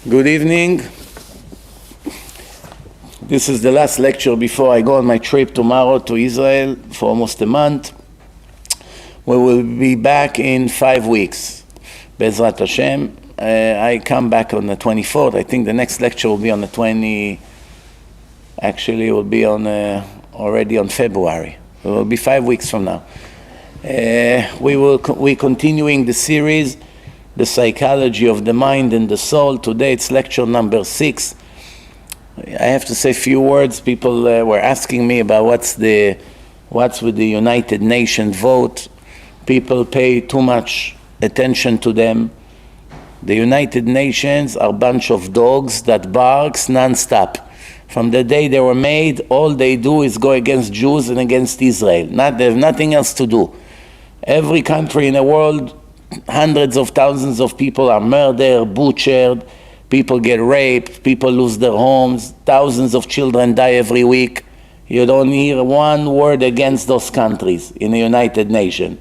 Good evening. This is the last lecture before I go on my trip tomorrow to Israel for almost a month. We will be back in 5 weeks. Bezrat Hashem. I come back on the 24th. I think the next lecture will be on the 20. Actually, it will be on already on February. It will be 5 weeks from now. We're continuing the series, The Psychology of the Mind and the Soul. Today it's lecture number 6. I have to say a few words. People were asking me about what's with the United Nations vote. People pay too much attention to them. The United Nations are a bunch of dogs that barks non-stop. From the day they were made, all they do is go against Jews and against Israel. They have nothing else to do. Every country in the world, hundreds of thousands of people are murdered, butchered, people get raped, people lose their homes, thousands of children die every week. You don't hear one word against those countries in the United Nations.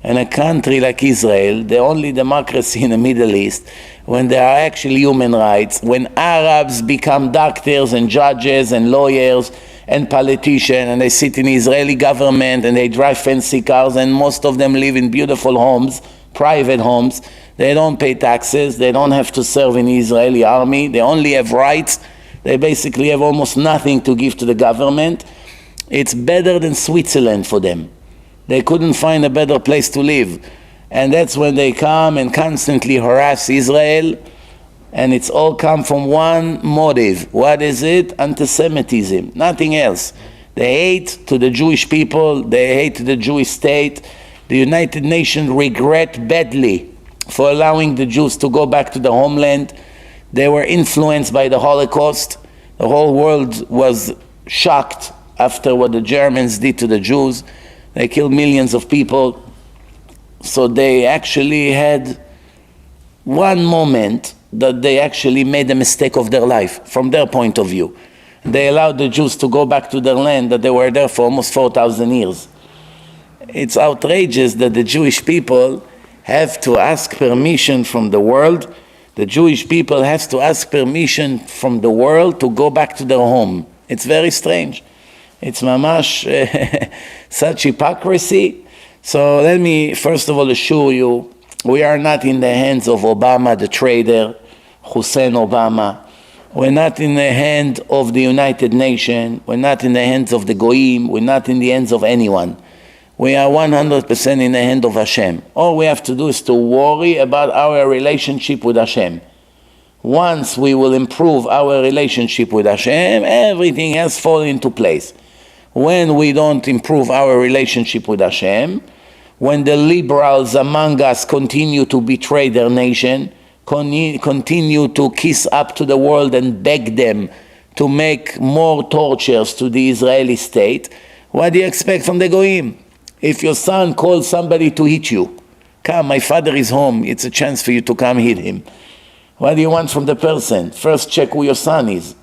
And a country like Israel, the only democracy in the Middle East, when there are actually human rights, when Arabs become doctors and judges and lawyers and politicians, and they sit in the Israeli government and they drive fancy cars, and most of them live in beautiful homes, private homes. They don't pay taxes. They don't have to serve in the Israeli army. They only have rights. They basically have almost nothing to give to the government. It's better than Switzerland for them. They couldn't find a better place to live. And that's when they come and constantly harass Israel. And it's all come from one motive. What is it? Anti-Semitism. Nothing else. They hate to the Jewish people. They hate the Jewish state. The United Nations regret badly for allowing the Jews to go back to the homeland. They were influenced by the Holocaust. The whole world was shocked after what the Germans did to the Jews. They killed millions of people. So they actually had one moment that they actually made a mistake of their life from their point of view. They allowed the Jews to go back to their land that they were there for almost 4,000 years. It's outrageous that the Jewish people have to ask permission from the world. The Jewish people have to ask permission from the world to go back to their home. It's very strange. It's mamash such hypocrisy. So let me first of all assure you, we are not in the hands of Obama, the trader, Hussein Obama. We're not in the hand of the United Nations. We're not in the hands of the Goyim. We're not in the hands of anyone. We are 100% in the hand of Hashem. All we have to do is to worry about our relationship with Hashem. Once we will improve our relationship with Hashem, everything else falls into place. When we don't improve our relationship with Hashem, when the liberals among us continue to betray their nation, continue to kiss up to the world and beg them to make more tortures to the Israeli state, what do you expect from the Goyim? If your son calls somebody to hit you, come, my father is home, it's a chance for you to come hit him. What do you want from the person? First check who your son is.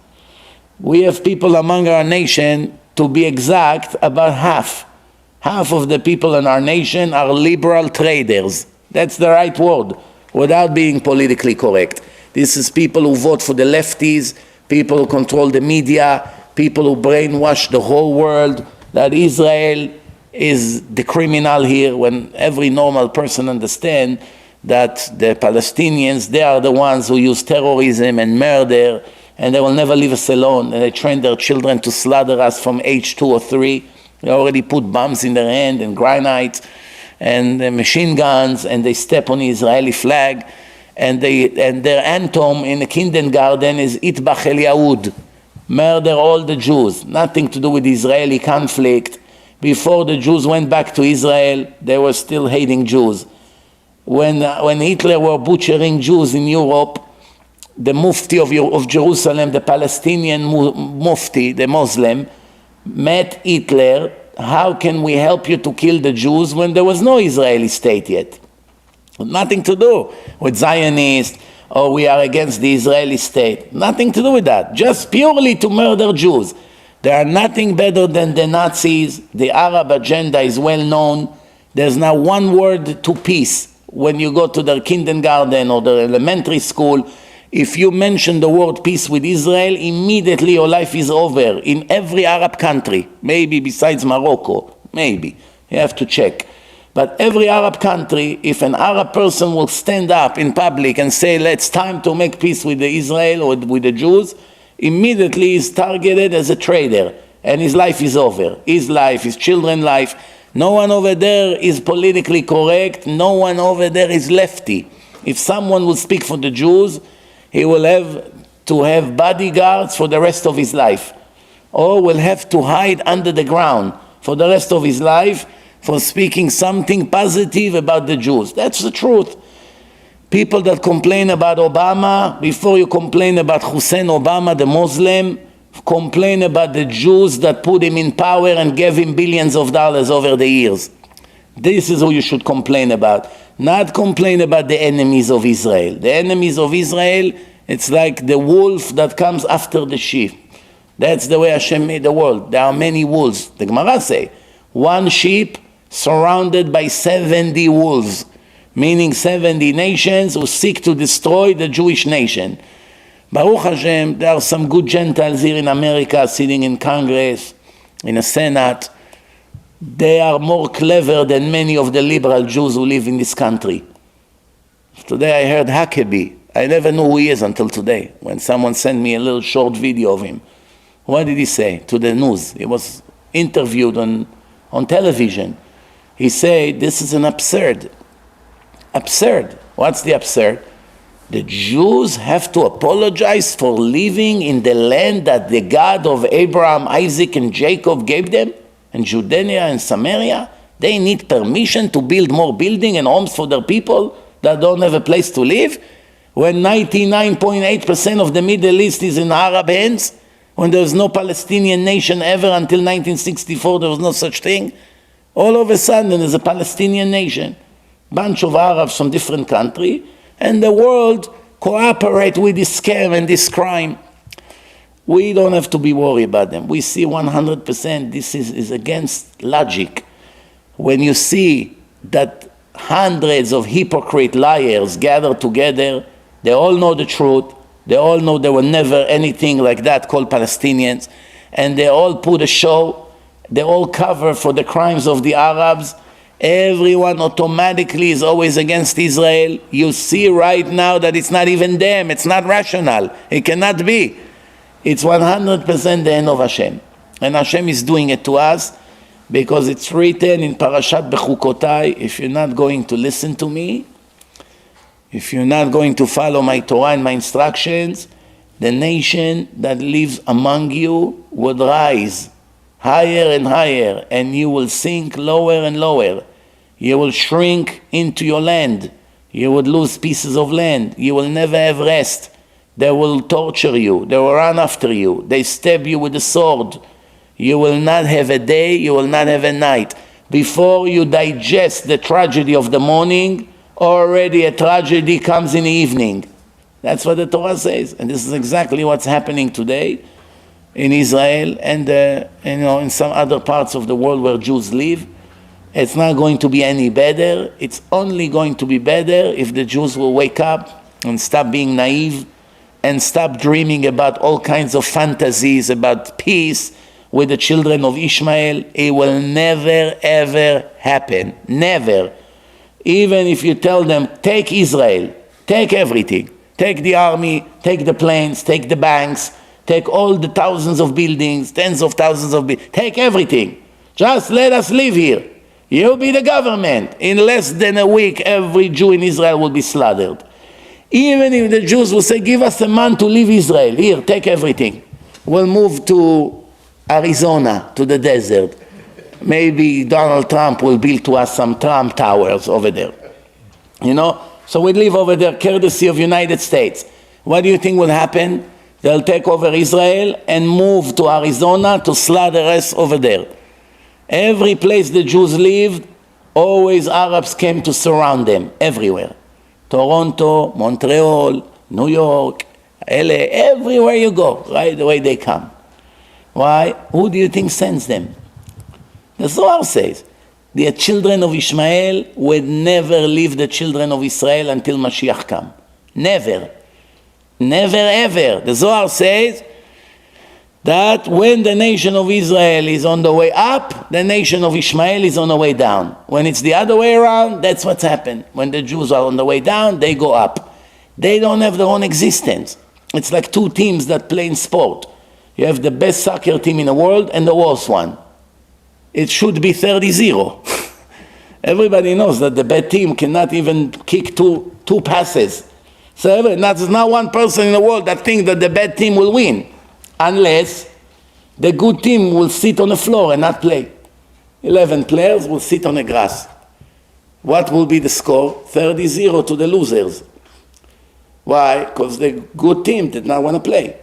We have people among our nation, to be exact, about half. Half of the people in our nation are liberal traders. That's the right word, without being politically correct. This is people who vote for the lefties, people who control the media, people who brainwash the whole world, that Israel is the criminal here, when every normal person understands that the Palestinians, they are the ones who use terrorism and murder, and they will never leave us alone, and they train their children to slaughter us from age 2 or 3. They already put bombs in their hand and grenades and machine guns, and they step on the Israeli flag, and their anthem in the kindergarten is Itbach El Yahud, murder all the Jews. Nothing to do with the Israeli conflict. Before the Jews went back to Israel, they were still hating Jews. When Hitler were butchering Jews in Europe, the Mufti of Jerusalem, the Palestinian Mufti, the Muslim, met Hitler. How can we help you to kill the Jews when there was no Israeli state yet? Nothing to do with Zionists, or we are against the Israeli state. Nothing to do with that. Just purely to murder Jews. They are nothing better than the Nazis. The Arab agenda is well known. There's now one word to peace. When you go to their kindergarten or their elementary school, If you mention the word peace with Israel, immediately your life is over. In every Arab country, maybe besides Morocco, maybe. You have to check. But every Arab country, if an Arab person will stand up in public and say, it's time to make peace with Israel or with the Jews, immediately he's targeted as a traitor. And his life is over. His life, his children's life. No one over there is politically correct. No one over there is lefty. If someone will speak for the Jews, he will have to have bodyguards for the rest of his life, or will have to hide under the ground for the rest of his life for speaking something positive about the Jews. That's the truth. People that complain about Obama, before you complain about Hussein Obama, the Muslim, complain about the Jews that put him in power and gave him billions of dollars over the years. This is who you should complain about. Not complain about the enemies of Israel. The enemies of Israel, it's like the wolf that comes after the sheep. That's the way Hashem made the world. There are many wolves. The Gemara say, one sheep surrounded by 70 wolves, meaning 70 nations who seek to destroy the Jewish nation. Baruch Hashem, there are some good Gentiles here in America sitting in Congress, in the Senate. They are more clever than many of the liberal Jews who live in this country. Today I heard Huckabee. I never knew who he is until today, when someone sent me a little short video of him. What did he say to the news? He was interviewed on television. He said, this is an absurd. Absurd. What's the absurd? The Jews have to apologize for living in the land that the God of Abraham, Isaac, and Jacob gave them? And Judea and Samaria, they need permission to build more buildings and homes for their people that don't have a place to live? When 99.8% of the Middle East is in Arab hands, when there was no Palestinian nation ever until 1964, there was no such thing. All of a sudden there's a Palestinian nation, bunch of Arabs from different countries, and the world cooperate with this scam and this crime. We don't have to be worried about them. We see 100% this is against logic. When you see that hundreds of hypocrite liars gather together, they all know the truth, they all know there were never anything like that called Palestinians, and they all put a show, they all cover for the crimes of the Arabs. Everyone automatically is always against Israel. You see right now that it's not even them, it's not rational, it cannot be. It's 100% the hand of Hashem. And Hashem is doing it to us because it's written in Parashat Bechukotai, if you're not going to listen to me, if you're not going to follow my Torah and my instructions, the nation that lives among you would rise higher and higher, and you will sink lower and lower. You will shrink into your land. You would lose pieces of land. You will never have rest. They will torture you. They will run after you. They stab you with a sword. You will not have a day. You will not have a night. Before you digest the tragedy of the morning, already a tragedy comes in the evening. That's what the Torah says. And this is exactly what's happening today in Israel and in some other parts of the world where Jews live. It's not going to be any better. It's only going to be better if the Jews will wake up and stop being naive and stop dreaming about all kinds of fantasies about peace with the children of Ishmael. It will never, ever happen. Never. Even if you tell them, take Israel, take everything. Take the army, take the planes, take the banks, take all the thousands of buildings, tens of thousands of buildings, take everything. Just let us live here. You'll be the government. In less than a week, every Jew in Israel will be slaughtered. Even if the Jews will say, give us a month to leave Israel. Here, take everything. We'll move to Arizona, to the desert. Maybe Donald Trump will build to us some Trump towers over there. So we live over there, courtesy of United States. What do you think will happen? They'll take over Israel and move to Arizona to slaughter us over there. Every place the Jews lived, always Arabs came to surround them, everywhere. Toronto, Montreal, New York, LA, everywhere you go, right the way they come. Why? Who do you think sends them? The Zohar says, the children of Ishmael would never leave the children of Israel until Mashiach come. Never. Never ever. The Zohar says that when the nation of Israel is on the way up, the nation of Ishmael is on the way down. When it's the other way around, that's what's happened. When the Jews are on the way down, they go up. They don't have their own existence. It's like two teams that play in sport. You have the best soccer team in the world and the worst one. It should be 30-0. Everybody knows that the bad team cannot even kick two passes. So there's not one person in the world that thinks that the bad team will win, unless the good team will sit on the floor and not play. 11 players will sit on the grass. What will be the score? 30-0 to the losers. Why? Because the good team did not want to play.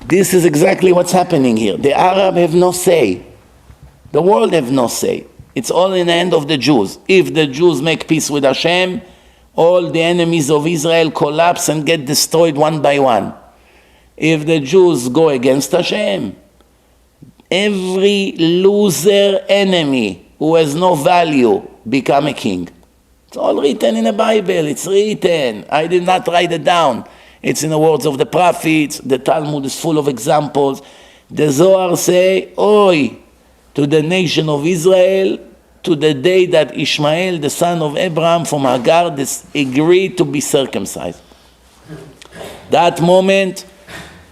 This is exactly what's happening here. The Arab have no say. The world have no say. It's all in the hand of the Jews. If the Jews make peace with Hashem, all the enemies of Israel collapse and get destroyed one by one. If the Jews go against Hashem, every loser enemy who has no value become a king. It's all written in the Bible. It's written. I did not write it down. It's in the words of the prophets. The Talmud is full of examples. The Zohar say, Oy, to the nation of Israel, to the day that Ishmael, the son of Abraham from Hagar, agreed to be circumcised. That moment,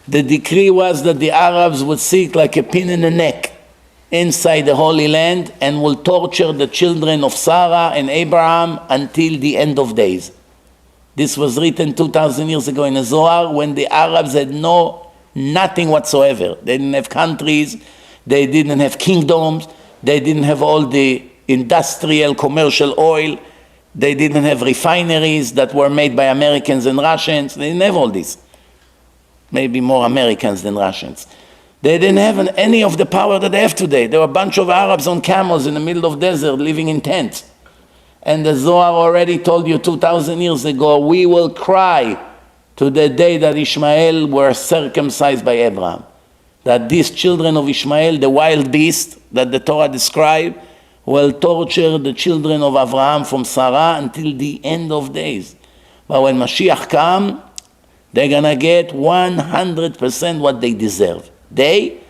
the decree was that the Arabs would sit like a pin in the neck inside the Holy Land and will torture the children of Sarah and Abraham until the end of days. This was written 2,000 years ago in the Zohar when the Arabs had nothing whatsoever. They didn't have countries, they didn't have kingdoms, they didn't have all the industrial, commercial oil, they didn't have refineries that were made by Americans and Russians, they didn't have all this. Maybe more Americans than Russians. They didn't have any of the power that they have today. There were a bunch of Arabs on camels in the middle of the desert living in tents. And the Zohar already told you 2,000 years ago, we will cry to the day that Ishmael were circumcised by Abraham. That these children of Ishmael, the wild beast that the Torah described, will torture the children of Abraham from Sarah until the end of days. But when Mashiach comes, they're going to get 100% what they deserve. They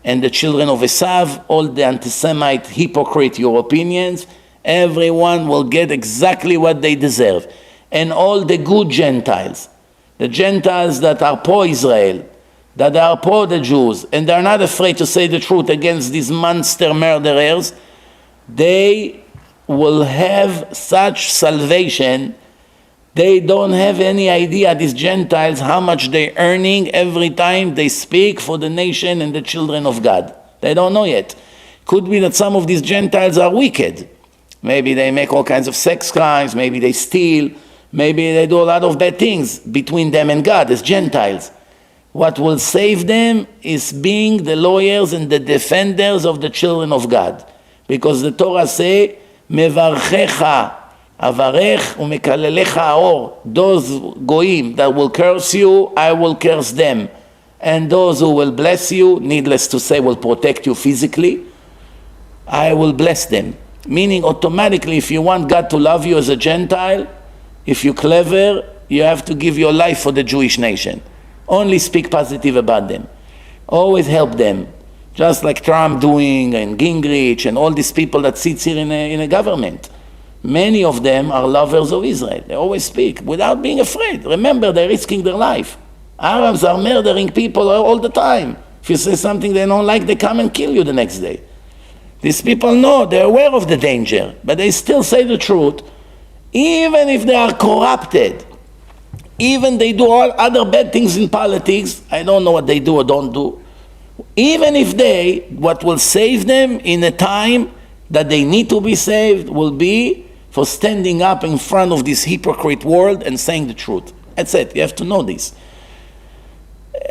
and the children of Esav, all the anti-Semite, hypocrite Europeans, everyone will get exactly what they deserve. And all the good Gentiles, the Gentiles that are pro-Israel, that are pro the Jews, and they're not afraid to say the truth against these monster murderers, they will have such salvation. They don't have any idea, these Gentiles, how much they're earning every time they speak for the nation and the children of God. They don't know yet. Could be that some of these Gentiles are wicked. Maybe they make all kinds of sex crimes, maybe they steal, maybe they do a lot of bad things between them and God as Gentiles. What will save them is being the lawyers and the defenders of the children of God. Because the Torah say, Mevarchecha, Avarech umekalelecha aor. Those goyim that will curse you, I will curse them. And those who will bless you, needless to say, will protect you physically, I will bless them. Meaning automatically, if you want God to love you as a Gentile, if you're clever, you have to give your life for the Jewish nation. Only speak positive about them. Always help them. Just like Trump doing, and Gingrich, and all these people that sit here in a government. Many of them are lovers of Israel. They always speak without being afraid. Remember, they're risking their life. Arabs are murdering people all the time. If you say something they don't like, they come and kill you the next day. These people know, they're aware of the danger, but they still say the truth, even if they are corrupted. Even they do all other bad things in politics. I don't know what they do or don't do. Even if what will save them in a time that they need to be saved will be for standing up in front of this hypocrite world and saying the truth. That's it. You have to know this.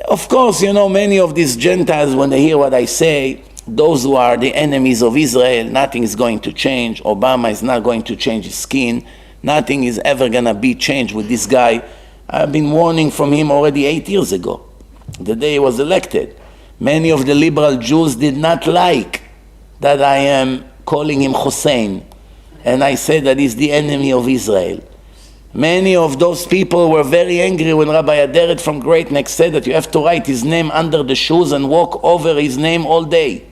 Of course, many of these Gentiles, when they hear what I say, those who are the enemies of Israel, nothing is going to change. Obama is not going to change his skin. Nothing is ever going to be changed with this guy. I've been warning from him already 8 years ago, the day he was elected. Many of the liberal Jews did not like that I am calling him Hussein, and I said that he's the enemy of Israel. Many of those people were very angry when Rabbi Aderet from Great Neck said that you have to write his name under the shoes and walk over his name all day.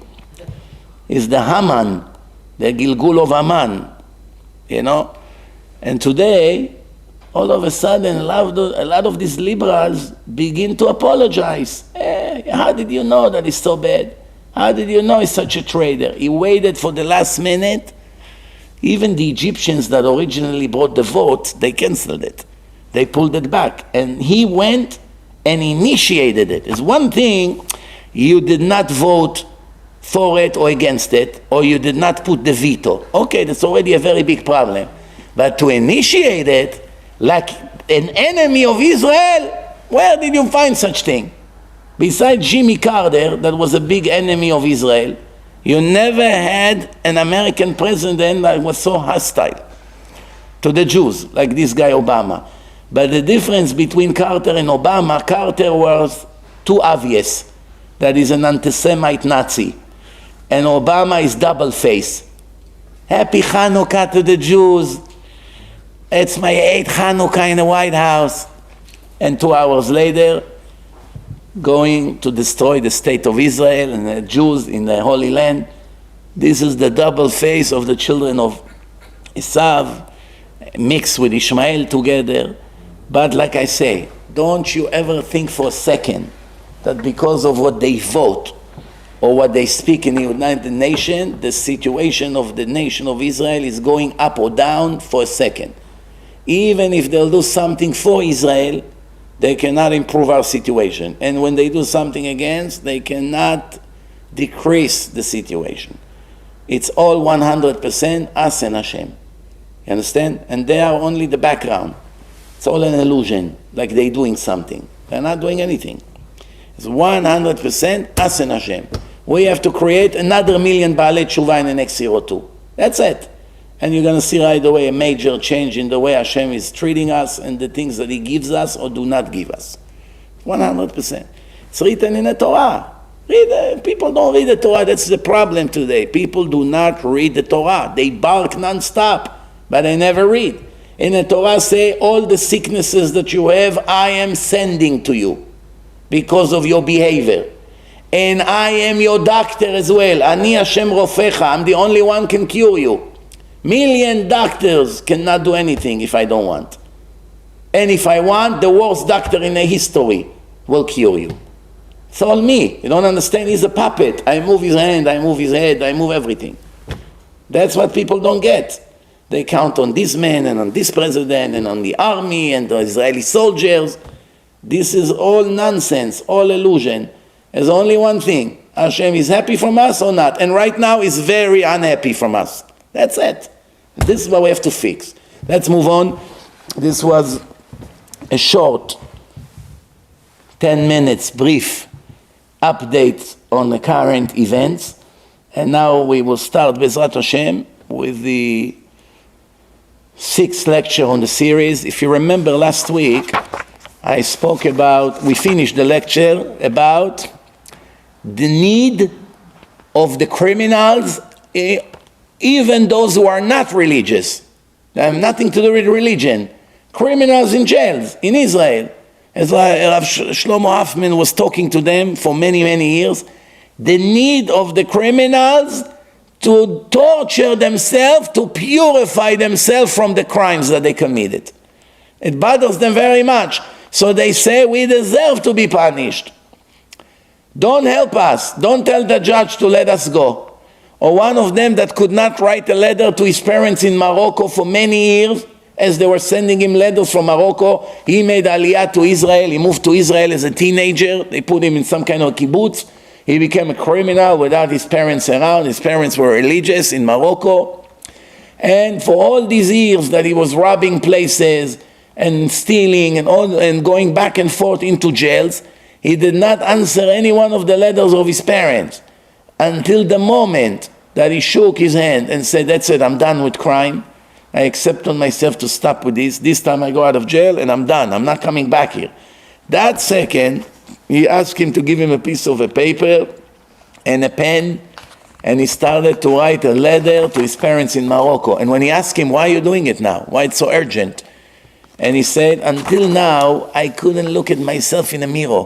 It's the Haman, the Gilgul of Haman, you know. And today, all of a sudden, a lot of these liberals begin to apologize. How did you know that he's so bad? How did you know he's such a traitor? He waited for the last minute. Even the Egyptians that originally brought the vote, they canceled it. They pulled it back. And he went and initiated it. It's one thing, you did not vote for it or against it, or you did not put the veto. Okay, that's already a very big problem. But to initiate it, like an enemy of Israel, where did you find such thing? Besides Jimmy Carter, that was a big enemy of Israel, you never had an American president that was so hostile to the Jews, like this guy Obama. But the difference between Carter and Obama, Carter was too obvious that he's an anti-Semite Nazi. And Obama is double-faced. Happy Hanukkah to the Jews. It's my 8th Hanukkah in the White House. And 2 hours later, going to destroy the state of Israel and the Jews in the Holy Land. This is the double face of the children of Esav, mixed with Ishmael together. But like I say, don't you ever think for a second that because of what they vote or what they speak in the United Nations, the situation of the nation of Israel is going up or down for a second. Even if they'll do something for Israel, they cannot improve our situation. And when they do something against, they cannot decrease the situation. It's all 100% us and Hashem. You understand? And they are only the background. It's all an illusion, like they're doing something. They're not doing anything. It's 100% us and Hashem. We have to create another 1,000,000 Baalei Tshuva in the next year or two. That's it. And you're going to see right away a major change in the way Hashem is treating us and the things that He gives us or do not give us. 100%. It's written in the Torah. People don't read the Torah. That's the problem today. People do not read the Torah. They bark non-stop, but they never read. In the Torah say, all the sicknesses that you have, I am sending to you because of your behavior. And I am your doctor as well. Ani Hashem Rofecha. I'm the only one can cure you. 1,000,000 doctors cannot do anything if I don't want. And if I want, the worst doctor in the history will cure you. It's all me. You don't understand? He's a puppet. I move his hand, I move his head, I move everything. That's what people don't get. They count on this man and on this president and on the army and the Israeli soldiers. This is all nonsense, all illusion. There's only one thing. Hashem is happy from us or not? And right now he's very unhappy from us. That's it. This is what we have to fix. Let's move on. This was a short 10 minutes brief update on the current events. And now we will start Bezrat Hashem with the 6th lecture on the series. If you remember last week, I spoke about, we finished the lecture about the need of the criminals, even those who are not religious. They have nothing to do with religion. Criminals in jails in Israel. As Rav Shlomo Hoffman was talking to them for many, many years, the need of the criminals to torture themselves, to purify themselves from the crimes that they committed. It bothers them very much. So they say, we deserve to be punished. Don't help us. Don't tell the judge to let us go. Or one of them that could not write a letter to his parents in Morocco for many years, as they were sending him letters from Morocco, he made aliyah to Israel. He moved to Israel as a teenager. They put him in some kind of kibbutz. He became a criminal without his parents around. His parents were religious in Morocco. And for all these years that he was robbing places and stealing and going back and forth into jails, he did not answer any one of the letters of his parents until the moment that he shook his hand and said, that's it, I'm done with crime. I accept on myself to stop with this. This time I go out of jail and I'm done. I'm not coming back here. That second, he asked him to give him a piece of a paper and a pen, and he started to write a letter to his parents in Morocco. And when he asked him, why are you doing it now? Why it's so urgent? And he said, until now, I couldn't look at myself in a mirror.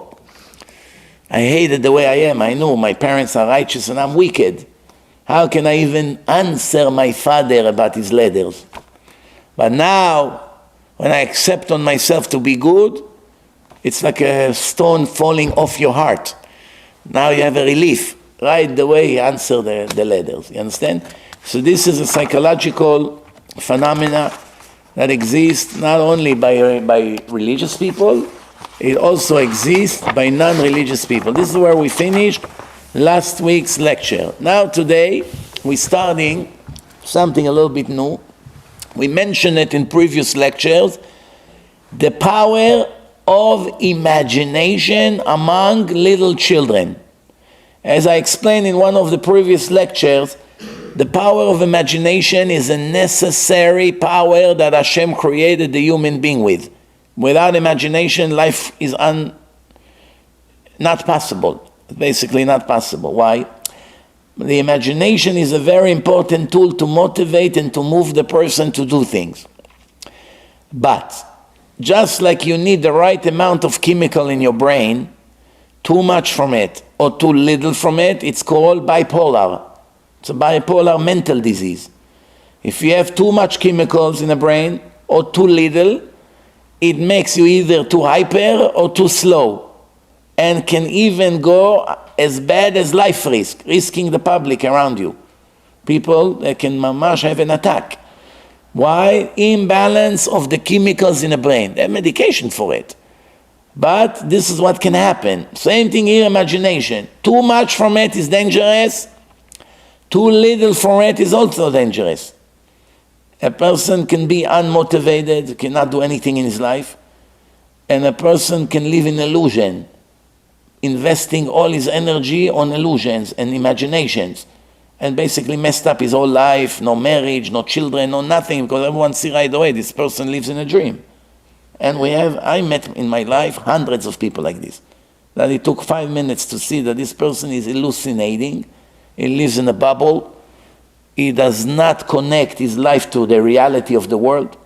I hated the way I am. I know my parents are righteous and I'm wicked. How can I even answer my father about his letters? But now, when I accept on myself to be good, it's like a stone falling off your heart. Now you have a relief. Right the way he answered the letters. You understand? So this is a psychological phenomena that exists not only by religious people, it also exists by non-religious people. This is where we finished last week's lecture. Now today, we're starting something a little bit new. We mentioned it in previous lectures, the power of imagination among little children. As I explained in one of the previous lectures, the power of imagination is a necessary power that Hashem created the human being with. Without imagination, life is not possible. Basically not possible. Why? The imagination is a very important tool to motivate and to move the person to do things. But just like you need the right amount of chemical in your brain, too much from it or too little from it, it's called bipolar. It's a bipolar mental disease. If you have too much chemicals in the brain or too little, it makes you either too hyper or too slow, and can even go as bad as life risk, risking the public around you. People that can mamash have an attack. Why? Imbalance of the chemicals in the brain. They have medication for it. But this is what can happen. Same thing here, imagination. Too much from it is dangerous. Too little from it is also dangerous. A person can be unmotivated, cannot do anything in his life, and a person can live in illusion, investing all his energy on illusions and imaginations, and basically messed up his whole life, no marriage, no children, no nothing, because everyone see right away this person lives in a dream. And I met in my life hundreds of people like this, that it took 5 minutes to see that this person is hallucinating, he lives in a bubble, he does not connect his life to the reality of the world.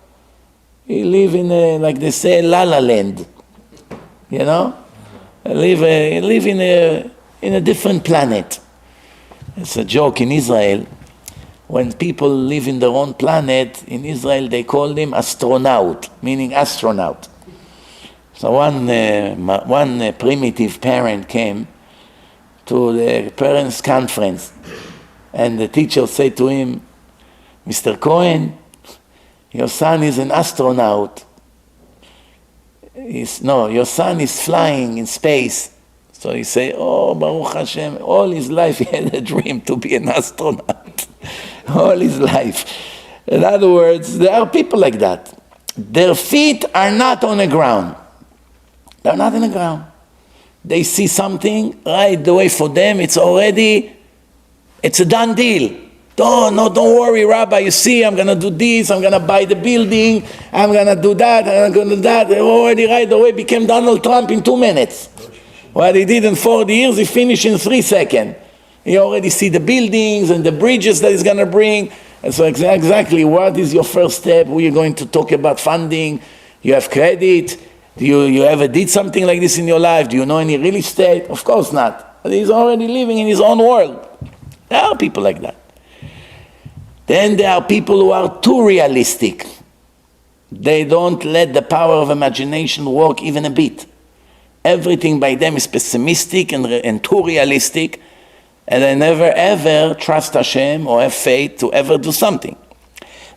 He lives in a, like they say, HolyLand, you know? Live in a different planet. It's a joke in Israel. When people live in their own planet, in Israel they call them astronaut, meaning astronaut. So one primitive parent came to the parents' conference, and the teacher said to him, Mr. Cohen, your son is an astronaut. Your son is flying in space. So he say, oh, Baruch Hashem, all his life he had a dream to be an astronaut. All his life. In other words, there are people like that. Their feet are not on the ground. They're not on the ground. They see something, right the way for them, it's a done deal. Don't worry, Rabbi, you see, I'm going to do this, I'm going to buy the building, I'm going to do that, I'm going to do that. They already right away became Donald Trump in 2 minutes. What he did in 40 years, he finished in 3 seconds. You already see the buildings and the bridges that he's going to bring. And so exactly what is your first step? Who are you going to talk about funding? You have credit? Do you ever did something like this in your life? Do you know any real estate? Of course not. But he's already living in his own world. There are people like that. Then there are people who are too realistic. They don't let the power of imagination work even a bit. Everything by them is pessimistic and too realistic, and they never ever trust Hashem or have faith to ever do something.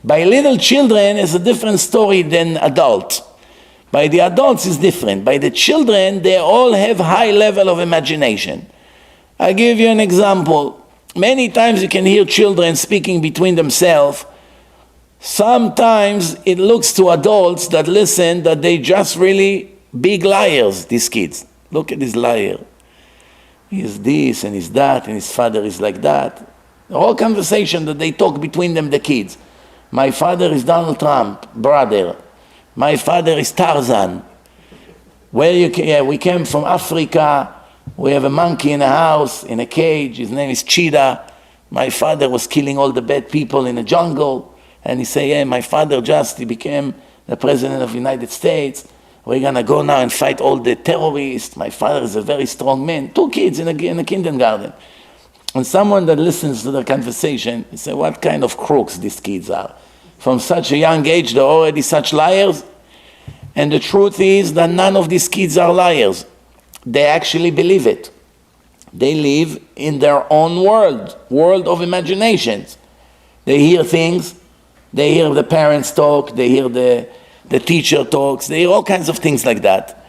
By little children, it's a different story than adults. By the adults, it's different. By the children, they all have high level of imagination. I'll give you an example. Many times you can hear children speaking between themselves. Sometimes it looks to adults that listen that they just really big liars, these kids. Look at this liar. He's this and he's that and his father is like that. The whole conversation that they talk between them, the kids. My father is Donald Trump, brother. My father is Tarzan. We came from Africa. We have a monkey in a house, in a cage. His name is Cheetah. My father was killing all the bad people in the jungle. And he say, my father he became the President of the United States. We're going to go now and fight all the terrorists. My father is a very strong man. 2 kids in a kindergarten. And someone that listens to the conversation, he says, what kind of crooks these kids are? From such a young age, they're already such liars. And the truth is that none of these kids are liars. They actually believe it. They live in their own world of imaginations. They hear things, they hear the parents talk, they hear the teacher talks, they hear all kinds of things like that.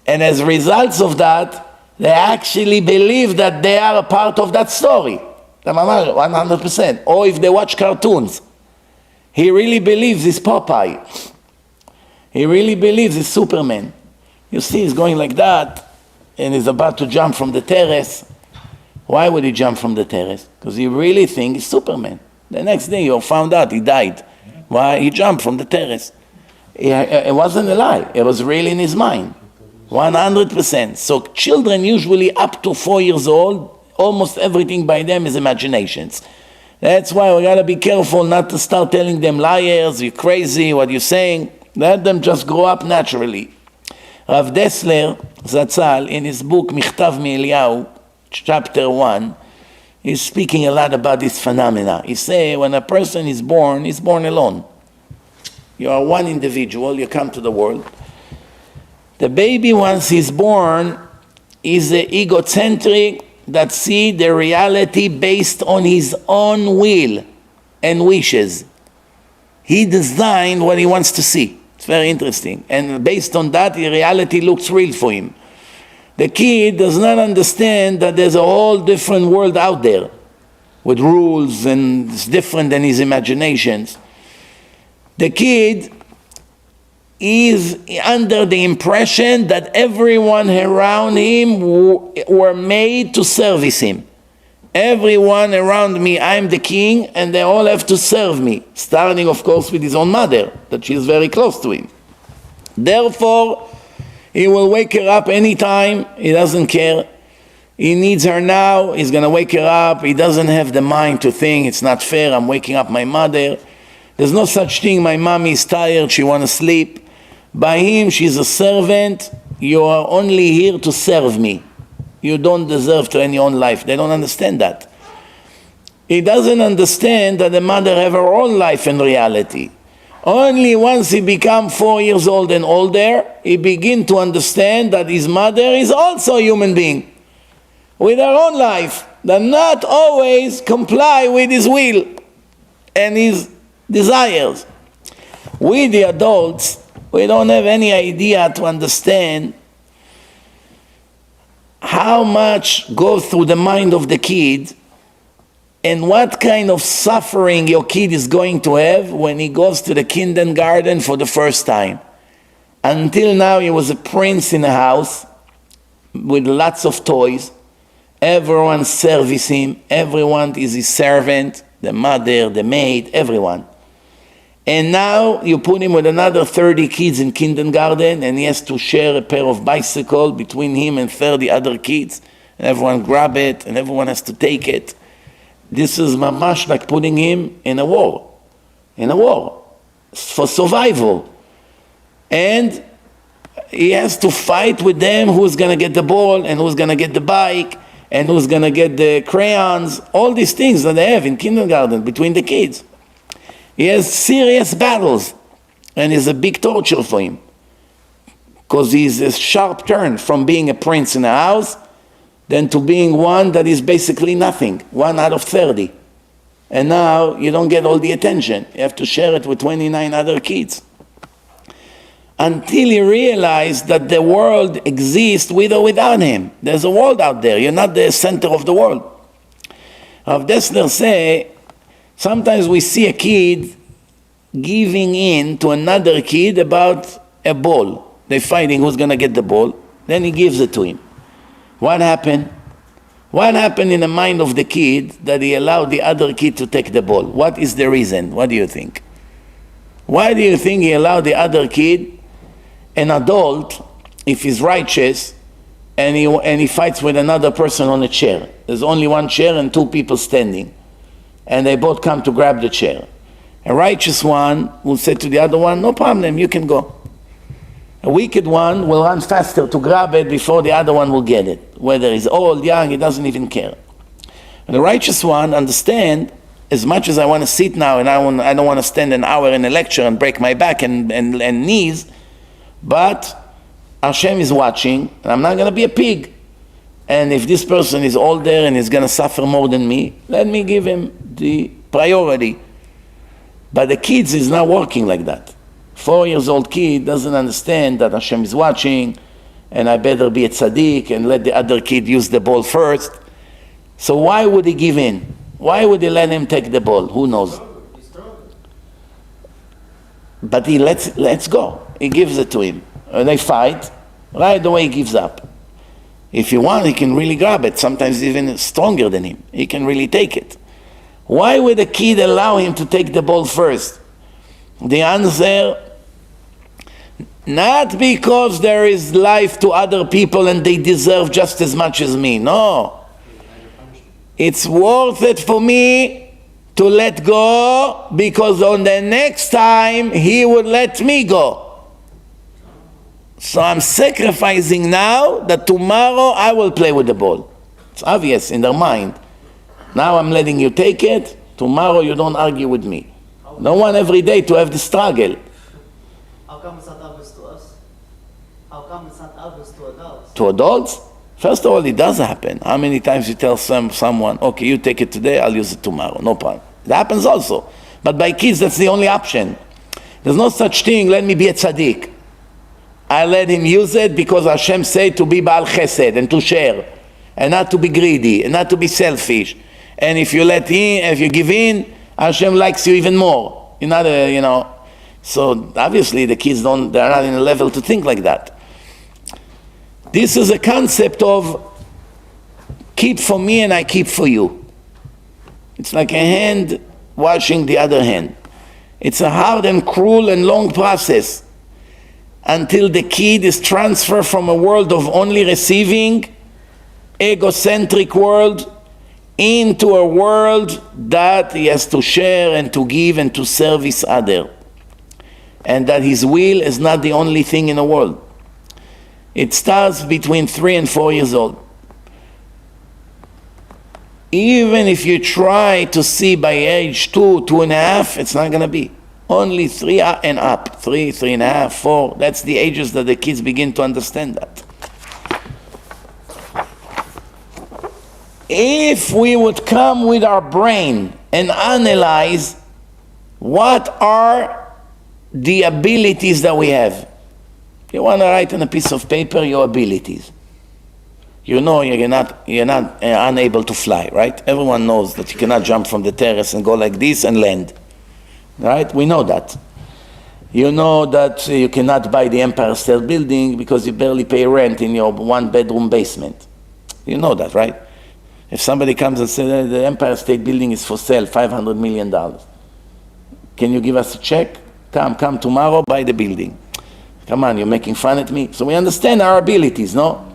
And as results of that, they actually believe that they are a part of that story. 100%. Or if they watch cartoons, he really believes he's Popeye. He really believes he's Superman. You see, he's going like that, and he's about to jump from the terrace. Why would he jump from the terrace? Because he really thinks he's Superman. The next day you found out he died. Why? He jumped from the terrace. It wasn't a lie. It was really in his mind. 100%. So children usually up to 4 years old, almost everything by them is imaginations. That's why we got to be careful not to start telling them liars, you're crazy, what you're saying. Let them just grow up naturally. Rav Dessler Zatzal, in his book Michtav Mi'Eliyahu, chapter 1, he's speaking a lot about this phenomena. He says when a person is born alone. You are one individual, you come to the world. The baby, once he's born, is egocentric that see the reality based on his own will and wishes. He designed what he wants to see. It's very interesting. And based on that, the reality looks real for him. The kid does not understand that there's a whole different world out there with rules, and it's different than his imaginations. The kid is under the impression that everyone around him were made to service him. Everyone around me, I'm the king, and they all have to serve me, starting, of course, with his own mother, that she is very close to him. Therefore, he will wake her up anytime, he doesn't care. He needs her now, he's going to wake her up. He doesn't have the mind to think, it's not fair, I'm waking up my mother. There's no such thing, my mommy is tired, she wants to sleep. By him, she's a servant, you are only here to serve me. You don't deserve to end your own life. They don't understand that. He doesn't understand that the mother have her own life and reality. Only once he become 4 years old and older, he begin to understand that his mother is also a human being with her own life, that not always comply with his will and his desires. We, the adults, we don't have any idea to understand how much goes through the mind of the kid and what kind of suffering your kid is going to have when he goes to the kindergarten for the first time. Until now, he was a prince in a house with lots of toys. Everyone services him. Everyone is his servant, the mother, the maid, everyone. And now you put him with another 30 kids in kindergarten, and he has to share a pair of bicycles between him and 30 other kids. And everyone grab it, and everyone has to take it. This is mamash like putting him in a war. In a war. For survival. And he has to fight with them who's going to get the ball, and who's going to get the bike, and who's going to get the crayons. All these things that they have in kindergarten between the kids. He has serious battles, and it's a big torture for him. Because he's a sharp turn from being a prince in a house than to being one that is basically nothing, 1 out of 30. And now you don't get all the attention. You have to share it with 29 other kids. Until he realized that the world exists with or without him. There's a world out there. You're not the center of the world. Rav Dessler say, sometimes we see a kid giving in to another kid about a ball. They're fighting who's going to get the ball. Then he gives it to him. What happened? What happened in the mind of the kid that he allowed the other kid to take the ball? What is the reason? What do you think? Why do you think he allowed the other kid, an adult, if he's righteous, and he fights with another person on a chair? There's only one chair and 2 people standing. And they both come to grab the chair. A righteous one will say to the other one, no problem, you can go. A wicked one will run faster to grab it before the other one will get it. Whether he's old, young, he doesn't even care. And the righteous one understands, as much as I want to sit now and I don't want to stand an hour in a lecture and break my back and knees, but Hashem is watching, and I'm not going to be a pig. And if this person is older and is going to suffer more than me, let me give him the priority. But the kids is not working like that. 4-year-old kid doesn't understand that Hashem is watching, and I better be a tzaddik and let the other kid use the ball first. So why would he give in? Why would he let him take the ball? Who knows? But he let's go. He gives it to him. And they fight. Right away he gives up. If he wants, he can really grab it. Sometimes even stronger than him. He can really take it. Why would a kid allow him to take the ball first? The answer, not because there is life to other people and they deserve just as much as me. No. It's worth it for me to let go, because on the next time he would let me go. So I'm sacrificing now that tomorrow I will play with the ball. It's obvious in their mind. Now I'm letting you take it. Tomorrow you don't argue with me. Don't want every day to have the struggle. How come it's not obvious to us? How come it's not obvious to adults? To adults? First of all, it does happen. How many times you tell someone, okay, you take it today, I'll use it tomorrow. No problem. It happens also. But by kids, that's the only option. There's no such thing, let me be a tzaddik. I let him use it because Hashem said to be Baal Chesed and to share, and not to be greedy, and not to be selfish. And if you give in, Hashem likes you even more. You're not So obviously the kids they're not in a level to think like that. This is a concept of keep for me and I keep for you. It's like a hand washing the other hand. It's a hard and cruel and long process until the kid is transferred from a world of only receiving, egocentric world, into a world that he has to share and to give and to service other. And that his will is not the only thing in the world. It starts between 3 and 4 years old. Even if you try to see by age 2, 2.5, it's not going to be. Only 3 and up. 3, 3.5, 4. That's the ages that the kids begin to understand that. If we would come with our brain and analyze what are the abilities that we have. You want to write on a piece of paper your abilities. You know you're not unable to fly, right? Everyone knows that you cannot jump from the terrace and go like this and land. Right? We know that. You know that you cannot buy the Empire State Building because you barely pay rent in your 1-bedroom basement. You know that, right? If somebody comes and says the Empire State Building is for sale, $500 million. Can you give us a check? Come tomorrow, buy the building. Come on, you're making fun at me. So we understand our abilities, no?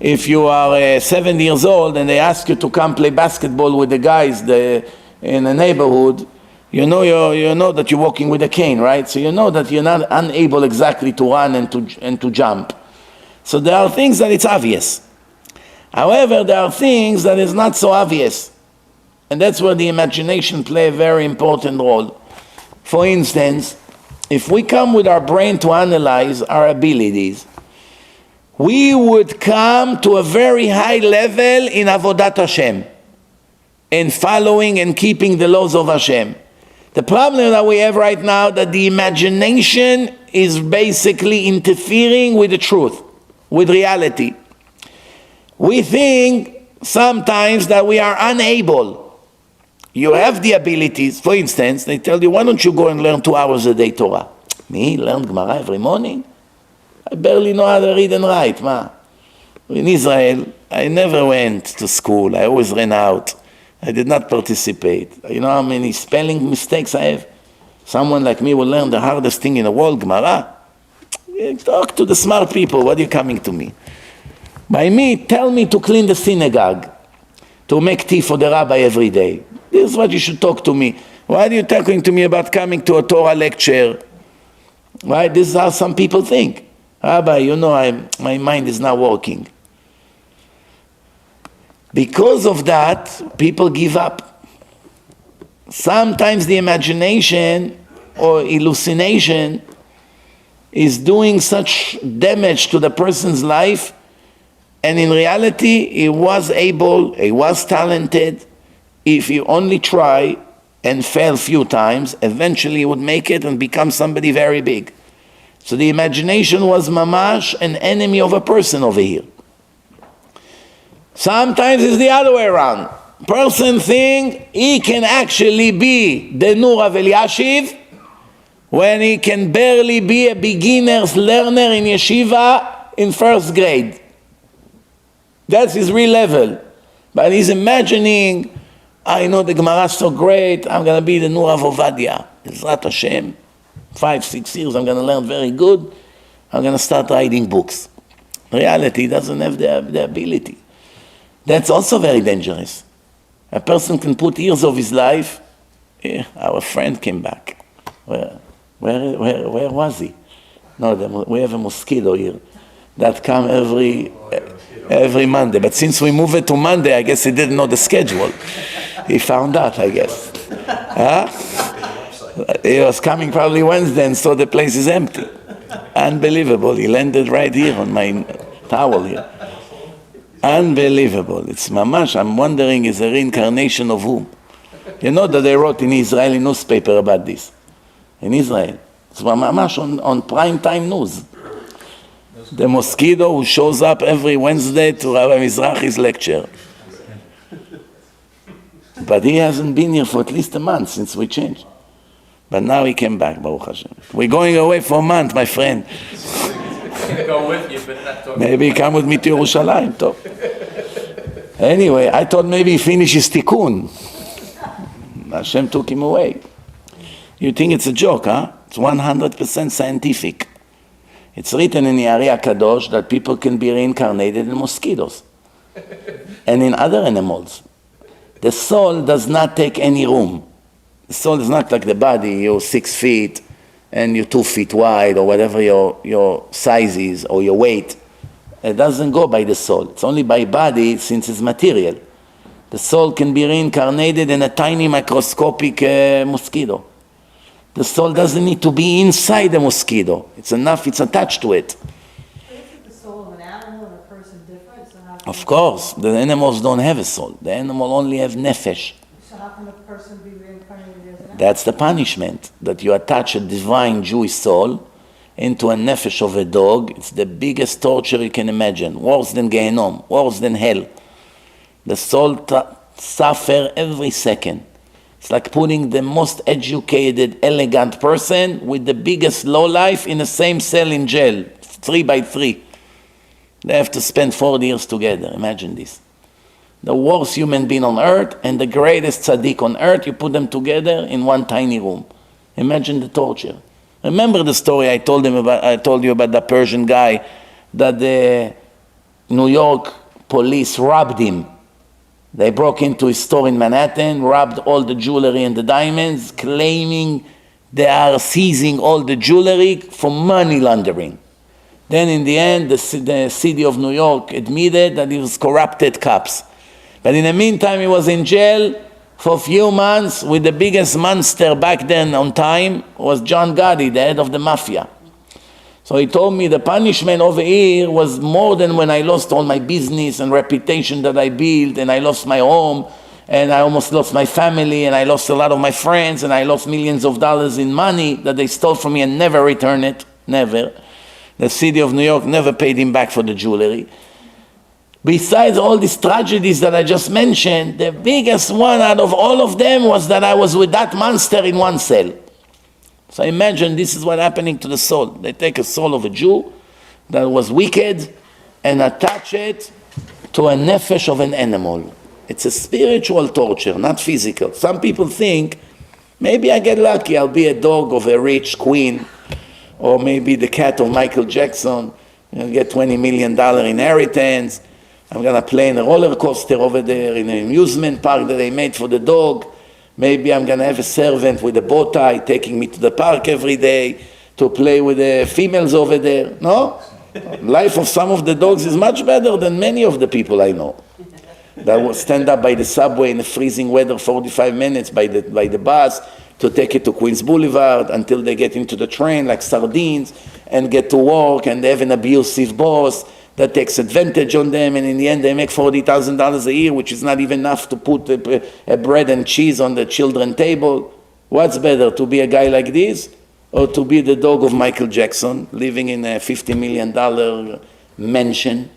If you are 7 years old and they ask you to come play basketball with the guys in the neighborhood, you know that you're walking with a cane, right? So you know that you're not unable exactly to run and to jump. So there are things that it's obvious. However, there are things that is not so obvious. And that's where the imagination play a very important role. For instance, if we come with our brain to analyze our abilities, we would come to a very high level in Avodat Hashem, in following and keeping the laws of Hashem. The problem that we have right now that the imagination is basically interfering with the truth, with reality. We think sometimes that we are unable. You have the abilities. For instance, they tell you, why don't you go and learn 2 hours a day Torah? Me, learn Gemara every morning? I barely know how to read and write. In Israel, I never went to school. I always ran out. I did not participate. You know how many spelling mistakes I have? Someone like me will learn the hardest thing in the world, Gemara. Talk to the smart people. What are you coming to me? By me, tell me to clean the synagogue, to make tea for the rabbi every day. This is what you should talk to me. Why are you talking to me about coming to a Torah lecture? Right? This is how some people think. Rabbi, my mind is not working. Because of that, people give up. Sometimes the imagination or hallucination is doing such damage to the person's life, and in reality, he was talented. If he only try and fail a few times, eventually he would make it and become somebody very big. So the imagination was mamash, an enemy of a person over here. Sometimes it's the other way around. Person think he can actually be the Nur of Eliashiv when he can barely be a beginner's learner in yeshiva in first grade. That's his real level. But he's imagining, I know the Gemara is so great, I'm going to be the Nur of Ovadia. Ezrat Hashem, 5-6 years, I'm going to learn very good. I'm going to start writing books. In reality, he doesn't have the ability. That's also very dangerous. A person can put years of his life. Our friend came back. Where was he? No, we have a mosquito here that come every Monday. But since we moved it to Monday, I guess he didn't know the schedule. He found out, I guess. He was coming probably Wednesday and saw the place is empty. Unbelievable. He landed right here on my towel here. Unbelievable. It's mamash. I'm wondering, is a reincarnation of whom? You know that they wrote in Israeli newspaper about this. In Israel. It's mamash on prime time news. The mosquito who shows up every Wednesday to Rabbi Mizrachi's lecture. But he hasn't been here for at least a month since we changed. But now he came back, Baruch Hashem. We're going away for a month, my friend. Go with you, but not talk. Maybe come with me to Yerushalayim, top. Anyway, I thought maybe he finishes tikkun. Hashem took him away. You think it's a joke, huh? It's 100% scientific. It's written in the Ari Kadosh that people can be reincarnated in mosquitoes and in other animals. The soul does not take any room. The soul is not like the body. You're 6 feet and you're 2 feet wide, or whatever your size is, or your weight. It doesn't go by the soul. It's only by body, since it's material. The soul can be reincarnated in a tiny microscopic mosquito. The soul doesn't need to be inside the mosquito. It's enough it's attached to it. Isn't the soul of an animal and a person different? So how can Of course, the animals don't have a soul. The animal only have nefesh. So how can a person be reincarnated as an animal? That's the punishment, that you attach a divine Jewish soul into a nefesh of a dog. It's the biggest torture you can imagine, worse than Gehenom, worse than hell. The soul suffer every second. It's like putting the most educated, elegant person with the biggest lowlife in the same cell in jail, 3 by 3. They have to spend 40 years together. Imagine this. The worst human being on earth and the greatest tzaddik on earth, you put them together in one tiny room. Imagine the torture. Remember the story I told you about the Persian guy that the New York police robbed him. They broke into his store in Manhattan, robbed all the jewelry and the diamonds, claiming they are seizing all the jewelry for money laundering. Then in the end, the city of New York admitted that it was corrupted cops. But in the meantime, he was in jail for a few months with the biggest monster back then on time was John Gotti, the head of the mafia. So he told me the punishment over here was more than when I lost all my business and reputation that I built, and I lost my home, and I almost lost my family, and I lost a lot of my friends, and I lost millions of dollars in money that they stole from me and never returned it, never. The city of New York never paid him back for the jewelry. Besides all these tragedies that I just mentioned, the biggest one out of all of them was that I was with that monster in one cell. So imagine this is what happening to the soul. They take a soul of a Jew that was wicked and attach it to a nefesh of an animal. It's a spiritual torture, not physical. Some people think, maybe I get lucky, I'll be a dog of a rich queen, or maybe the cat of Michael Jackson, I'll get $20 million inheritance, I'm going to play in a roller coaster over there in an amusement park that they made for the dog, Maybe I'm going to have a servant with a bow tie taking me to the park every day to play with the females over there. No? Life of some of the dogs is much better than many of the people I know. That will stand up by the subway in the freezing weather 45 minutes by the bus to take it to Queens Boulevard until they get into the train like sardines and get to work, and they have an abusive boss that takes advantage on them, and in the end they make $40,000 a year, which is not even enough to put a bread and cheese on the children's table. What's better, to be a guy like this or to be the dog of Michael Jackson living in a $50 million mansion?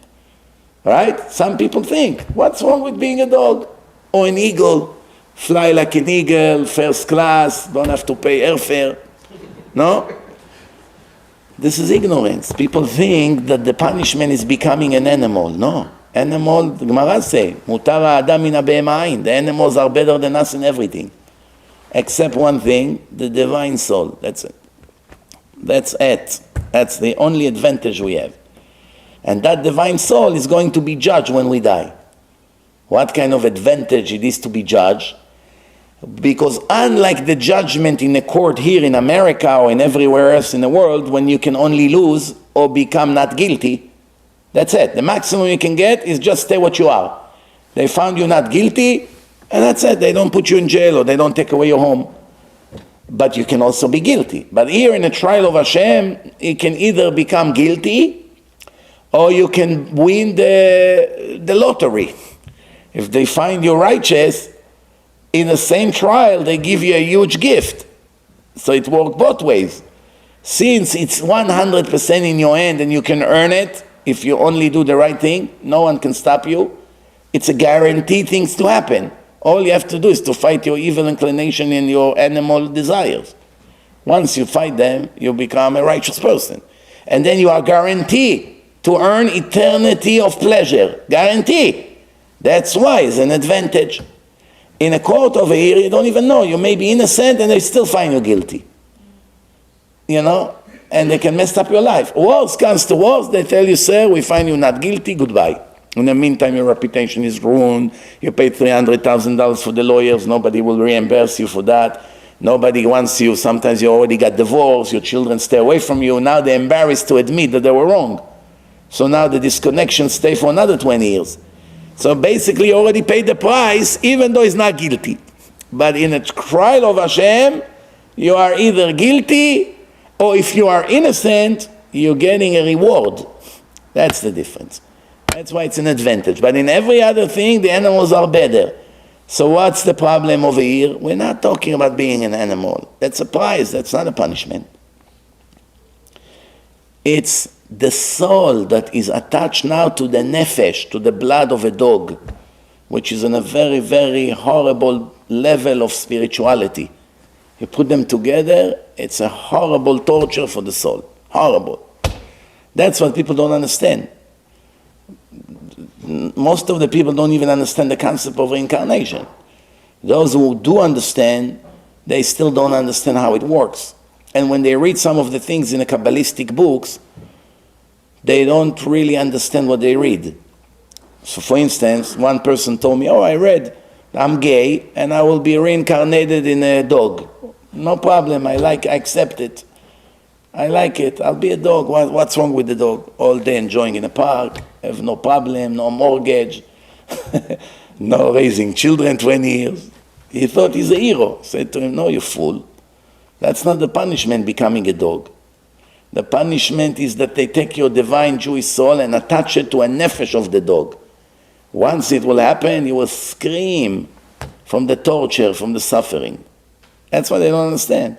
Right? Some people think, what's wrong with being a dog? Or an eagle, fly like an eagle, first class, don't have to pay airfare. No? This is ignorance. People think that the punishment is becoming an animal. No. Animal, the Gemara say, Mutar ha'adam min ha'behema ayin. The animals are better than us in everything. Except one thing, the divine soul. That's it. That's it. That's the only advantage we have. And that divine soul is going to be judged when we die. What kind of advantage it is to be judged? Because unlike the judgment in a court here in America or in everywhere else in the world, when you can only lose or become not guilty, that's it. The maximum you can get is just stay what you are. They found you not guilty, and that's it. They don't put you in jail or they don't take away your home. But you can also be guilty. But here in a trial of Hashem, you can either become guilty or you can win the lottery. If they find you righteous, in the same trial, they give you a huge gift. So it works both ways. Since it's 100% in your hand and you can earn it, if you only do the right thing, no one can stop you. It's a guaranteed things to happen. All you have to do is to fight your evil inclination and your animal desires. Once you fight them, you become a righteous person. And then you are guaranteed to earn eternity of pleasure. Guarantee. That's why it's an advantage. In a court over here, you don't even know. You may be innocent and they still find you guilty. You know? And they can mess up your life. Worse comes to worse, they tell you, sir, we find you not guilty, goodbye. In the meantime, your reputation is ruined. You paid $300,000 for the lawyers. Nobody will reimburse you for that. Nobody wants you. Sometimes you already got divorced. Your children stay away from you. Now they're embarrassed to admit that they were wrong. So now the disconnection stays for another 20 years. So basically, you already paid the price, even though he's not guilty. But in a trial of Hashem, you are either guilty, or if you are innocent, you're getting a reward. That's the difference. That's why it's an advantage. But in every other thing, the animals are better. So what's the problem over here? We're not talking about being an animal. That's a prize. That's not a punishment. It's the soul that is attached now to the nefesh, to the blood of a dog, which is on a very, very horrible level of spirituality. You put them together, it's a horrible torture for the soul. Horrible. That's what people don't understand. Most of the people don't even understand the concept of reincarnation. Those who do understand, they still don't understand how it works. And when they read some of the things in the Kabbalistic books, they don't really understand what they read. So for instance, one person told me, I read, I'm gay and I will be reincarnated in a dog. No problem, I accept it. I like it, I'll be a dog. What's wrong with the dog? All day enjoying in a park, have no problem, no mortgage, no raising children 20 years. He thought he's a hero. I said to him, no, you fool. That's not the punishment, becoming a dog. The punishment is that they take your divine Jewish soul and attach it to a nefesh of the dog. Once it will happen, you will scream from the torture, from the suffering. That's what they don't understand.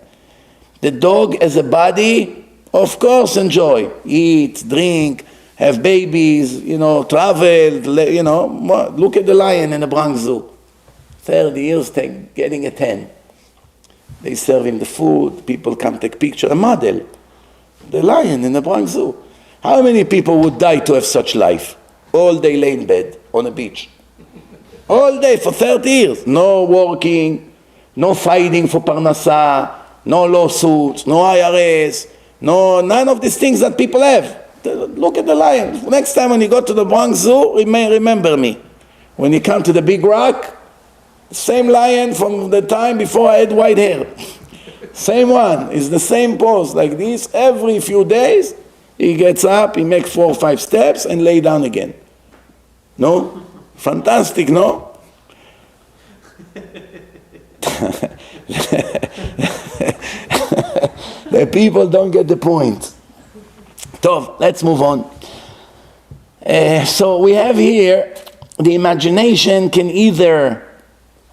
The dog as a body, of course, enjoy. Eat, drink, have babies, travel, Look at the lion in the Bronx Zoo. 30 years getting a 10. They serve him the food, people come take picture, a model. The lion in the Bronx Zoo. How many people would die to have such life? All day lay in bed on a beach. All day for 30 years. No working, no fighting for parnasa, no lawsuits, no IRS, none of these things that people have. Look at the lion. Next time when you go to the Bronx Zoo, remember me. When you come to the big rock, Same lion from the time before I had white hair. Same one. It's the same pose like this. Every few days, he gets up, he makes 4 or 5 steps and lay down again. No? Fantastic, no? The people don't get the point. Tov, let's move on. So we have here, the imagination can either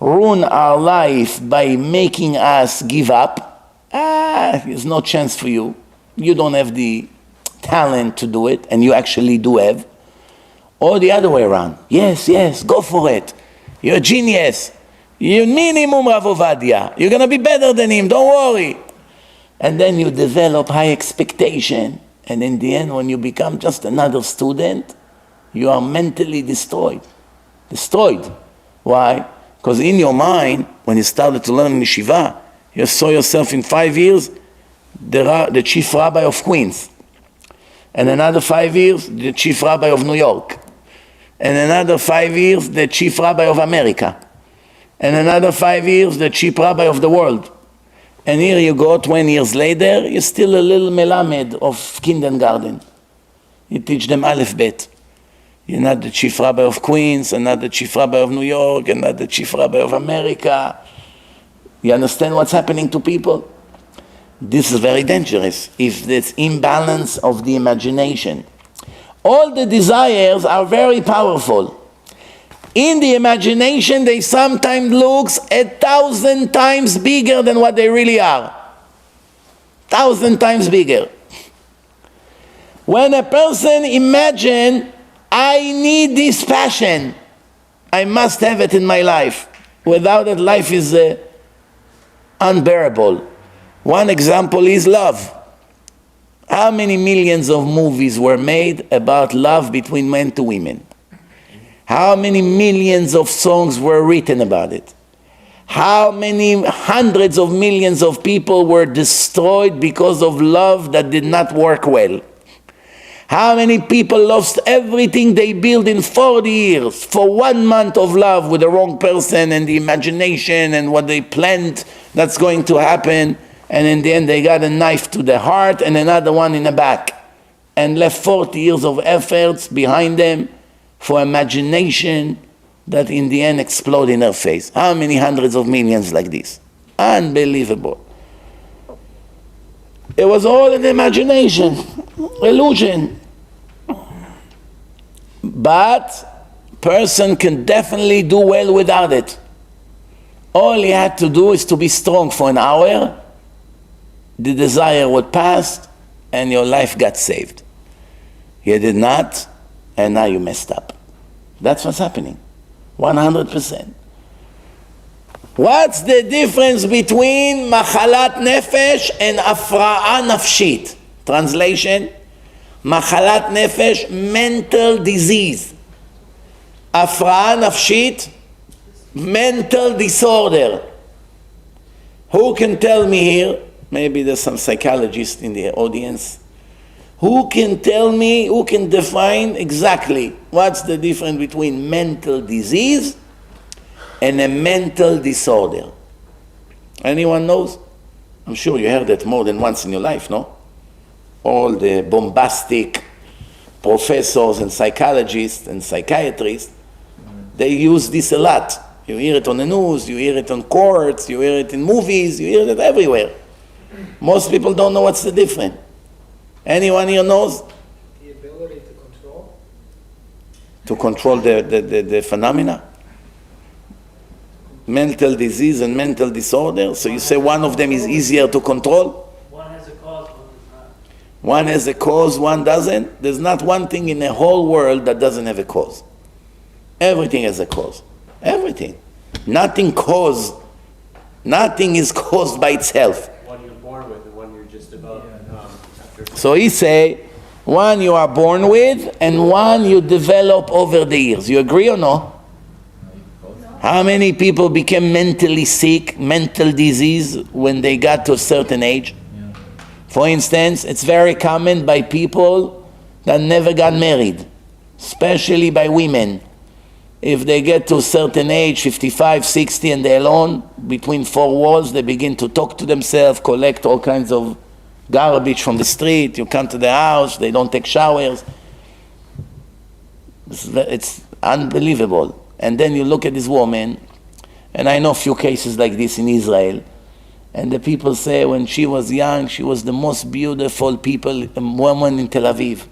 ruin our life by making us give up. There's no chance for you. You don't have the talent to do it, and you actually do have. Or the other way around. Yes, go for it. You're a genius. You're minimum Rav Ovadia. You're going to be better than him, don't worry. And then you develop high expectation. And in the end, when you become just another student, you are mentally destroyed. Destroyed. Why? Because in your mind, when you started to learn in yeshiva, you saw yourself in 5 years, the chief rabbi of Queens. And another 5 years, the chief rabbi of New York. And another 5 years, the chief rabbi of America. And another 5 years, the chief rabbi of the world. And here you go, 20 years later, you're still a little melamed of kindergarten. You teach them Aleph Bet. You're not the chief rabbi of Queens, and not the chief rabbi of New York, and not the chief rabbi of America. You understand what's happening to people? This is very dangerous if there's imbalance of the imagination. All the desires are very powerful. In the imagination, they sometimes look 1,000 times bigger than what they really are. 1,000 times bigger. When a person imagines, I need this passion, I must have it in my life. Without it, life is unbearable. One example is love. How many millions of movies were made about love between men to women? How many millions of songs were written about it? How many hundreds of millions of people were destroyed because of love that did not work well? How many people lost everything they built in 40 years for 1 month of love with the wrong person and the imagination and what they planned that's going to happen, and in the end they got a knife to the heart and another one in the back, and left 40 years of efforts behind them for imagination that in the end explode in their face. How many hundreds of millions like this? Unbelievable. It was all an imagination, illusion. But person can definitely do well without it. All he had to do is to be strong for an hour. The desire would pass and your life got saved. You did not, and now you messed up. That's what's happening. 100%. What's the difference between machalat nefesh and afra'a nafshit? Translation: machalat nefesh, mental disease. Afra'a nafshit, mental disorder. Who can tell me here? Maybe there's some psychologist in the audience. Who can tell me, who can define exactly what's the difference between mental disease and a mental disorder? Anyone knows? I'm sure you heard that more than once in your life, no? All the bombastic professors and psychologists and psychiatrists, they use this a lot. You hear it on the news, you hear it on courts, you hear it in movies, you hear it everywhere. Most people don't know what's the difference. Anyone here knows? The ability to control. To control the phenomena? Mental disease and mental disorder. So you say one of them is easier to control? One has a cause, one does not. One has a cause, one doesn't. There's not one thing in the whole world that doesn't have a cause. Everything has a cause. Everything. Nothing is caused by itself. One you're born with and one you're just about after. So he say, one you are born with and one you develop over the years. You agree or no? How many people became mentally sick, mental disease, when they got to a certain age? For instance, it's very common by people that never got married, especially by women. If they get to a certain age, 55, 60, and they're alone, between four walls, they begin to talk to themselves, collect all kinds of garbage from the street. You come to the house, they don't take showers. It's unbelievable. And then you look at this woman, and I know a few cases like this in Israel, and the people say when she was young, she was the most beautiful woman in Tel Aviv.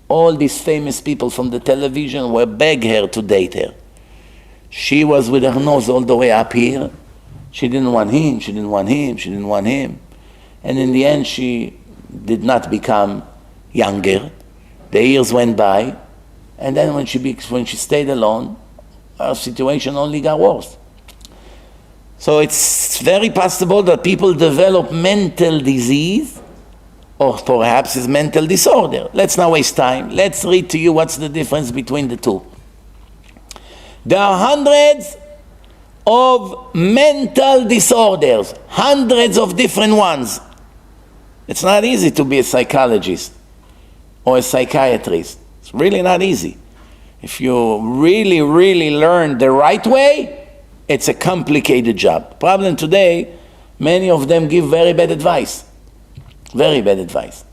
All these famous people from the television were begging her to date her. She was with her nose all the way up here. She didn't want him, she didn't want him, she didn't want him. And in the end, she did not become younger. The years went by, and then when she stayed alone, her situation only got worse. So it's very possible that people develop mental disease, or perhaps it's mental disorder. Let's not waste time. Let's read to you what's the difference between the two. There are hundreds of mental disorders, hundreds of different ones. It's not easy to be a psychologist or a psychiatrist. It's really not easy. If you really, really learn the right way, it's a complicated job. Problem today, many of them give very bad advice. Very bad advice.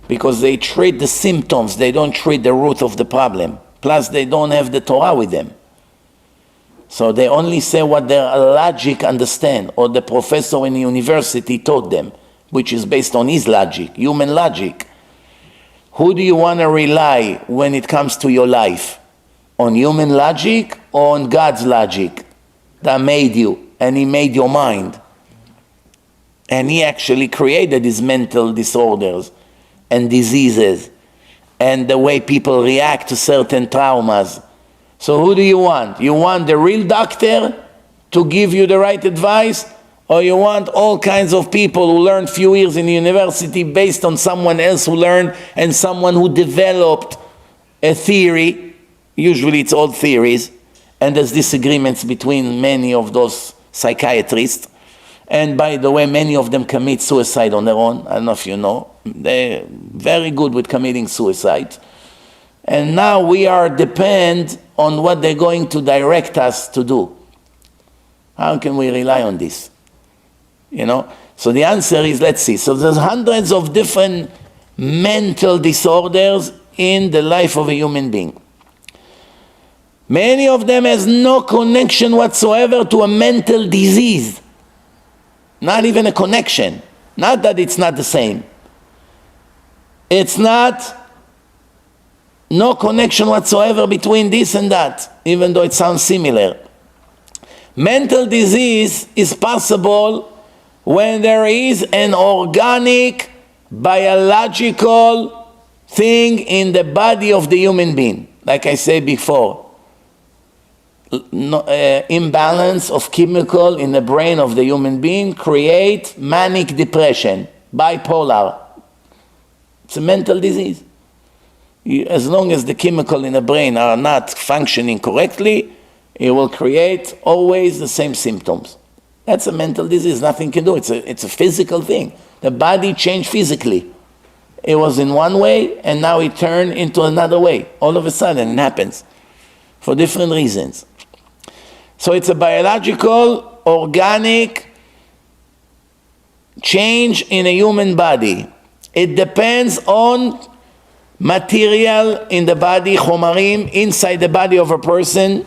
Because they treat the symptoms, they don't treat the root of the problem. Plus they don't have the Torah with them. So they only say what their logic understand, or the professor in the university taught them, which is based on his logic, human logic. Who do you want to rely when it comes to your life? On human logic or on God's logic that made you, and he made your mind? And he actually created these mental disorders and diseases and the way people react to certain traumas. So who do you want? You want the real doctor to give you the right advice, or you want all kinds of people who learned few years in the university based on someone else who learned and someone who developed a theory? Usually it's all theories, and there's disagreements between many of those psychiatrists. And by the way, many of them commit suicide on their own. I don't know if you know. They're very good with committing suicide. And now we are depend on what they're going to direct us to do. How can we rely on this? You know? So the answer is, let's see. So there's hundreds of different mental disorders in the life of a human being. Many of them has no connection whatsoever to a mental disease. Not even a connection. Not that it's not the same. It's not, no connection whatsoever between this and that, even though it sounds similar. Mental disease is possible when there is an organic, biological thing in the body of the human being. Like I said before, imbalance of chemical in the brain of the human being create manic depression, bipolar. It's a mental disease. As long as the chemical in the brain are not functioning correctly, it will create always the same symptoms. That's a mental disease, nothing can do. It's a physical thing. The body changed physically. It was in one way and now it turned into another way. All of a sudden it happens for different reasons. So it's a biological, organic change in a human body. It depends on material in the body, chomarim, inside the body of a person,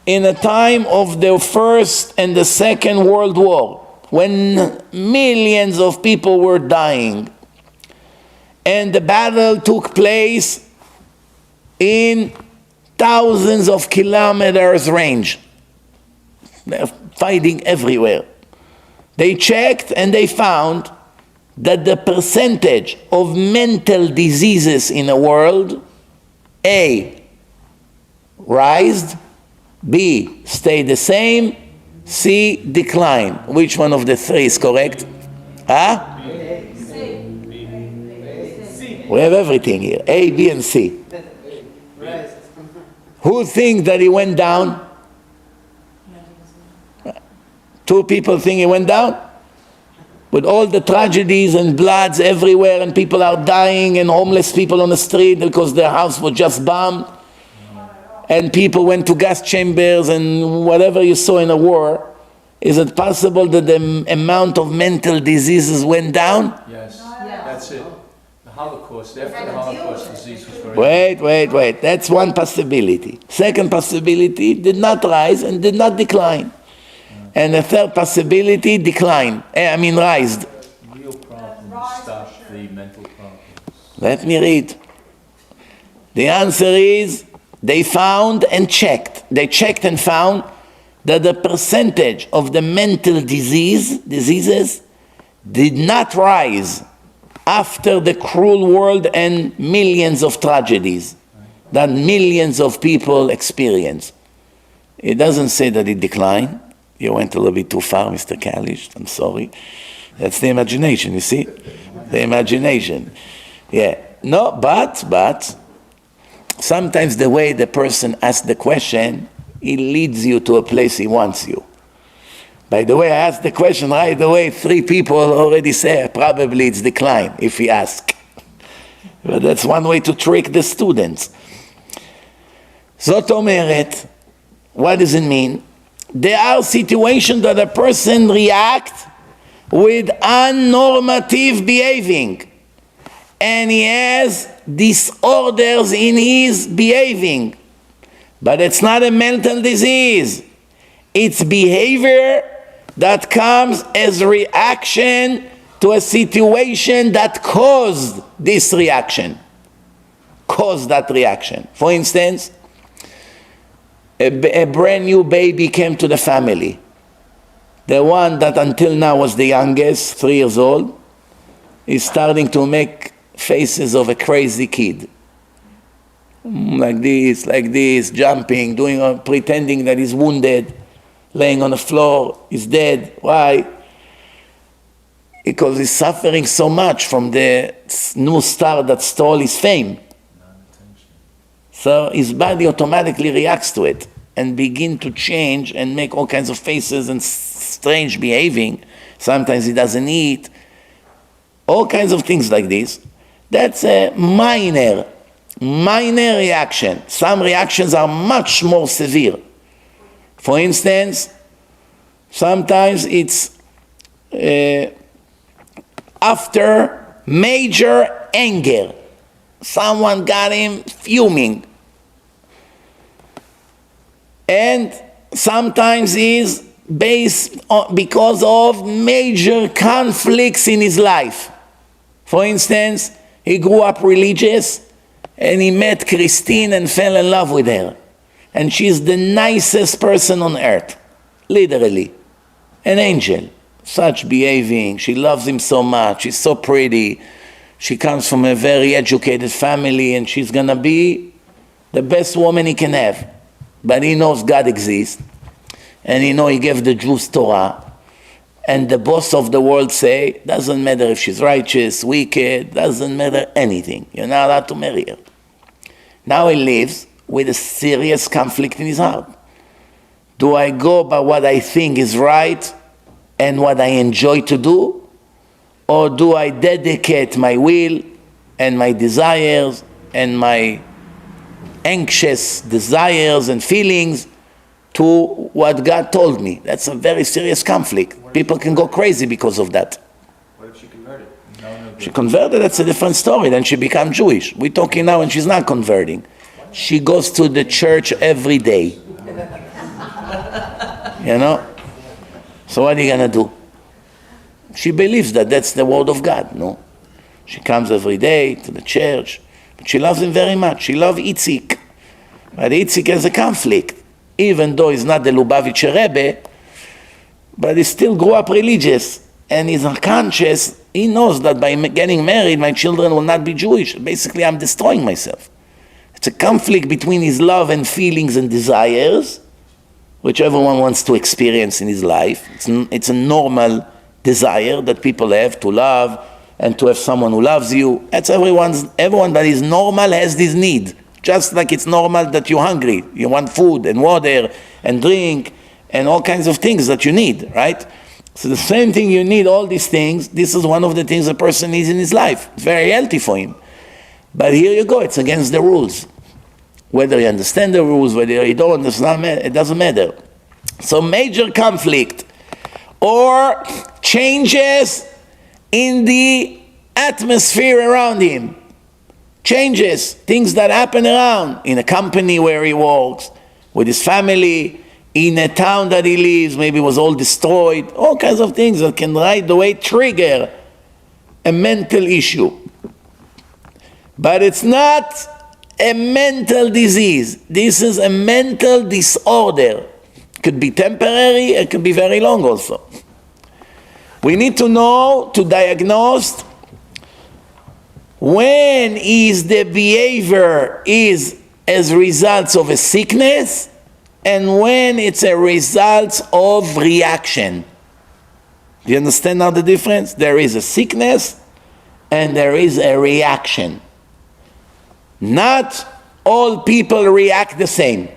in a time of the First and the Second World War, when millions of people were dying, and the battle took place in thousands of kilometers range. They're fighting everywhere. They checked and they found that the percentage of mental diseases in the world, A, rise, B, stay the same, C, decline. Which one of the three is correct? Huh? We have everything here, A, B, and C. Who thinks that he went down? Two people think he went down? With all the tragedies and bloods everywhere and people are dying and homeless people on the street because their house was just bombed. and people went to gas chambers and whatever you saw in a war, is it possible that the amount of mental diseases went down? Yes, Yeah. that's it. The Holocaust, after the Holocaust, disease was very... Wait. That's one possibility. Second possibility, did not rise and did not decline. And the third possibility, rised. Real problems stop the mental problems. Let me read. The answer is, they found and checked. They checked and found that the percentage of the mental diseases did not rise after the cruel world and millions of tragedies that millions of people experience. It doesn't say that it declined. You went a little bit too far, Mr. Kalish. I'm sorry. That's the imagination, you see? The imagination. Yeah. No, but sometimes the way the person asks the question, it leads you to a place he wants you. By the way, I asked the question right away, 3 people already say probably it's decline if he asks. But that's one way to trick the students. Zot omeret, what does it mean? There are situations that a person reacts with unnormative behaving, and he has disorders in his behaving. But it's not a mental disease. It's behavior that comes as a reaction to a situation that caused this reaction. Caused that reaction. For instance, a brand new baby came to the family. The one that until now was the youngest, 3 years old, is starting to make faces of a crazy kid. Like this, jumping, pretending that he's wounded, laying on the floor, he's dead. Why? Because he's suffering so much from the new star that stole his fame. So his body automatically reacts to it and begin to change and make all kinds of faces and strange behaving. Sometimes he doesn't eat. All kinds of things like this. That's a minor reaction. Some reactions are much more severe. For instance, sometimes it's after major anger. Someone got him fuming. And sometimes is because of major conflicts in his life. For instance, he grew up religious and he met Christine and fell in love with her. And she's the nicest person on earth, literally, an angel. Such behaving, she loves him so much, she's so pretty. She comes from a very educated family and she's gonna be the best woman he can have. But he knows God exists and he knows he gave the Jews Torah. And the boss of the world say, doesn't matter if she's righteous, wicked, doesn't matter anything. You're not allowed to marry her. Now he lives with a serious conflict in his heart. Do I go by what I think is right and what I enjoy to do? Or do I dedicate my will and my desires and my anxious desires and feelings to what God told me? That's a very serious conflict. People can go crazy because of that. What if she converted? She converted, that's a different story. Then she became Jewish. We're talking now when she's not converting. She goes to the church every day. You know? So what are you going to do? She believes that that's the word of God, no? She comes every day to the church. But she loves him very much. She loves Itzik. But Itzik has a conflict. Even though he's not the Lubavitcher Rebbe, but he still grew up religious. And he's unconscious. He knows that by getting married, my children will not be Jewish. Basically, I'm destroying myself. It's a conflict between his love and feelings and desires, which everyone wants to experience in his life. It's a normal desire that people have to love and to have someone who loves you. That's everyone that is normal has this need. Just like it's normal that you're hungry. You want food and water and drink and all kinds of things that you need, right? So the same thing, you need all these things. This is one of the things a person needs in his life. It's very healthy for him. But here you go, it's against the rules. Whether you understand the rules, whether you don't understand, it doesn't matter. So major conflict or changes in the atmosphere around him. Changes, things that happen around, in a company where he works, with his family, in a town that he lives, maybe it was all destroyed, all kinds of things that can right away trigger a mental issue. But it's not a mental disease. This is a mental disorder. It could be temporary, it could be very long also. We need to know, to diagnose, when is the behavior is as a result of a sickness and when it's a result of reaction. Do you understand now the difference? There is a sickness and there is a reaction. Not all people react the same.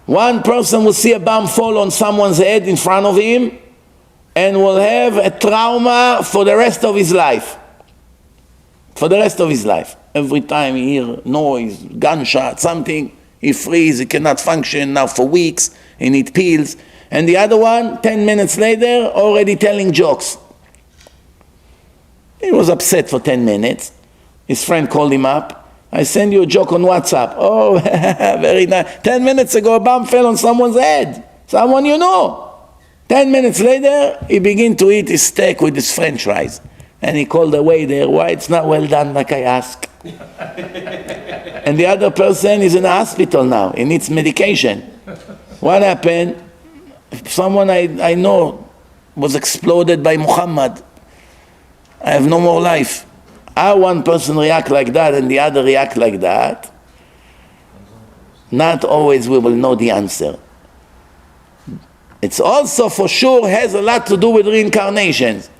One person will see a bomb fall on someone's head in front of him and will have a trauma for the rest of his life. For the rest of his life. Every time he hears noise, gunshot, something, he freezes, he cannot function now for weeks, he needs pills. And the other one, 10 minutes later, already telling jokes. He was upset for 10 minutes. His friend called him up. I send you a joke on WhatsApp. Oh, very nice. 10 minutes ago, a bomb fell on someone's head. Someone you know. 10 minutes later, he began to eat his steak with his french fries. And he called the waiter, why it's not well done like I asked. And the other person is in the hospital now. He needs medication. What happened? Someone I know was exploded by Muhammad. I have no more life. How one person react like that and the other react like that, not always we will know the answer. It's also for sure has a lot to do with reincarnations.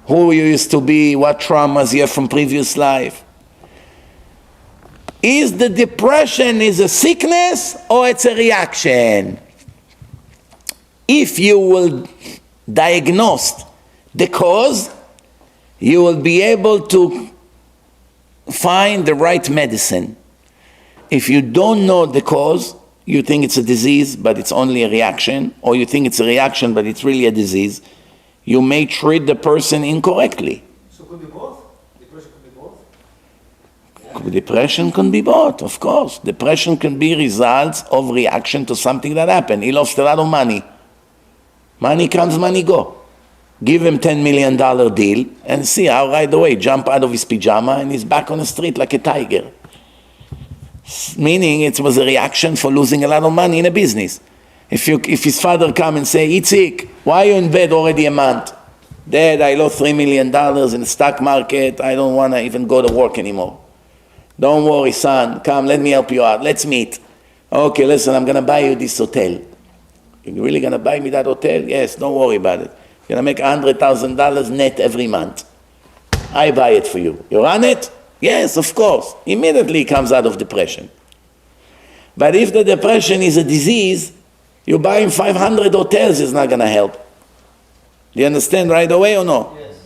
Who you used to be, what traumas you have from previous life. Is the depression is a sickness or it's a reaction? If you will diagnose the cause, you will be able to find the right medicine. If you don't know the cause, you think it's a disease, but it's only a reaction, or you think it's a reaction, but it's really a disease, you may treat the person incorrectly. So it could be both? Depression could be both? Depression can be both, of course. Depression can be results of reaction to something that happened. He lost a lot of money. Money comes, money go. Give him $10 million deal and see how right away jump out of his pajama and he's back on the street like a tiger. Meaning it was a reaction for losing a lot of money in a business. If his father come and say, Itzik, why are you in bed already a month? Dad, I lost $3 million in the stock market. I don't want to even go to work anymore. Don't worry, son. Come, let me help you out. Let's meet. Okay, listen, I'm going to buy you this hotel. You're really going to buy me that hotel? Yes, don't worry about it. You're going to make $100,000 net every month. I buy it for you. You run it? Yes, of course. Immediately he comes out of depression. But if the depression is a disease, you buy him 500 hotels, it's not going to help. Do you understand right away or no? Yes.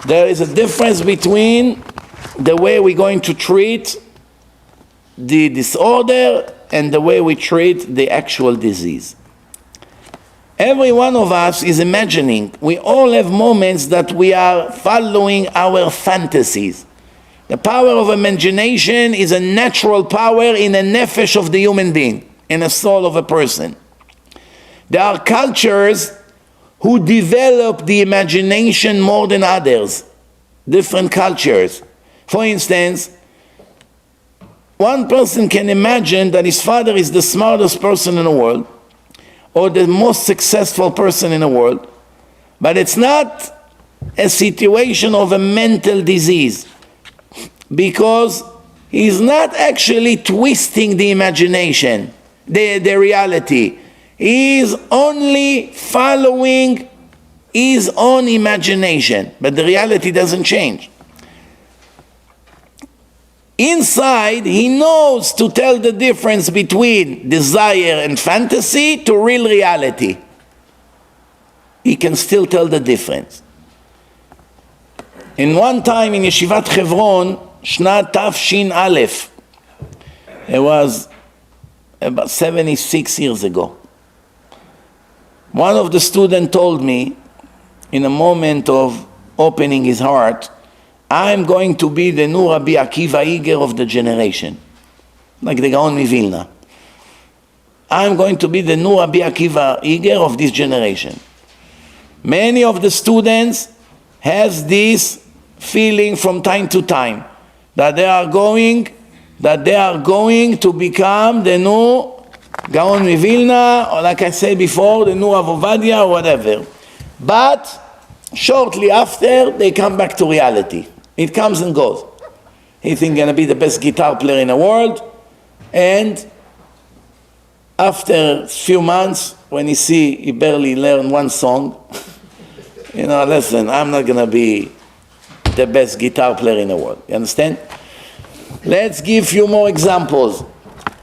There is a difference between the way we're going to treat the disorder and the way we treat the actual disease. Every one of us is imagining. We all have moments that we are following our fantasies. The power of imagination is a natural power in the nefesh of the human being, in the soul of a person. There are cultures who develop the imagination more than others. Different cultures. For instance, one person can imagine that his father is the smartest person in the world, or the most successful person in the world, but it's not a situation of a mental disease, because he's not actually twisting the imagination, the reality. He's only following his own imagination, but the reality doesn't change. Inside, he knows to tell the difference between desire and fantasy to real reality. He can still tell the difference. In one time in Yeshivat Hebron, Shnat Tafshin Aleph, It was about 76 years ago. One of the students told me, in a moment of opening his heart, I'm going to be the new Rabbi Akiva Iger of the generation, like the Gaon Mivilna. I'm going to be the new Rabbi Akiva Iger of this generation. Many of the students has this feeling from time to time that they are going to become the new Gaon Mivilna, or like I said before, the new Rav Ovadia or whatever. But shortly after, they come back to reality. It comes and goes. He thinks he's going to be the best guitar player in the world, and after a few months, when he barely learned one song, listen, I'm not going to be the best guitar player in the world. You understand? Let's give a few more examples.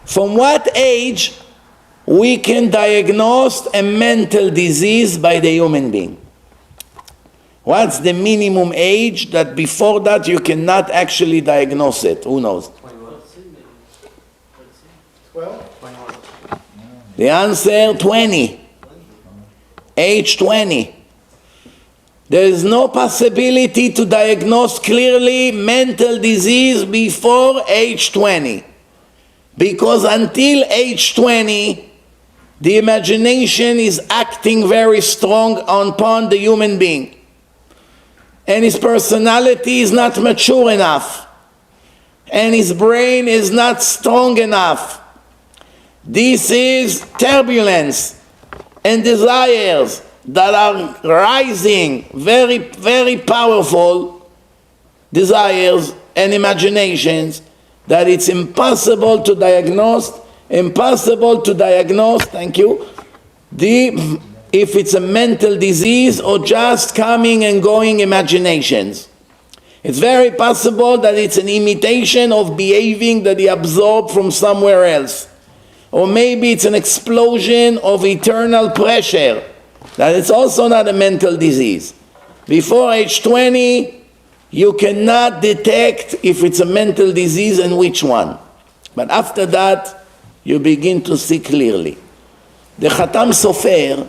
From what age we can diagnose a mental disease by the human being? What's the minimum age that before that you cannot actually diagnose it? Who knows? 12? The answer, 20. Age 20. There is no possibility to diagnose clearly mental disease before age 20. Because until age 20, the imagination is acting very strong upon the human being. And his personality is not mature enough. And his brain is not strong enough. This is turbulence and desires that are rising, very, very powerful desires and imaginations that it's impossible to diagnose, thank you, if it's a mental disease or just coming and going imaginations. It's very possible that it's an imitation of behaving that he absorbed from somewhere else. Or maybe it's an explosion of eternal pressure. That it's also not a mental disease. Before age 20, you cannot detect if it's a mental disease and which one. But after that, you begin to see clearly. The Khatam Sofer,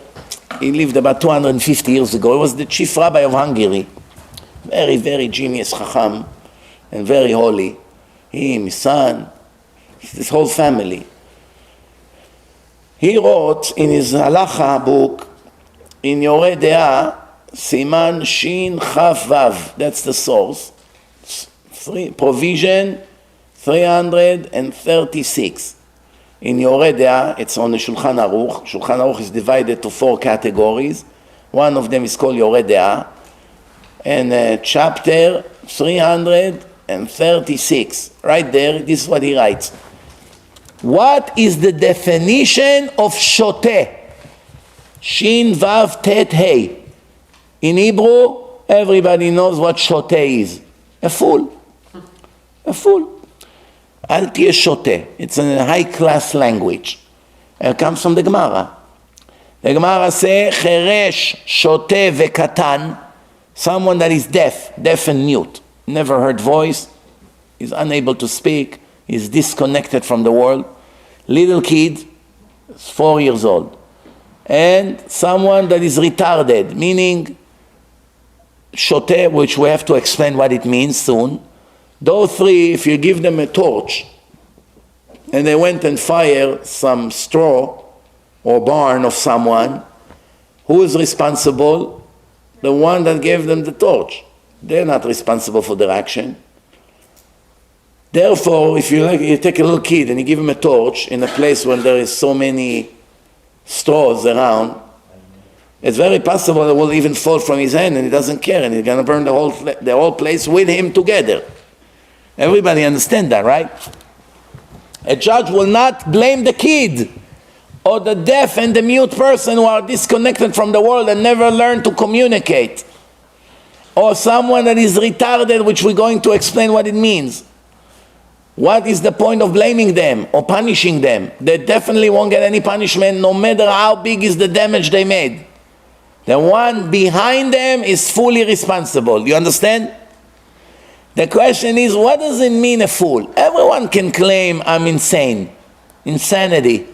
he lived about 250 years ago. He was the chief rabbi of Hungary. Very, very genius Chacham and very holy. Him, his son, his whole family. He wrote in his Halacha book, in Yoreh De'ah, Siman Shin Chaf Vav, that's the source. Provision 336. In Yoreh De'ah, it's on the Shulchan Aruch. Shulchan Aruch is divided to 4 categories. One of them is called Yoreh De'ah. And chapter 336, right there, this is what he writes. What is the definition of shoteh? Shin Vav Tet Hey. In Hebrew, everybody knows what shoteh is. A fool. A fool. Al tiyeh shoteh. It's a high-class language. It comes from the Gemara. The Gemara says, Cheresh, shoteh vekatan. Someone that is deaf and mute, never heard voice, is unable to speak, is disconnected from the world. Little kid, 4 years old. And someone that is retarded, meaning shoteh, which we have to explain what it means soon. Those 3, if you give them a torch, and they went and fired some straw or barn of someone, who is responsible? The one that gave them the torch. They're not responsible for their action. Therefore, if you take a little kid and you give him a torch in a place where there is so many straws around, it's very possible it will even fall from his hand and he doesn't care, and he's going to burn the whole place with him together. Everybody understand that, right? A judge will not blame the kid or the deaf and the mute person who are disconnected from the world and never learn to communicate. Or someone that is retarded, which we're going to explain what it means. What is the point of blaming them or punishing them? They definitely won't get any punishment, no matter how big is the damage they made. The one behind them is fully responsible. You understand? The question is, what does it mean a fool? Everyone can claim I'm insane. Insanity.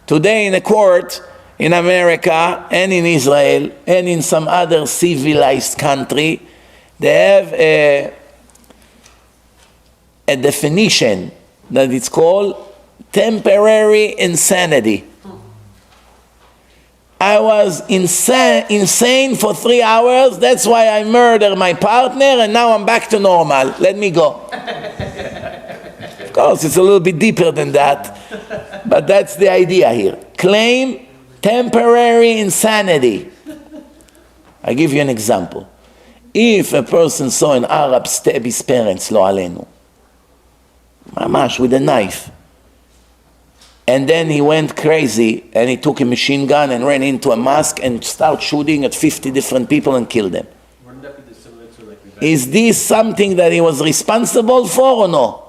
Today in a court in America and in Israel and in some other civilized country, they have a definition that it's called temporary insanity. I was insane for 3 hours, that's why I murdered my partner, and now I'm back to normal. Let me go. Of course, it's a little bit deeper than that, but that's the idea here. Claim temporary insanity. I give you an example. If a person saw an Arab stab his parents, lo alenu, mamash, with a knife, and then he went crazy and he took a machine gun and ran into a mosque and started shooting at 50 different people and killed them. Wouldn't that be similar to like revenge? Is this something that he was responsible for or no?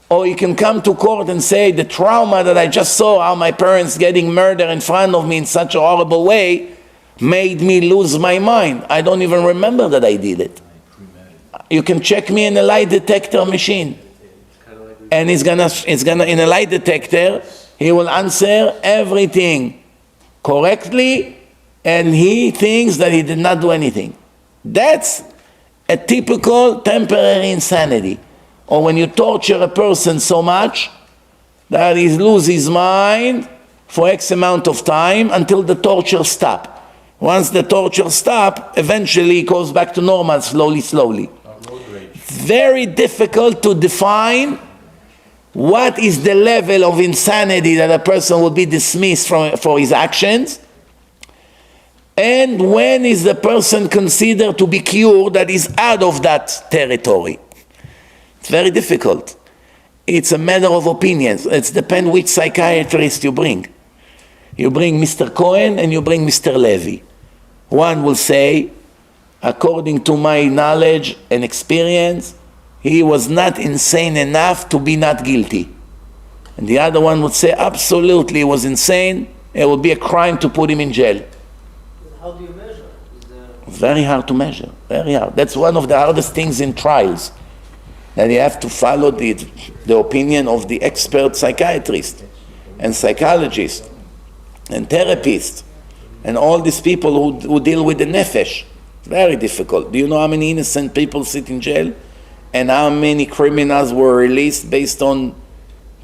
Or you can come to court and say, the trauma that I just saw, how my parents getting murdered in front of me in such a horrible way, made me lose my mind. I don't even remember that I did it. You can check me in a lie detector machine. And it's gonna in a lie detector, he will answer everything correctly, and he thinks that he did not do anything. That's a typical temporary insanity. Or when you torture a person so much that he loses his mind for X amount of time until the torture stops. Once the torture stops, eventually it goes back to normal, slowly. It's very difficult to define what is the level of insanity that a person will be dismissed for his actions, and when is the person considered to be cured that is out of that territory. It's very difficult. It's a matter of opinions. It depends which psychiatrist you bring. You bring Mr. Cohen and you bring Mr. Levy. One will say, according to my knowledge and experience, he was not insane enough to be not guilty. And the other one would say, absolutely, he was insane. It would be a crime to put him in jail. How do you measure? Very hard to measure, very hard. That's one of the hardest things in trials. That you have to follow the opinion of the expert psychiatrist and psychologist and therapist and all these people who deal with the nefesh. Very difficult. Do you know how many innocent people sit in jail? And how many criminals were released based on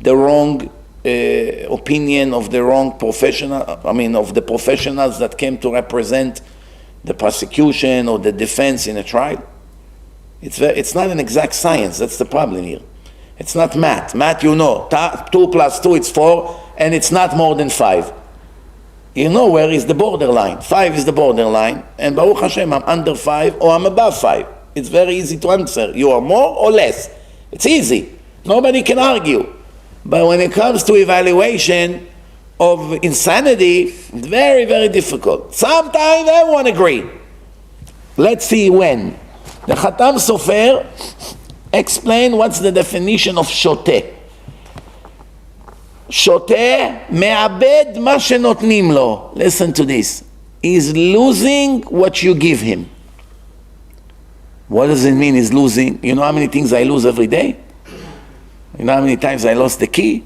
the wrong opinion of the wrong professional, of the professionals that came to represent the prosecution or the defense in a trial? It's not an exact science, that's the problem here. It's not math. Math, 2 + 2 is 4, and it's not more than 5. You know where is the borderline. 5 is the borderline, and Baruch Hashem, I'm under 5 or I'm above 5. It's very easy to answer. You are more or less. It's easy. Nobody can argue. But when it comes to evaluation of insanity, it's very, very difficult. Sometimes everyone agree. Let's see when. The Khatam Sofer explained what's the definition of shoteh. Shoteh me'abed ma shenotnim lo. Listen to this. He's losing what you give him. What does it mean he's losing? You know how many things I lose every day? You know how many times I lost the key?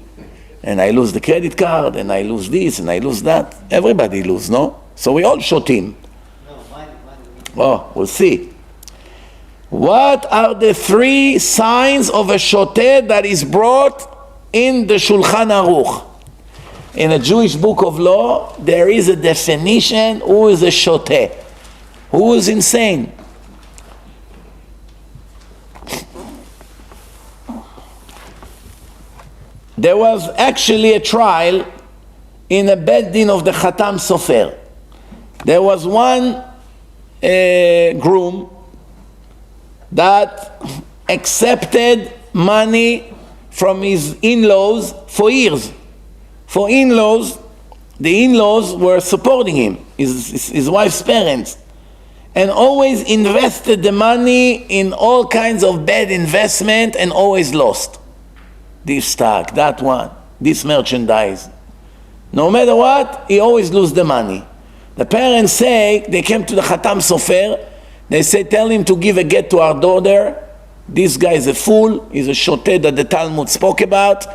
And I lose the credit card, and I lose this, and I lose that. Everybody lose, no? So we all shotim. No, mine. Oh, we'll see. What are the 3 signs of a shoteh that is brought in the Shulchan Aruch? In a Jewish book of law, there is a definition who is a shoteh, who is insane. There was actually a trial in a Beit Din of the Khatam Sofer. There was one groom that accepted money from his in-laws for years. For in-laws, the in-laws were supporting him, his wife's parents, and always invested the money in all kinds of bad investment and always lost. This stock, that one, this merchandise. No matter what, he always lose the money. The parents say, they came to the Khatam Sofer, they say, tell him to give a get to our daughter This guy is a fool, he's a shoteh that the Talmud spoke about,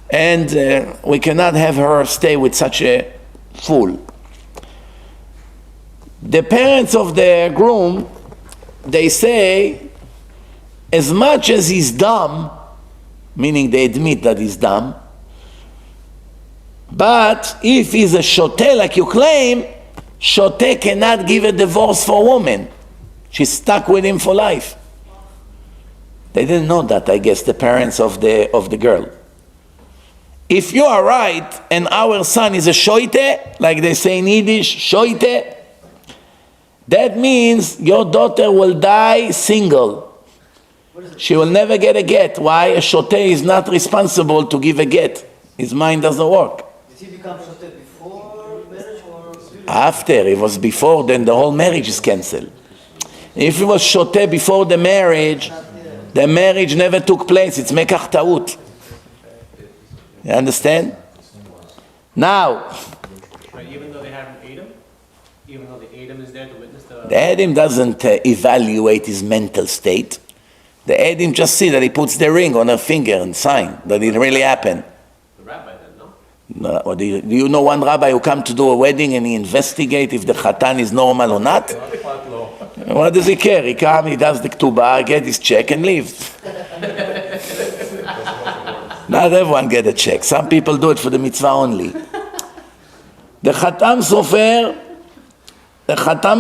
and we cannot have her stay with such a fool. The parents of the groom, they say, as much as he's dumb, meaning they admit that he's dumb, but if he's a shoteh like you claim, shoteh cannot give a divorce for a woman. She's stuck with him for life. They didn't know that, I guess, the parents of the girl. If you are right, and our son is a shoite, like they say in Yiddish, shoite, that means your daughter will die single. She will never get a get. Why? A shoteh is not responsible to give a get. His mind doesn't work. Did he become shoteh before marriage or After. It was before, then the whole marriage is cancelled. If it was shoteh before the marriage never took place. It's mekach ta'ut. You understand? Now, Right, even though they haven't ate him, even though the Adam is there to witness the Edim doesn't evaluate his mental state. The Edim just see that he puts the ring on her finger and sign that it really happened. rabbi then, no? No, or do you know one rabbi who come to do a wedding and he investigate if the chatan is normal or not? What does he care? He come, he does the ketubah, get his check and leaves. Not everyone get a check. Some people do it for the mitzvah only. The Khatam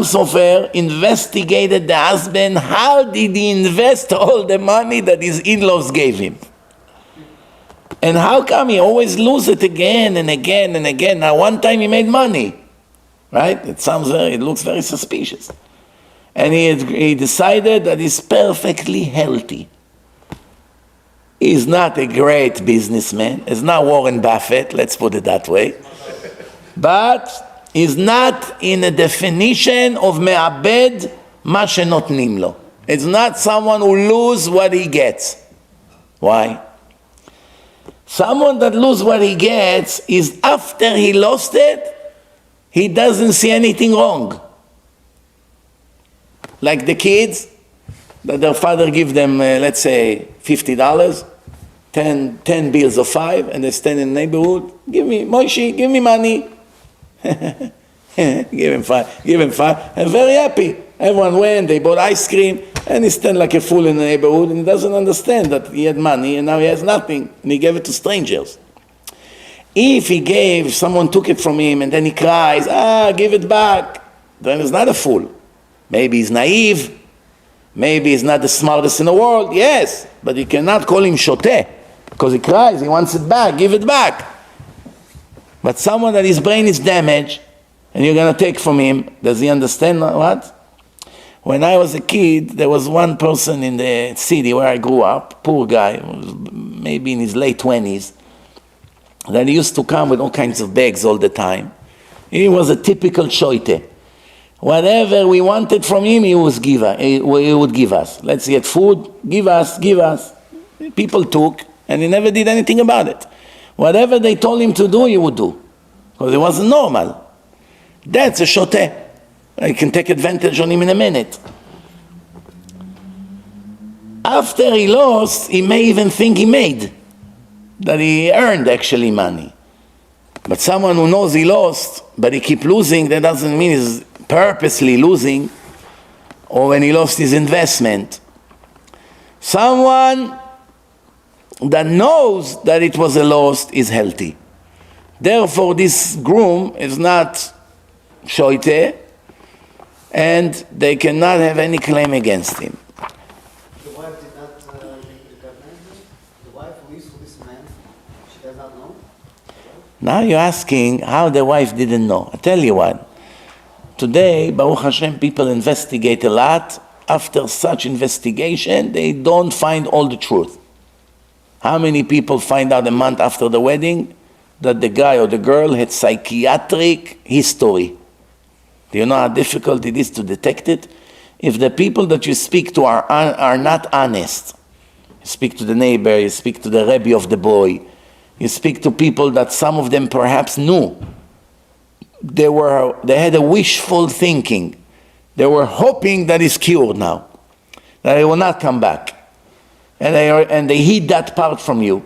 Sofer investigated the husband. How did he invest all the money that his in-laws gave him? And how come he always lose it again and again and again? Now one time he made money, right? It looks very suspicious. And he decided that he's perfectly healthy. He's not a great businessman. He's not Warren Buffett, let's put it that way. But he's not in a definition of me'abed ma shenotnim lo. It's not someone who loses what he gets. Why? Someone that loses what he gets is after he lost it, he doesn't see anything wrong. Like the kids, that their father give them, let's say, $50, 10 bills of 5, and they stand in the neighborhood, give me, Moshe, give me money. give him five, and very happy. Everyone went, they bought ice cream, and he stand like a fool in the neighborhood, and he doesn't understand that he had money, and now he has nothing, and he gave it to strangers. If someone took it from him, and then he cries, give it back, then he's not a fool. Maybe he's naive, maybe he's not the smartest in the world, yes, but you cannot call him shoteh, because he cries, he wants it back, give it back. But someone that his brain is damaged, and you're going to take from him, does he understand what? When I was a kid, there was one person in the city where I grew up, poor guy, maybe in his late 20s, that he used to come with all kinds of bags all the time. He was a typical shoite. Whatever we wanted from him, he would give us. Let's get food, give us. People took, and he never did anything about it. Whatever they told him to do, he would do. Because it wasn't normal. That's a shoteh. I can take advantage on him in a minute. After he lost, he may even think he made. That he earned actually money. But someone who knows he lost, but he keep losing, that doesn't mean he's purposely losing, or when he lost his investment. Someone that knows that it was a loss is healthy. Therefore, this groom is not shoite, and they cannot have any claim against him. the wife did not recognize him? The wife who is with this man, she does not know? Now you're asking how the wife didn't know. I tell you what. Today, Baruch Hashem, people investigate a lot. After such investigation, they don't find all the truth. How many people find out a month after the wedding that the guy or the girl had psychiatric history? Do you know how difficult it is to detect it? If the people that you speak to are not honest, you speak to the neighbor, you speak to the Rebbe of the boy, you speak to people that some of them perhaps knew, they had a wishful thinking. They were hoping that he's cured now, that he will not come back. and they hid that part from you.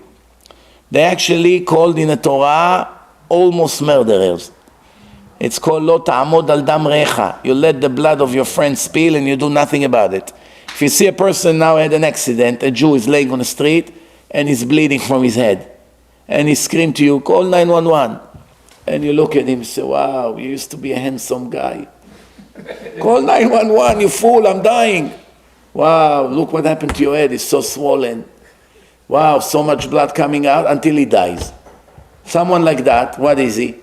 They actually called in the Torah almost murderers. It's called lo ta'amod al dam recha. You let the blood of your friend spill and you do nothing about it. If you see a person now had an accident, a Jew is laying on the street and he's bleeding from his head, and he screams to you, call 911. And you look at him and say, wow, you used to be a handsome guy. Call 911, you fool, I'm dying. Wow, look what happened to your head, it's so swollen. Wow, so much blood coming out until he dies. Someone like that, what is he?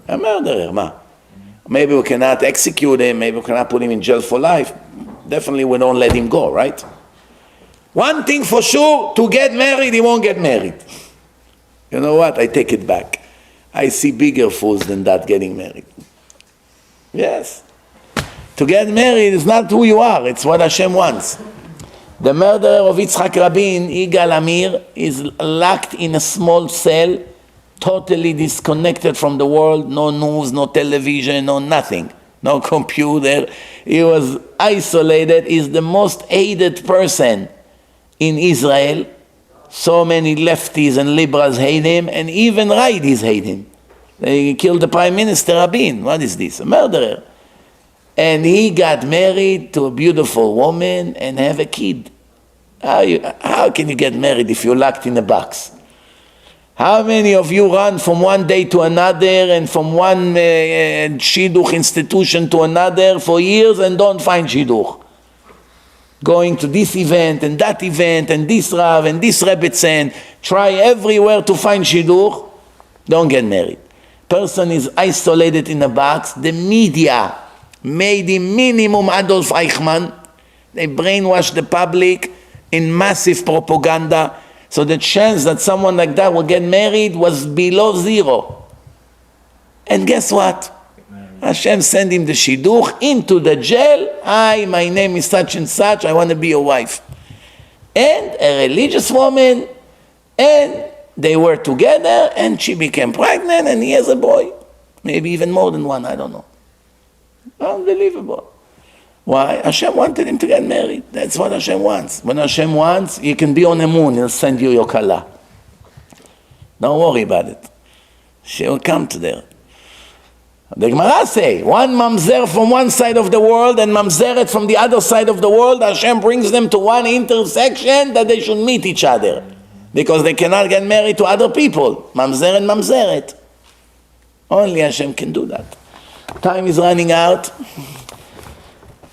A murderer, ma. Maybe we cannot execute him, maybe we cannot put him in jail for life. Definitely we don't let him go, right? One thing for sure, to get married, he won't get married. You know what, I take it back. I see bigger fools than that getting married. Yes. To get married is not who you are, it's what Hashem wants. The murderer of Yitzhak Rabin, Yigal Amir, is locked in a small cell, totally disconnected from the world, no news, no television, no nothing, no computer. He was isolated. He's the most hated person in Israel. So many lefties and liberals hate him, and even righties hate him. They killed the Prime Minister Rabin. What is this? A murderer. And he got married to a beautiful woman and have a kid. How can you get married if you're locked in a box? How many of you run from one day to another and from one shidduch institution to another for years and don't find shidduch? Going to this event and this Rav and this Rebbetzin, try everywhere to find shidduch, don't get married. Person is isolated in a box. The media made him minimum Adolf Eichmann. They brainwashed the public in massive propaganda. So the chance that someone like that will get married was below zero. And guess what? Hashem sent him the shidduch into the jail. Hi, my name is such and such. I want to be your wife. And a religious woman. And they were together. And she became pregnant. And he has a boy. Maybe even more than one. I don't know. Unbelievable. Why? Hashem wanted him to get married. That's what Hashem wants. When Hashem wants, you can be on the moon. He'll send you your kala. Don't worry about it. She will come to there. The Gemara say, one mamzer from one side of the world and mamzeret from the other side of the world, Hashem brings them to one intersection that they should meet each other. Because they cannot get married to other people. Mamzer and mamzeret. Only Hashem can do that. Time is running out.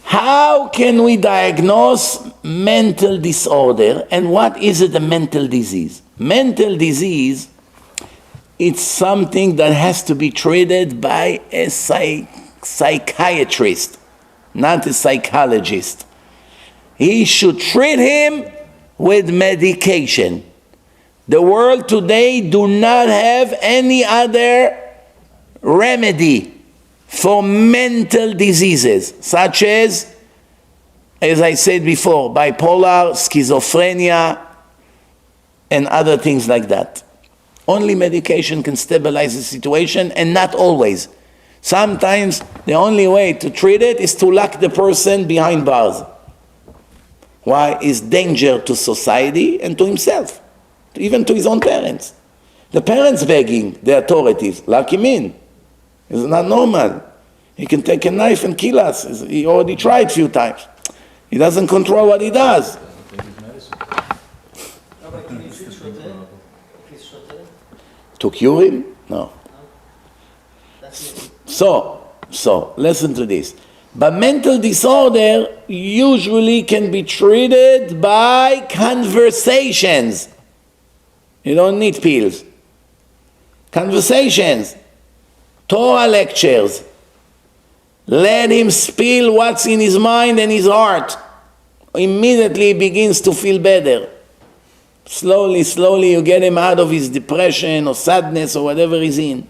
How can we diagnose mental disorder, and what is it, a mental disease? Mental disease, it's something that has to be treated by a psychiatrist, not a psychologist. He should treat him with medication. The world today do not have any other remedy for mental diseases, such as I said before, bipolar, schizophrenia, and other things like that. Only medication can stabilize the situation, and not always. Sometimes the only way to treat it is to lock the person behind bars. Why? It's danger to society and to himself, even to his own parents. The parents begging the authorities, lock him in. It's not normal. He can take a knife and kill us. He already tried a few times. He doesn't control what he does. To cure him? No. So, listen to this. But mental disorder usually can be treated by conversations. You don't need pills. Conversations. Torah lectures. Let him spill what's in his mind and his heart. Immediately he begins to feel better. Slowly you get him out of his depression or sadness or whatever he's in.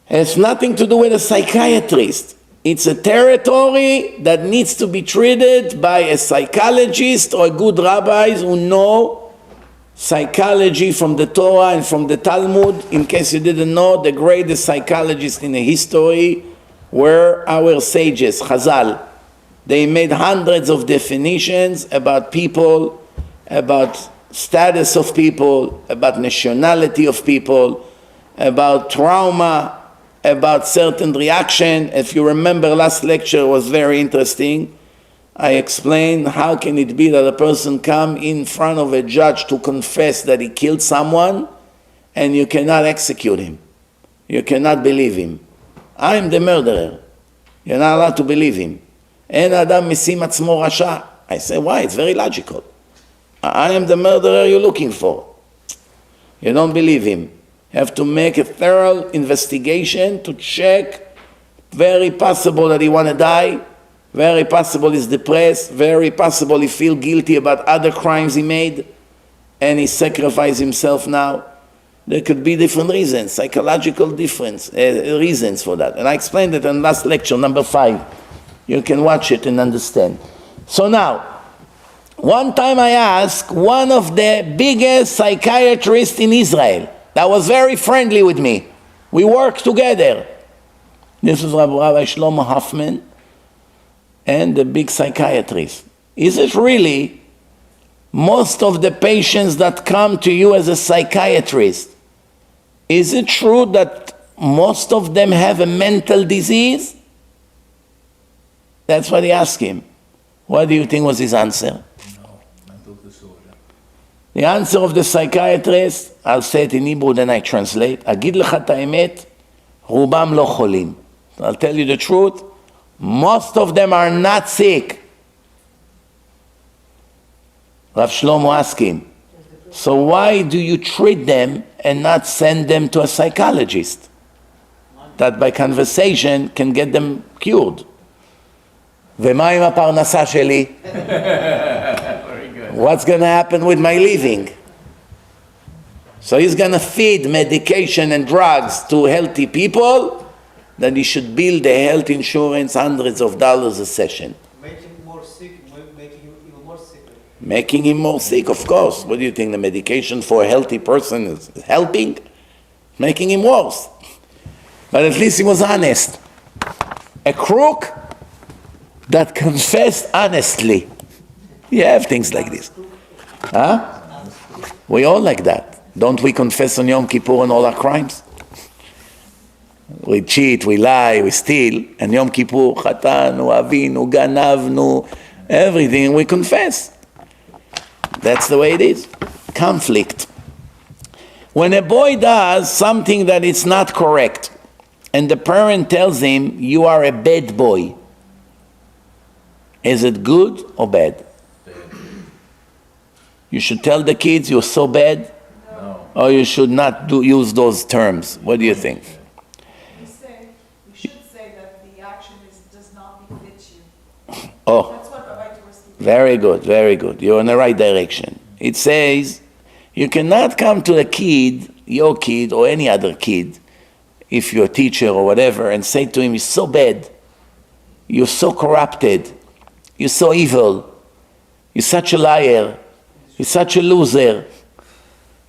It has nothing to do with a psychiatrist. It's a territory that needs to be treated by a psychologist or good rabbis who know psychology from the Torah and from the Talmud. In case you didn't know, the greatest psychologists in the history were our sages, Chazal. They made hundreds of definitions about people, about status of people, about nationality of people, about trauma, about certain reaction. If you remember, last lecture was very interesting. I explained how can it be that a person come in front of a judge to confess that he killed someone and you cannot execute him. You cannot believe him. I'm the murderer. You're not allowed to believe him. En adam misim atzmo rasha. I say, why? It's very logical. I am the murderer you're looking for. You don't believe him. You have to make a thorough investigation to check. Very possible that he want to die. Very possible he's depressed. Very possible he feel guilty about other crimes he made. And he sacrificed himself now. There could be different reasons, psychological reasons for that. And I explained it in last lecture, number 5. You can watch it and understand. So now, one time I asked one of the biggest psychiatrists in Israel that was very friendly with me. We worked together. This is Rabbi Shlomo Hoffman and the big psychiatrist. Is it really most of the patients that come to you as a psychiatrist, is it true that most of them have a mental disease? That's what he asked him. What do you think was his answer? No, mental disorder. The answer of the psychiatrist, I'll say it in Hebrew, then I translate. אגיד לך את האמת, רובם לא חולים. I'll tell you the truth, most of them are not sick. Rav Shlomo asked him, so why do you treat them and not send them to a psychologist that by conversation can get them cured? ומה עם הפרנסה שלי? Very good. What's going to happen with my living? So he's going to feed medication and drugs to healthy people, then he should build a health insurance, hundreds of dollars a session. Make him more sick, making him even more sick. Making him more sick, of course. What do you think, the medication for a healthy person is helping? Making him worse. But at least he was honest. A crook that confessed honestly. You have things like this. Huh? We all like that. Don't we confess on Yom Kippur on all our crimes? We cheat, we lie, we steal, and Yom Kippur, chatanu, avinu, ganavnu, everything we confess. That's the way it is. Conflict. When a boy does something that is not correct, and the parent tells him, you are a bad boy, is it good or bad? You should tell the kids you're so bad, No. or you should not use those terms. What do you think? We should say that the action does not befit you. Oh, That's what Rabbi was speaking. very good, very good. You're in the right direction. It says you cannot come to a kid, your kid or any other kid, if you're a teacher or whatever, and say to him, you're so bad, you're so corrupted, you're so evil, you're such a liar, you're such a loser,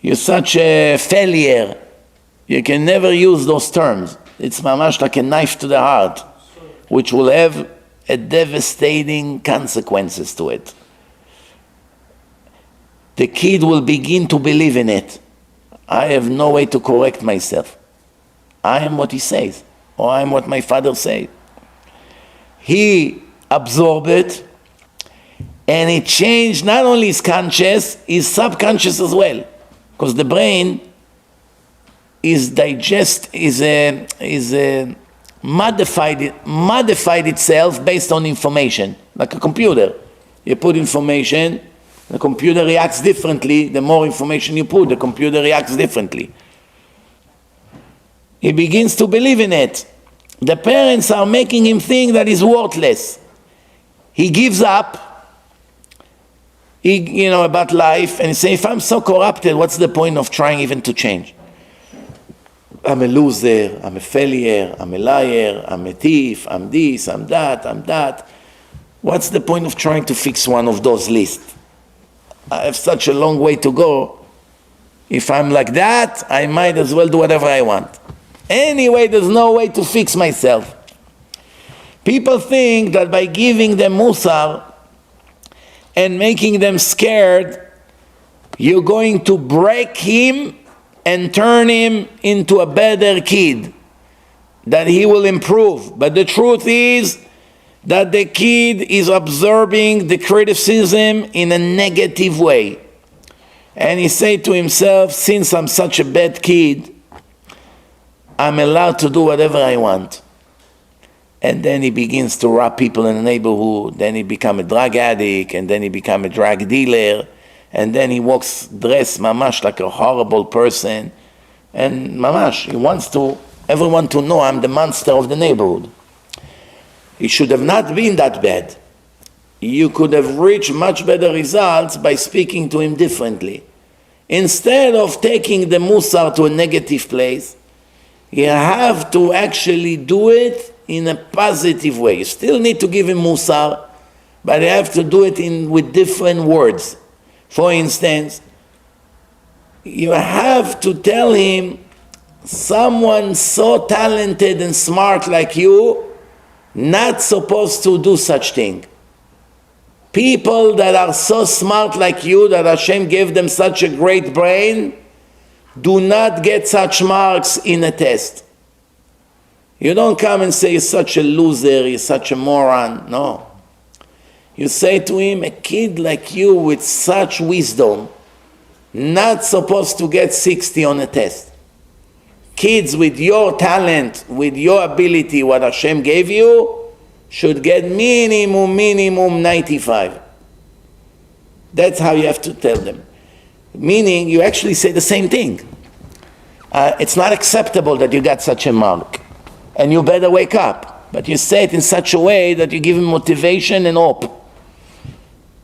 you're such a failure. You can never use those terms. It's mamash like a knife to the heart, which will have a devastating consequences to it. The kid will begin to believe in it. I have no way to correct myself. I am what he says, or I am what my father said. He absorbed it, and it changed not only his conscious, his subconscious as well, because the brain is modified itself based on information, like a computer. You put information, the computer reacts differently. The more information you put, the computer reacts differently. He begins to believe in it. The parents are making him think that he's worthless. He gives up, about life, and he says, if I'm so corrupted, what's the point of trying even to change? I'm a loser, I'm a failure, I'm a liar, I'm a thief, I'm this, I'm that. What's the point of trying to fix one of those lists? I have such a long way to go. If I'm like that, I might as well do whatever I want. Anyway, there's no way to fix myself. People think that by giving them musar and making them scared, you're going to break him and turn him into a better kid, that he will improve. But the truth is that the kid is absorbing the criticism in a negative way. And he said to himself, since I'm such a bad kid, I'm allowed to do whatever I want. And then he begins to rob people in the neighborhood, then he become a drug addict, and then he become a drug dealer, and then he walks dressed mamash like a horrible person, and mamash, he wants everyone to know I'm the monster of the neighborhood. He should have not been that bad. You could have reached much better results by speaking to him differently. Instead of taking the musar to a negative place, you have to actually do it in a positive way. You still need to give him musar, but you have to do it with different words. For instance, you have to tell him, someone so talented and smart like you, not supposed to do such thing. People that are so smart like you, that Hashem gave them such a great brain, do not get such marks in a test. You don't come and say, you're such a loser, you're such a moron. No. You say to him, a kid like you with such wisdom, not supposed to get 60 on a test. Kids with your talent, with your ability, what Hashem gave you, should get minimum 95. That's how you have to tell them. Meaning, you actually say the same thing. It's not acceptable that you got such a mark, and you better wake up. But you say it in such a way that you give him motivation and hope.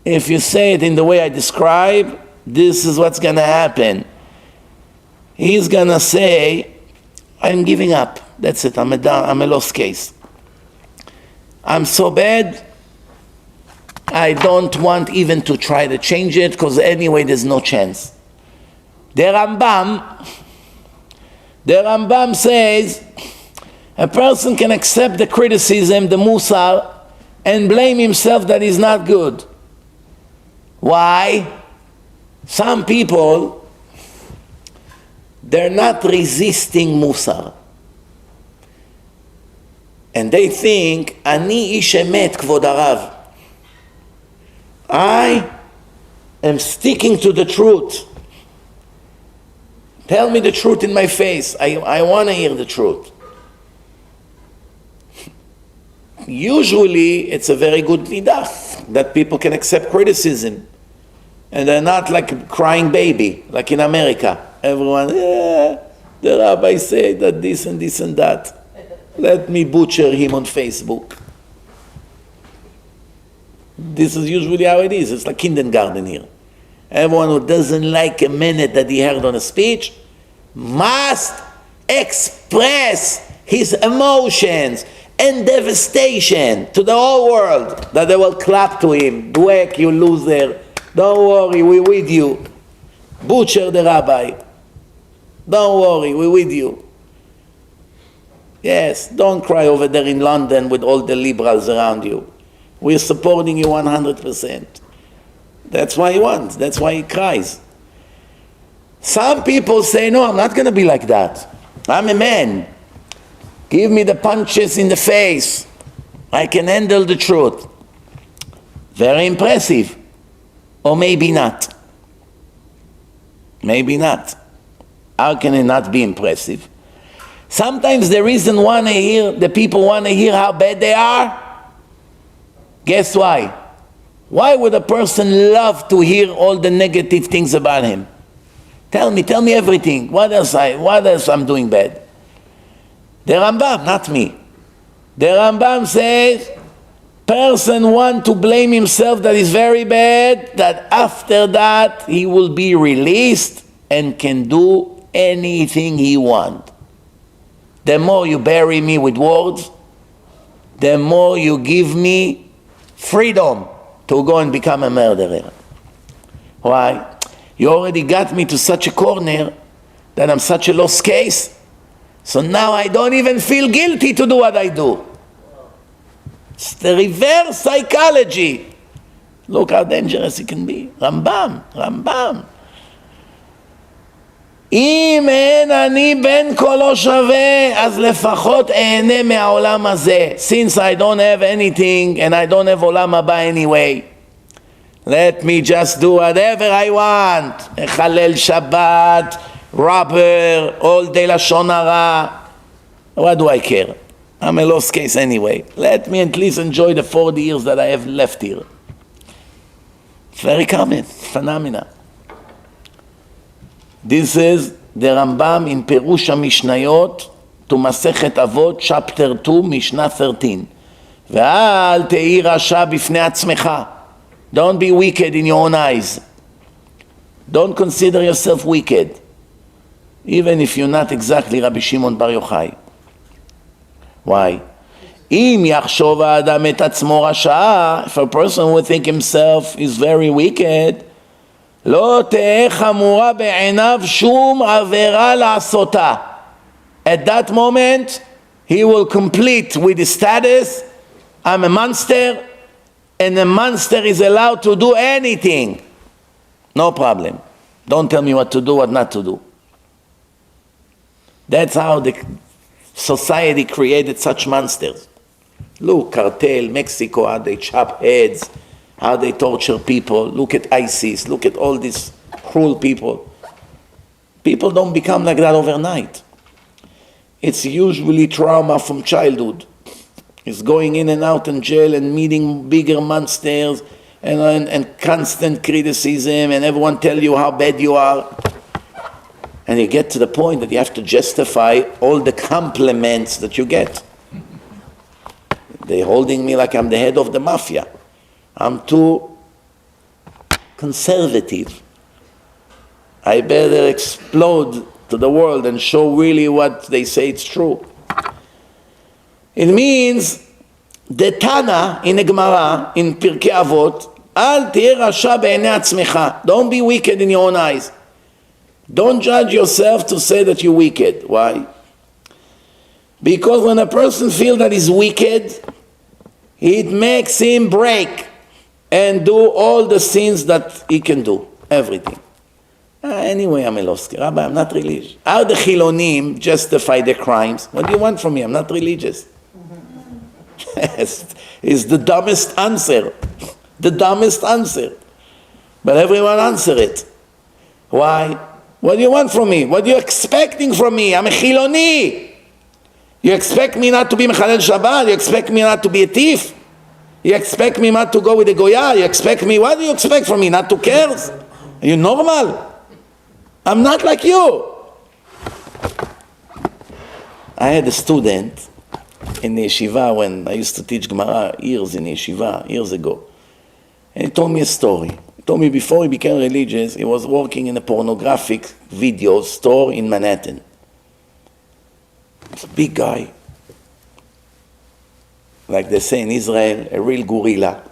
If you say it in the way I describe, this is what's going to happen. He's going to say, I'm giving up. That's it. I'm a lost case. I'm so bad, I don't want even to try to change it, because anyway there's no chance. The Rambam says, a person can accept the criticism, the musar, and blame himself that he's not good. Why? Some people, they're not resisting musar. And they think, Ani ish emet, kvod harav. I am sticking to the truth. Tell me the truth in my face. I want to hear the truth. Usually, it's a very good midah that people can accept criticism. And they're not like a crying baby, like in America. Everyone, the rabbi said that this and this and that. Let me butcher him on Facebook. This is usually how it is. It's like kindergarten here. Everyone who doesn't like a minute that he heard on a speech must express his emotions and devastation to the whole world, that they will clap to him. Dweck, you loser. Don't worry, we're with you. Butcher the rabbi. Don't worry, we're with you. Yes, don't cry over there in London with all the liberals around you. We're supporting you 100%. That's why he wants. That's why he cries. Some people say, no, I'm not going to be like that. I'm a man. Give me the punches in the face. I can handle the truth. Very impressive. Or maybe not. Maybe not. How can it not be impressive? Sometimes the people want to hear how bad they are. Guess why? Why would a person love to hear all the negative things about him? Tell me everything. What else I'm doing bad? The Rambam, not me. The Rambam says, person want to blame himself that is very bad, that after that he will be released and can do anything he wants. The more you bury me with words, the more you give me freedom to go and become a murderer. Why? You already got me to such a corner that I'm such a lost case. So now I don't even feel guilty to do what I do. It's the reverse psychology. Look how dangerous it can be. רמב"ם. אם אין אני בן קולו שווה, אז לפחות אהנה מהעולם הזה. Since I don't have anything and I don't have עולם הבא anyway, let me just do whatever I want. לחלל שבת, robber, all day לשון הרע. What do I care? I'm a lost case anyway. Let me at least enjoy the 40 years that I have left here. It's very common, phenomena. This is the Rambam in Perush HaMishnayot to Masechet Avot, chapter 2, Mishnah 13. ואל תהי רשע בפני עצמך. Don't be wicked in your own eyes. Don't consider yourself wicked, even if you're not exactly Rabbi Shimon Bar Yochai. Why? אם יחשוב האדם את עצמו רשע, if a person would think himself is very wicked, לא תהא חמורה בעיניו שום עבירה לעשותה. At that moment, he will complete with his status, I'm a monster, and a monster is allowed to do anything. No problem. Don't tell me what to do, what not to do. That's how the society created such monsters. Look, cartel, Mexico, how they chop heads, how they torture people. Look at ISIS, look at all these cruel people. People don't become like that overnight. It's usually trauma from childhood. It's going in and out in jail and meeting bigger monsters and constant criticism and everyone tell you how bad you are. And you get to the point that you have to justify all the compliments that you get. They're holding me like I'm the head of the mafia. I'm too conservative. I better explode to the world and show really what they say it's true. It means the Tana in the Gemara, in Pirkei Avot, Al תהיה רשע בעיני עצמך. Don't be wicked in your own eyes. Don't judge yourself to say that you're wicked. Why? Because when a person feels that he's wicked, it makes him break and do all the sins that he can do. Everything. Anyway, I'm a lost case. Rabbi, I'm not religious. How the Chilonim justify their crimes? What do you want from me? I'm not religious. It's the dumbest answer. The dumbest answer. But everyone answer it. Why? What do you want from me? What are you expecting from me? I'm a Chiloni. You expect me not to be Mechalel Shabbat? You expect me not to be a thief? You expect me not to go with the Goya? You expect me, what do you expect from me? Not to care? Are you normal? I'm not like you. I had a student in the yeshiva when I used to teach Gemara years in yeshiva, years ago. And he told me a story. He told me before he became religious, he was working in a pornographic video store in Manhattan. He's a big guy. Like they say in Israel, a real gorilla.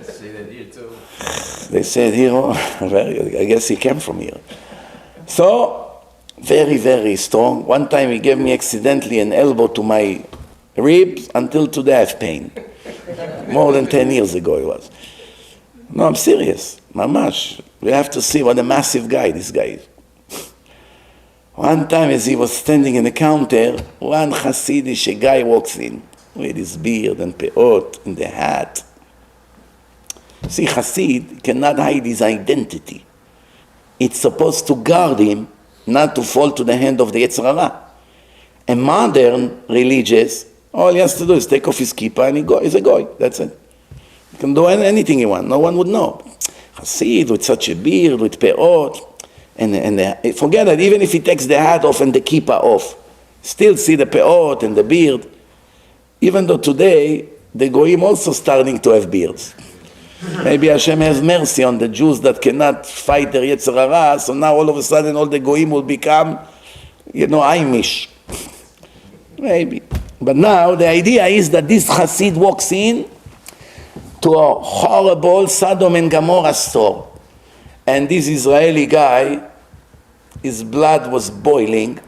Say that here too. They said here, I guess he came from here. So, very, very strong. One time he gave me accidentally an elbow to my ribs. Until today I have pain. More than 10 years ago it was. No, I'm serious. Mamash. We have to see what a massive guy this guy is. One time as he was standing in the counter, one Hasidish guy walks in with his beard and peot and the hat. See, Hasid cannot hide his identity. It's supposed to guard him not to fall to the hand of the Yetzer Hara. A modern religious, all he has to do is take off his kippah and he's a goy. That's it. He can do anything he wants. No one would know. Hasid with such a beard, with peot, and forget that even if he takes the hat off and the kippah off, still see the peot and the beard. Even though today the goyim also starting to have beards. Maybe Hashem has mercy on the Jews that cannot fight their Yetzer Hara, so now all of a sudden all the goyim will become, Amish. Maybe. But now the idea is that this Hasid walks in to a horrible Sodom and Gomorrah store. And this Israeli guy, his blood was boiling.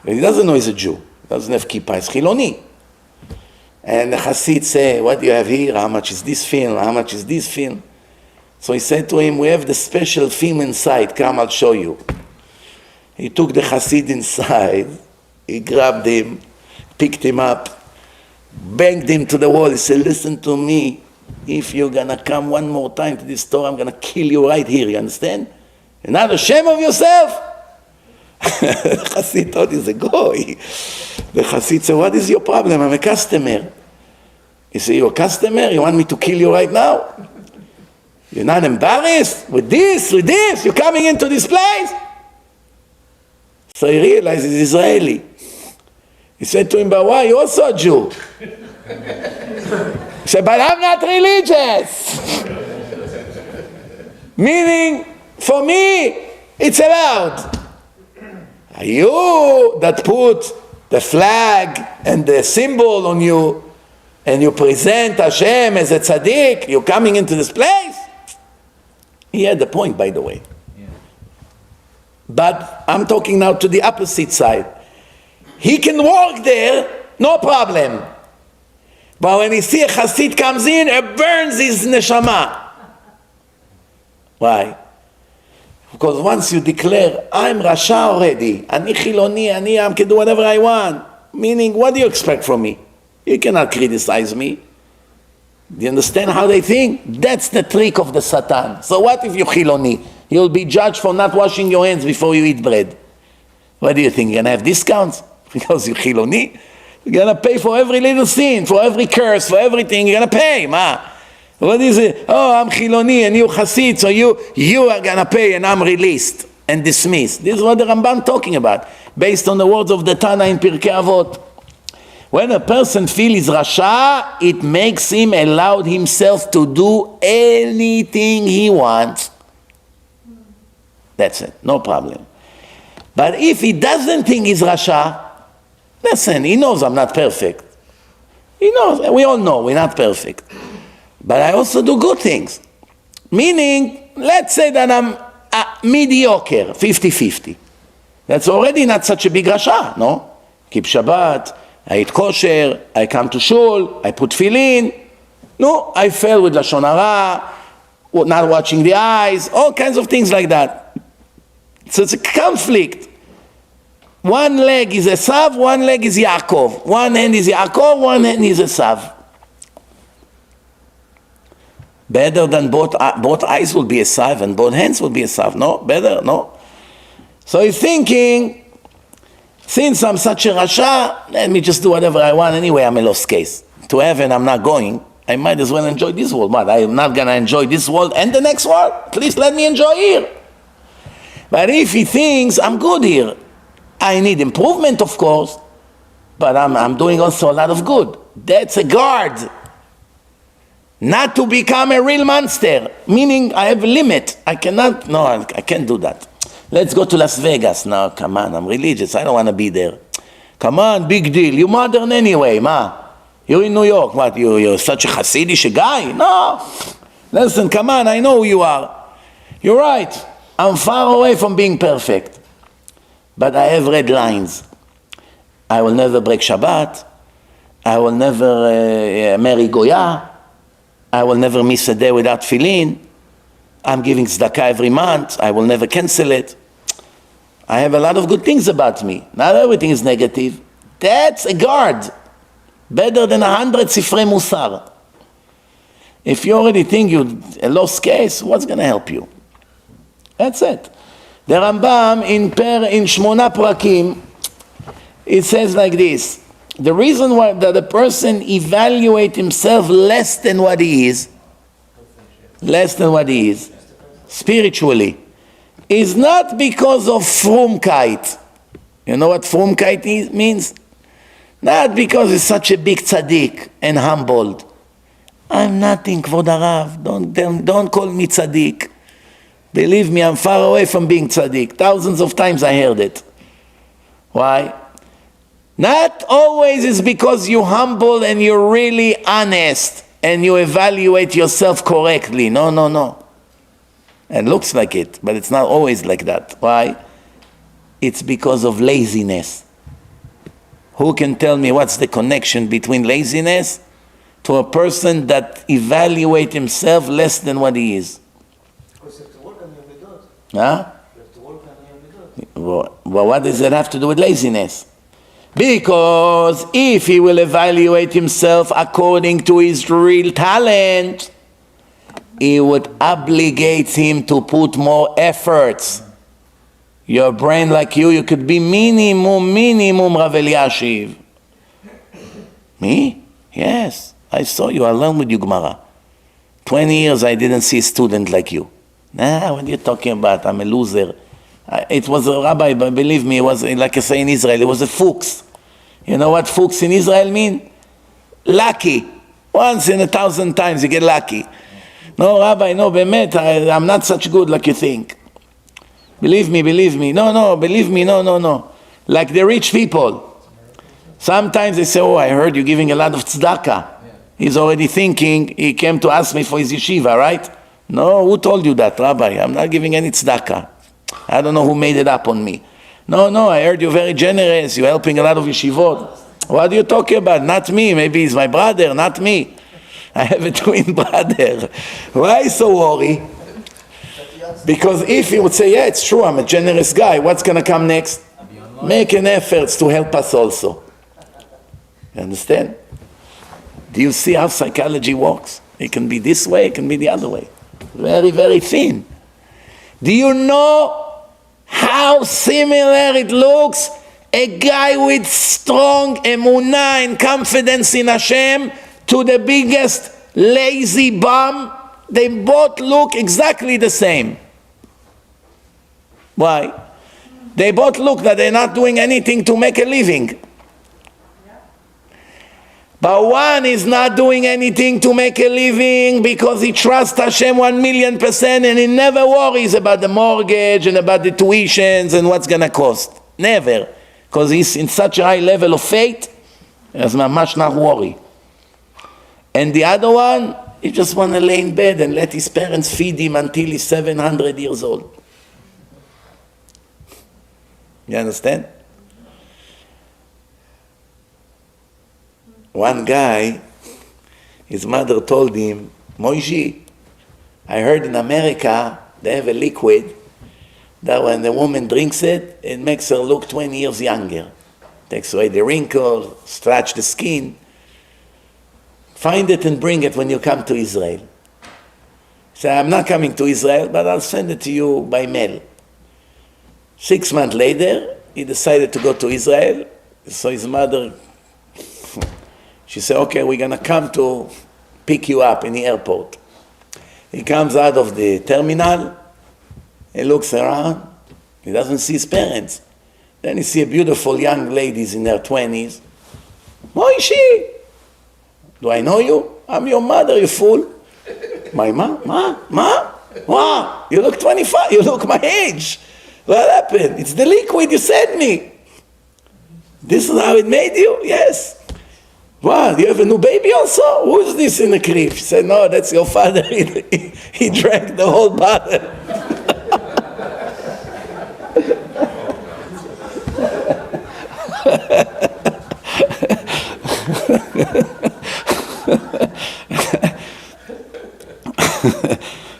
He doesn't know he's a Jew. He doesn't have kippah. He's Chiloni. And the Hasid say, what do you have here? How much is this film? How much is this film? So he said to him, we have the special film inside. Come, I'll show you. He took the Hasid inside. He grabbed him, picked him up, banged him to the wall. He said, listen to me. If you're going to come one more time to this store, I'm going to kill you right here. You understand? You're not ashamed of yourself? The Hasid thought he's a goy. The Hasid said, what is your problem? I'm a customer. He said, you're a customer? You want me to kill you right now? You're not embarrassed? With this? You're coming into this place? So he realized he's Israeli. He said to him, but why? You're also a Jew. He said, but I'm not religious. Meaning, for me, it's allowed. You that put the flag and the symbol on you, and you present Hashem as a tzaddik, you're coming into this place? He had the point, by the way. Yeah. But I'm talking now to the opposite side. He can walk there, no problem. But when he sees a Hasid comes in, it burns his neshama. Why? Because once you declare, I'm Rasha already, Ani Chiloni, I can do whatever I want. Meaning, what do you expect from me? You cannot criticize me. Do you understand how they think? That's the trick of the Satan. So what if you're Chiloni? You'll be judged for not washing your hands before you eat bread. What do you think? You're going to have discounts? Because you're Chiloni? You're going to pay for every little sin, for every curse, for everything. You're going to pay. Ma. What is it? Oh, I'm Chiloni and you Hasid, so you are going to pay and I'm released and dismissed. This is what the Ramban talking about, based on the words of the Tana in Pirkei Avot. When a person feels Rasha, it makes him allow himself to do anything he wants. That's it, no problem. But if he doesn't think he's Rasha, listen, he knows I'm not perfect. He knows, we all know we're not perfect. But I also do good things. Meaning, let's say that I'm mediocre, 50-50. That's already not such a big Rasha, no? Keep Shabbat, I eat kosher, I come to shul, I put tefillin. No, I fail with Lashon Hara, not watching the eyes, all kinds of things like that. So it's a conflict. One leg is Esav, one leg is Yaakov. One hand is Yaakov, one hand is Esav. Better than both eyes will be Esav and both hands will be Esav. No? Better? No? So he's thinking, since I'm such a Rasha, let me just do whatever I want anyway, I'm a lost case. To heaven I'm not going. I might as well enjoy this world. But I'm not going to enjoy this world and the next world. Please let me enjoy here. But if he thinks I'm good here, I need improvement, of course, but I'm doing also a lot of good. That's a guard. Not to become a real monster, meaning I have a limit. I can't do that. Let's go to Las Vegas now. Come on, I'm religious. I don't want to be there. Come on, big deal. You're modern anyway, ma. You're in New York. What, you're such a Hasidish guy? No. Listen, come on, I know who you are. You're right. I'm far away from being perfect. But I have red lines. I will never break Shabbat. I will never marry Goya. I will never miss a day without tefillin. I'm giving tzedakah every month. I will never cancel it. I have a lot of good things about me. Not everything is negative. That's a guard. Better than 100 sifrei musar. If you already think you're a lost case, what's going to help you? That's it. The Rambam in Shmona Prakim, it says like this. The reason why that a person evaluates himself less than what he is, spiritually, is not because of frumkeit. You know what frumkeit means? Not because he's such a big tzaddik and humbled. I'm nothing, Kvod Harav. Don't call me tzaddik. Believe me, I'm far away from being tzaddik. Thousands of times I heard it. Why? Not always is because you're humble and you're really honest and you evaluate yourself correctly. No. It looks like it, but it's not always like that. Why? It's because of laziness. Who can tell me what's the connection between laziness to a person that evaluates himself less than what he is? Because you have to work on your midot. Huh? You have to work on your midot. Well, what does that have to do with laziness? Because if he will evaluate himself according to his real talent, it would obligate him to put more efforts. Your brain like you could be minimum Rav Eliashiv. Me? Yes, I saw you. I learned with you Gemara. 20 years I didn't see a student like you. Nah, what are you talking about? I'm a loser. It was a rabbi, but believe me, it was, like I say in Israel, it was a fuchs. You know what fuchs in Israel mean? Lucky. Once in 1,000 times you get lucky. No, Rabbi, no, bemet, I'm not such good like you think. Believe me. No, believe me, no. Like the rich people. Sometimes they say, oh, I heard you giving a lot of tzedakah. He's already thinking, he came to ask me for his yeshiva, right? No, who told you that, Rabbi? I'm not giving any tzedakah. I don't know who made it up on me. No, I heard you're very generous. You're helping a lot of yeshivot. What are you talking about? Not me. Maybe he's my brother, not me. I have a twin brother. Why so worry? Because if he would say, yeah, it's true, I'm a generous guy, what's going to come next? Make an effort to help us also. You understand? Do you see how psychology works? It can be this way, it can be the other way. Very, very thin. Do you know how similar it looks? A guy with strong emunah and confidence in Hashem to the biggest lazy bum. They both look exactly the same. Why? They both look that they're not doing anything to make a living. But one is not doing anything to make a living because he trusts Hashem 1,000,000% and he never worries about the mortgage and about the tuitions and what's going to cost. Never. Because he's in such a high level of faith, there's much not worry. And the other one, he just want to lay in bed and let his parents feed him until he's 700 years old. You understand? One guy, his mother told him, Moishi, I heard in America they have a liquid that when the woman drinks it, it makes her look 20 years younger. Takes away the wrinkles, stretch the skin. Find it and bring it when you come to Israel. He said, I'm not coming to Israel, but I'll send it to you by mail. 6 months later, he decided to go to Israel. So his mother, she said, okay, we're going to come to pick you up in the airport. He comes out of the terminal. He looks around. He doesn't see his parents. Then he sees beautiful young ladies in their 20s. Moishi, do I know you? I'm your mother, you fool. My mom? Ma? Wow, you look 25. You look my age. What happened? It's the liquid you sent me. This is how it made you? Yes. Wow, you have a new baby also? Who is this in the crib? She said, no, that's your father. He drank the whole bottle.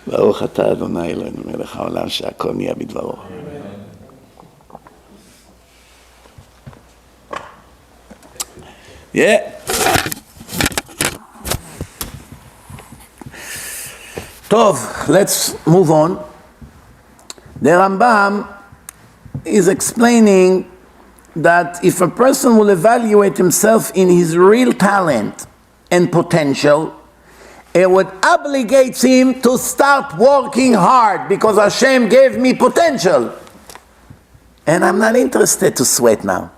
ברוך אתה אדוני אלוהינו מלך העולם שהכל נהיה בדברו. Yeah. Tov, let's move on. The Rambam is explaining that if a person will evaluate himself in his real talent and potential, it would obligate him to start working hard because Hashem gave me potential. And I'm not interested to sweat now,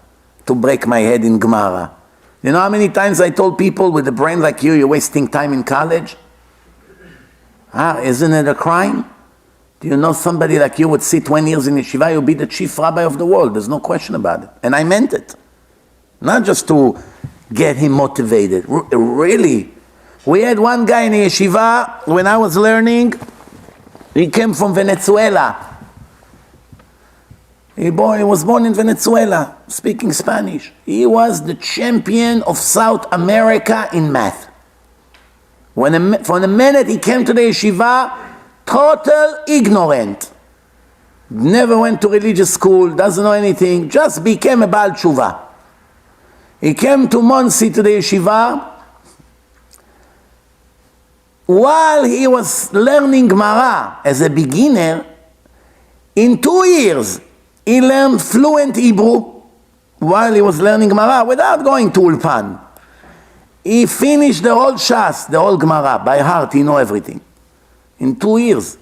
to break my head in Gemara. You know how many times I told people with a brain like you, you're wasting time in college? Isn't it a crime? Do you know somebody like you would sit 20 years in yeshiva, you'll be the chief rabbi of the world. There's no question about it. And I meant it. Not just to get him motivated. Really. We had one guy in yeshiva, when I was learning, he came from Venezuela. He was born in Venezuela, speaking Spanish. He was the champion of South America in math. From the minute he came to the yeshiva, total ignorant. Never went to religious school, doesn't know anything, just became a Baal Tshuva. He came to Monsi to the yeshiva. While he was learning Gemara as a beginner, in 2 years, he learned fluent Hebrew while he was learning Gemara without going to Ulpan. He finished the whole Shas, the whole Gemara, by heart, he know everything. In 2 years.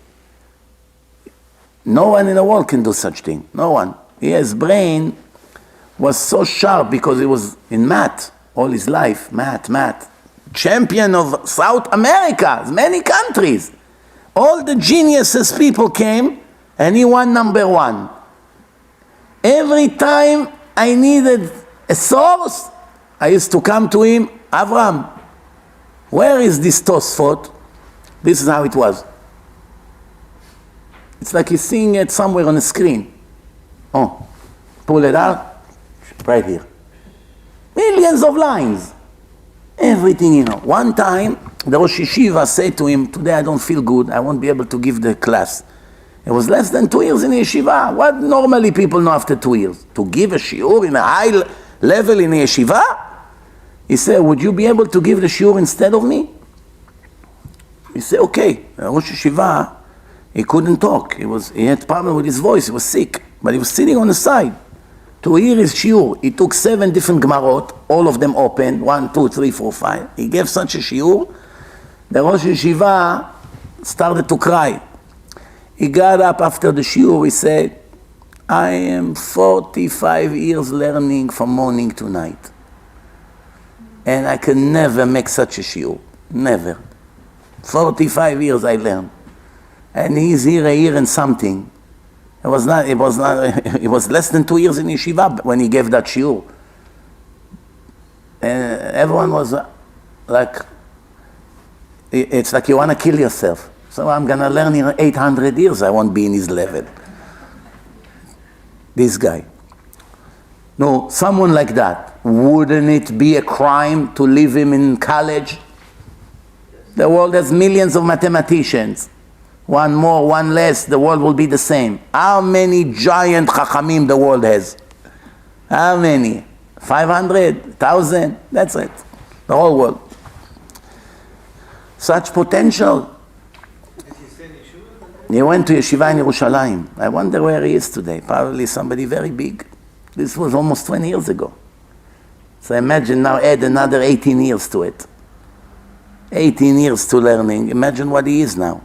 No one in the world can do such thing, no one. His brain was so sharp because he was in math all his life, math. Champion of South America, many countries. All the geniuses people came and he won number 1. Every time I needed a source, I used to come to him, Avram, where is this Tosfot? This is how it was. It's like he's seeing it somewhere on the screen. Oh, pull it out, right here. Millions of lines. Everything you know. One time, the Rosh Yeshiva said to him, today I don't feel good, I won't be able to give the class. It was less than 2 years in the yeshiva. What normally people know after 2 years? To give a shiur in a high level in the yeshiva? He said, would you be able to give the shiur instead of me? He said, okay. Rosh Yeshiva, he couldn't talk. He had problem with his voice, he was sick. But he was sitting on the side. To hear his shiur, he took 7 different Gemarot, all of them open, 1, 2, 3, 4, 5. He gave such a shiur, the Rosh Yeshiva started to cry. He got up after the shiur, he said, I am 45 years learning from morning to night. And I can never make such a shiur, never. 45 years I learned. And he's here a year and something. It was less than 2 years in yeshiva when he gave that shiur. And everyone was like, it's like you want to kill yourself. So I'm going to learn in 800 years, I won't be in his level. This guy. No, someone like that, wouldn't it be a crime to leave him in college? The world has millions of mathematicians. One more, one less, the world will be the same. How many giant chachamim the world has? How many? 500, 1,000, that's it. The whole world. Such potential. He went to yeshiva in Yerushalayim. I wonder where he is today. Probably somebody very big. This was almost 20 years ago. So imagine now add another 18 years to it. 18 years to learning. Imagine what he is now.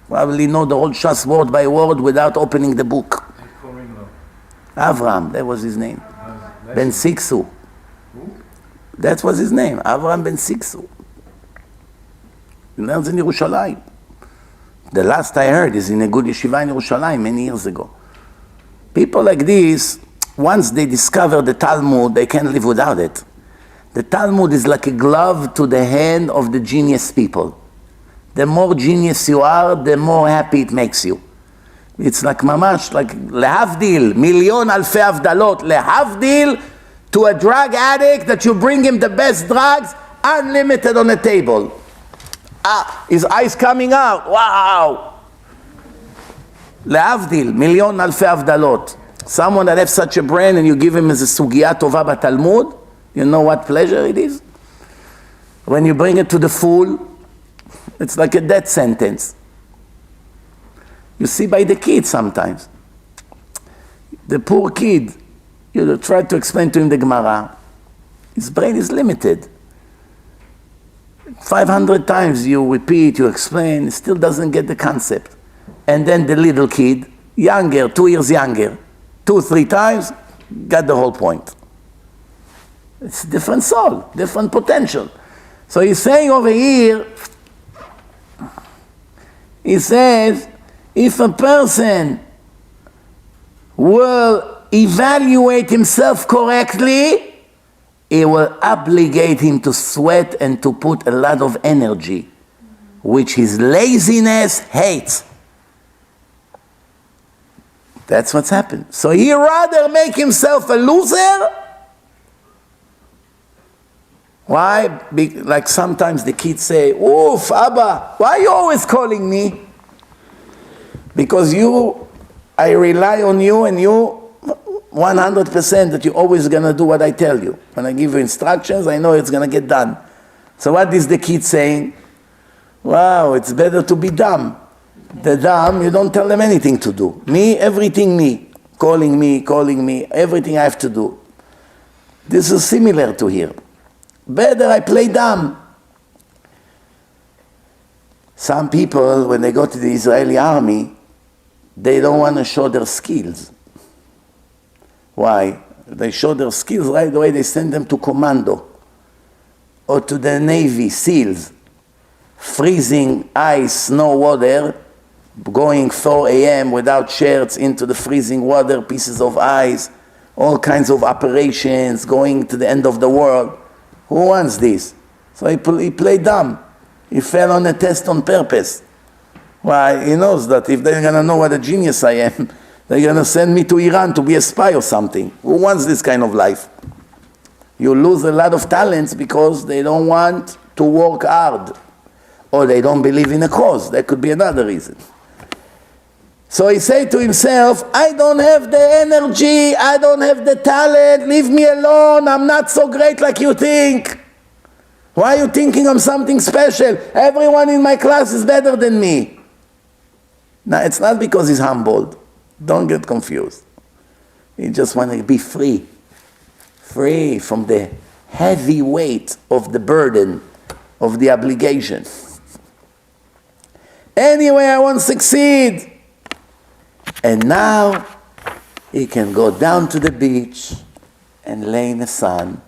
Probably know the whole Shas word by word without opening the book. Avram, that was his name. Ben Siksu. That was his name, Avram Ben Siksu. He learns in Yerushalayim. The last I heard is in a good yeshiva in Yerushalayim many years ago. People like this, once they discover the Talmud, they can't live without it. The Talmud is like a glove to the hand of the genius people. The more genius you are, the more happy it makes you. It's like mamash, like lehavdil, million alfei avdalot, lehavdil to a drug addict that you bring him the best drugs, unlimited on the table. His eyes coming out, wow. Lehavdil, million alfei avdalot. Someone that has such a brain and you give him as a sugya tova b'Talmud, you know what pleasure it is? When you bring it to the fool, it's like a death sentence. You see by the kid sometimes. The poor kid, you try to explain to him the Gemara. His brain is limited. 500 times you repeat, you explain, he still doesn't get the concept. And then the little kid, younger, 2 years younger, 2-3 times, got the whole point. It's a different soul, different potential. So he's saying over here, he says, if a person will evaluate himself correctly, it will obligate him to sweat and to put a lot of energy, which his laziness hates. That's what's happened. So he rather make himself a loser. Why? Like sometimes the kids say, "Oof, Abba, why are you always calling me?" Because I rely on you, and you 100% that you're always going to do what I tell you. When I give you instructions, I know it's going to get done. So what is the kid saying? Wow, it's better to be dumb. The dumb, you don't tell them anything to do. Me, everything me. Calling me, everything I have to do. This is similar to here. Better I play dumb. Some people, when they go to the Israeli army, they don't want to show their skills. Why? If they show their skills right away, they send them to commando or to the Navy SEALs. Freezing ice, snow, water, going 4 a.m. without shirts into the freezing water, pieces of ice, all kinds of operations, going to the end of the world. Who wants this? So he played dumb. He fell on a test on purpose. Why? He knows that if they're going to know what a genius I am, they're going to send me to Iran to be a spy or something. Who wants this kind of life? You lose a lot of talents because they don't want to work hard. Or they don't believe in a cause. That could be another reason. So he said to himself, I don't have the energy, I don't have the talent, leave me alone, I'm not so great like you think. Why are you thinking I'm something special? Everyone in my class is better than me. Now, it's not because he's humbled. Don't get confused. He just wants to be free. Free from the heavy weight of the burden, of the obligation. Anyway, I want to succeed. And now, he can go down to the beach and lay in the sun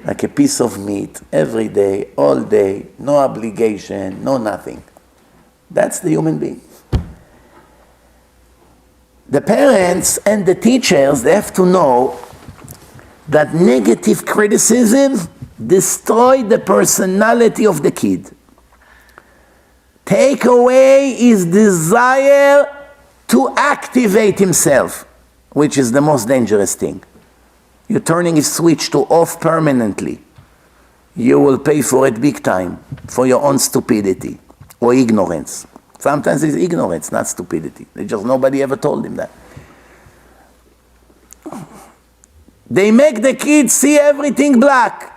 like a piece of meat every day, all day, no obligation, no nothing. That's the human being. The parents and the teachers, they have to know that negative criticism destroys the personality of the kid. Take away his desire to activate himself, which is the most dangerous thing. You're turning his switch to off permanently. You will pay for it big time, for your own stupidity or ignorance. Sometimes it's ignorance, not stupidity. Nobody ever told him that. They make the kids see everything black,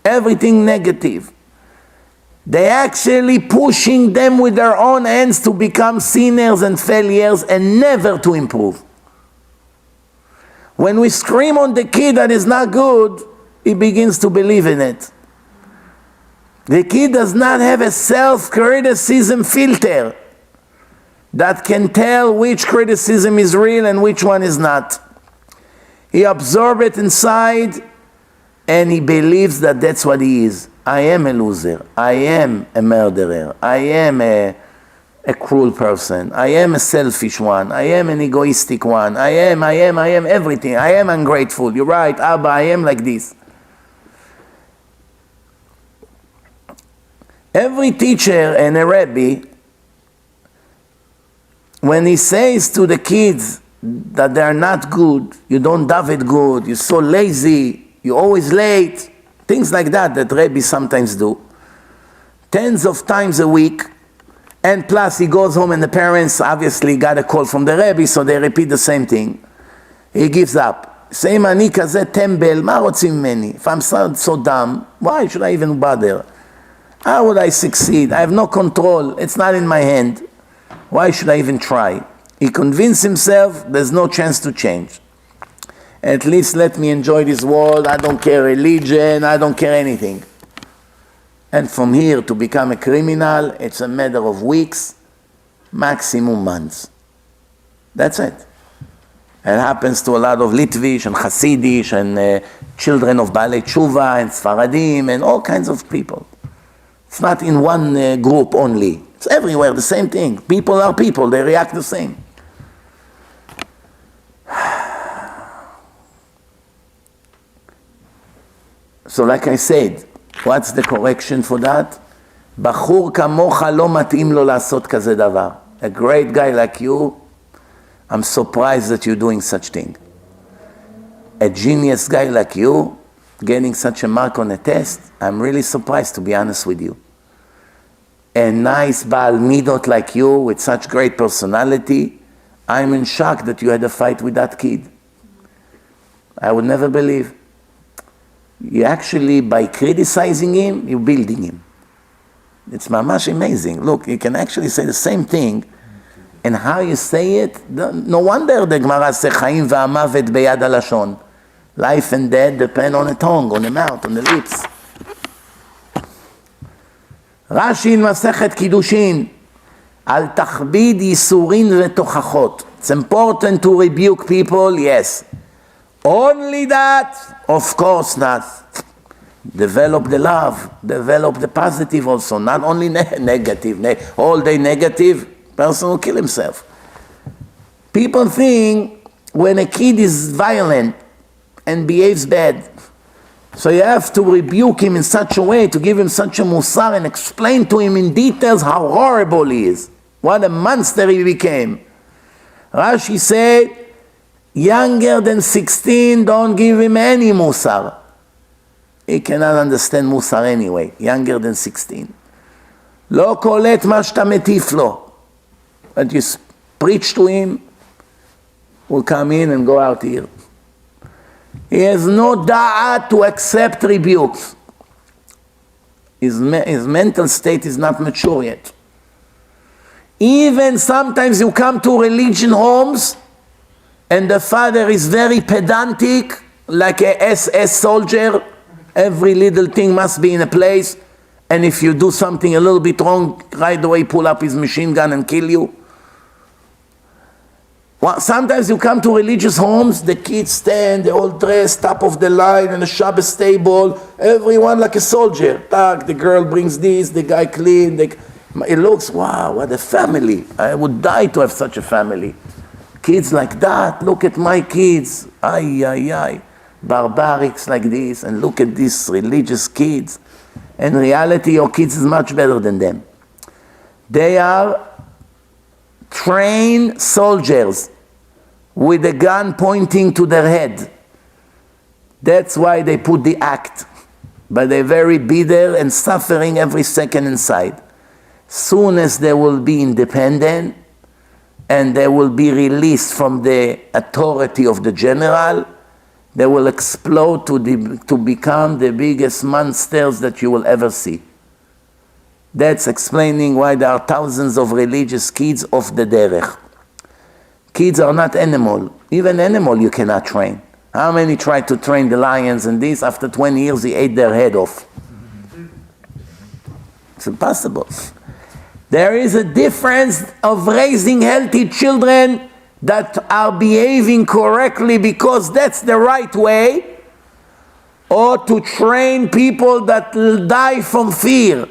everything negative. They actually pushing them with their own hands to become sinners and failures and never to improve. When we scream on the kid that is not good, he begins to believe in it. The kid does not have a self-criticism filter that can tell which criticism is real and which one is not. He absorbs it inside and he believes that that's what he is. I am a loser. I am a murderer. I am a cruel person. I am a selfish one. I am an egoistic one. I am everything. I am ungrateful. You're right, Abba, I am like this. Every teacher and a Rebbe, when he says to the kids that they are not good, you don't daven good, you're so lazy, you're always late, things like that Rebbe sometimes do, tens of times a week, and plus he goes home and the parents obviously got a call from the Rebbe, so they repeat the same thing. He gives up. Say, אני כזה טמבל, מה רוצים ממני? If I'm so dumb, why should I even bother? How would I succeed? I have no control. It's not in my hand. Why should I even try? He convinced himself there's no chance to change. At least let me enjoy this world. I don't care religion. I don't care anything. And from here to become a criminal, it's a matter of weeks, maximum months. That's it. It happens to a lot of Litvish and Hasidish and children of Baalei Tshuva and Sfaradim and all kinds of people. It's not in one group only. It's everywhere, the same thing. People are people, they react the same. So like I said, what's the correction for that? בחור כמוך לא מתאים לו לעשות כזה דבר. A great guy like you, I'm surprised that you're doing such thing. A genius guy like you, getting such a mark on a test, I'm really surprised, to be honest with you. A nice Baal Midot like you, with such great personality, I'm in shock that you had a fight with that kid. I would never believe. You actually, by criticizing him, you're building him. It's mamash amazing. Look, you can actually say the same thing, and how you say it, no wonder the Gemara says, Chaim v'amavet beyad halashon. Life and death depend on the tongue, on the mouth, on the lips. Rashi in Masechet Kiddushin, al tachbid yisurin v'tochachot. It's important to rebuke people, yes. Only that? Of course not. Develop the love, develop the positive also, not only negative. All day negative, person will kill himself. People think when a kid is violent and behaves bad, so you have to rebuke him in such a way, to give him such a musar and explain to him in details how horrible he is, what a monster he became. Rashi said, younger than 16, don't give him any musar. He cannot understand musar anyway, younger than 16. Lo kolet ma sheta metif lo. But you preach to him, will come in and go out here. He has no da'at to accept rebukes. His mental state is not mature yet. Even sometimes you come to religion homes and the father is very pedantic, like a SS soldier. Every little thing must be in a place, and if you do something a little bit wrong, right away pull up his machine gun and kill you. Well, sometimes you come to religious homes, the kids stand, they're all dressed, top of the line, in a Shabbos table, everyone like a soldier. The girl brings this, the guy clean. It looks, wow, what a family. I would die to have such a family. Kids like that, look at my kids. Barbarics like this, and look at these religious kids. In reality, your kids is much better than them. They are trained soldiers with a gun pointing to their head. That's why they put the act. But they're very bitter and suffering every second inside. Soon as they will be independent and they will be released from the authority of the general, they will explode to become the biggest monsters that you will ever see. That's explaining why there are thousands of religious kids off the derech. Kids are not animal. Even animal you cannot train. How many try to train the lions and this? After 20 years he ate their head off. It's impossible. There is a difference of raising healthy children that are behaving correctly because that's the right way, or to train people that will die from fear.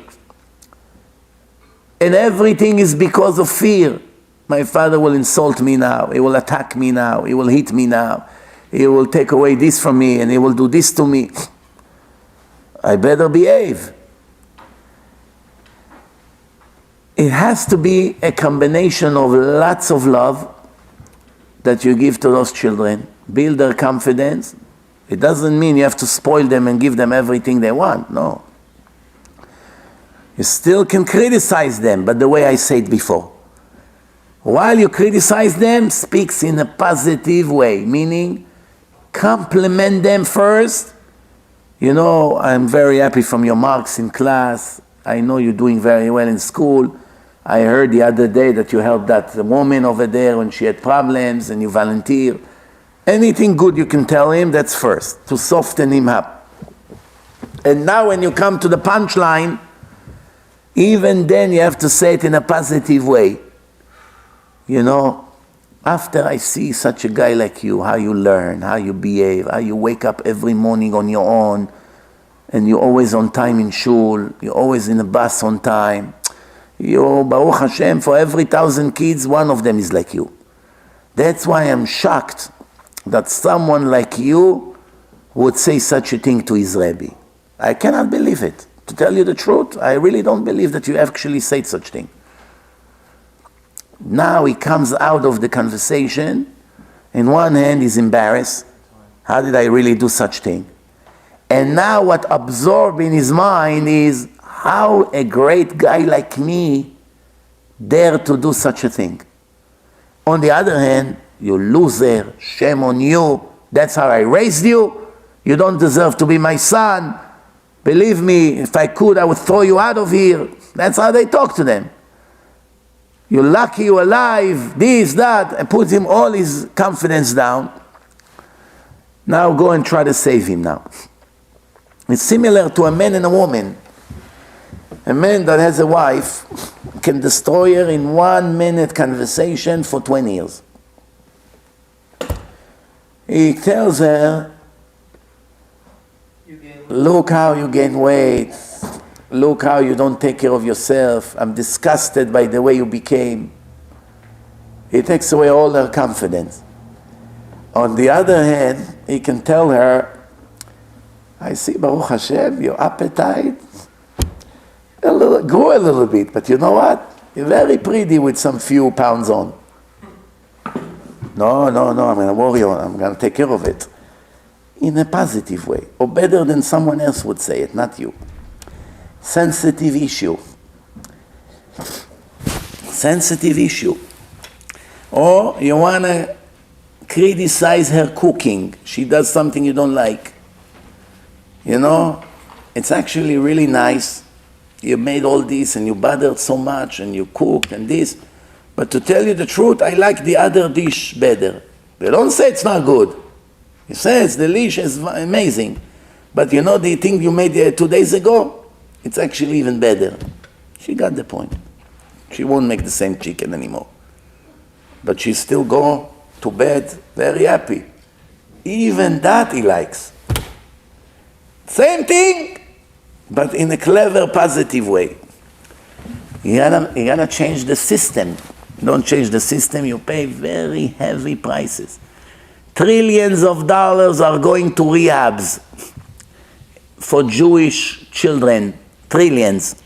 And everything is because of fear. My father will insult me now, he will attack me now, he will hit me now, he will take away this from me, and he will do this to me. I better behave. It has to be a combination of lots of love that you give to those children, build their confidence. It doesn't mean you have to spoil them and give them everything they want, no. You still can criticize them, but the way I said before. While you criticize them, speaks in a positive way, meaning compliment them first. You know, I'm very happy from your marks in class. I know you're doing very well in school. I heard the other day that you helped that woman over there when she had problems and you volunteer. Anything good you can tell him, that's first, to soften him up. And now when you come to the punchline, even then you have to say it in a positive way. You know, after I see such a guy like you, how you learn, how you behave, how you wake up every morning on your own, and you're always on time in shul, you're always in a bus on time. You, Baruch Hashem, for every 1,000 kids, one of them is like you. That's why I'm shocked that someone like you would say such a thing to his Rebbe. I cannot believe it. To tell you the truth, I really don't believe that you actually said such thing. Now he comes out of the conversation. In one hand, he's embarrassed. How did I really do such thing? And now what absorbs in his mind is how a great guy like me dare to do such a thing. On the other hand, you loser, shame on you. That's how I raised you. You don't deserve to be my son. Believe me, if I could, I would throw you out of here. That's how they talk to them. You're lucky you're alive, this, that, and put him all his confidence down. Now go and try to save him now. It's similar to a man and a woman. A man that has a wife can destroy her in 1 minute conversation for 20 years. He tells her, look how you gain weight. Look how you don't take care of yourself. I'm disgusted by the way you became. He takes away all her confidence. On the other hand, he can tell her, I see, Baruch Hashem, your appetite grew a little bit, but you know what? You're very pretty with some few pounds on. No, I'm going to worry on it. I'm going to take care of it. In a positive way, or better than someone else would say it, not you. Sensitive issue. Sensitive issue. Or you want to criticize her cooking. She does something you don't like. You know, it's actually really nice. You made all this and you bothered so much and you cooked and this. But to tell you the truth, I like the other dish better. They don't say it's not good. You say it's delicious, amazing. But you know the thing you made 2 days ago? It's actually even better. She got the point. She won't make the same chicken anymore. But she still go to bed very happy. Even that he likes. Same thing, but in a clever, positive way. You gotta change the system. Don't change the system, you pay very heavy prices. Trillions of dollars are going to rehabs for Jewish children. Trillions.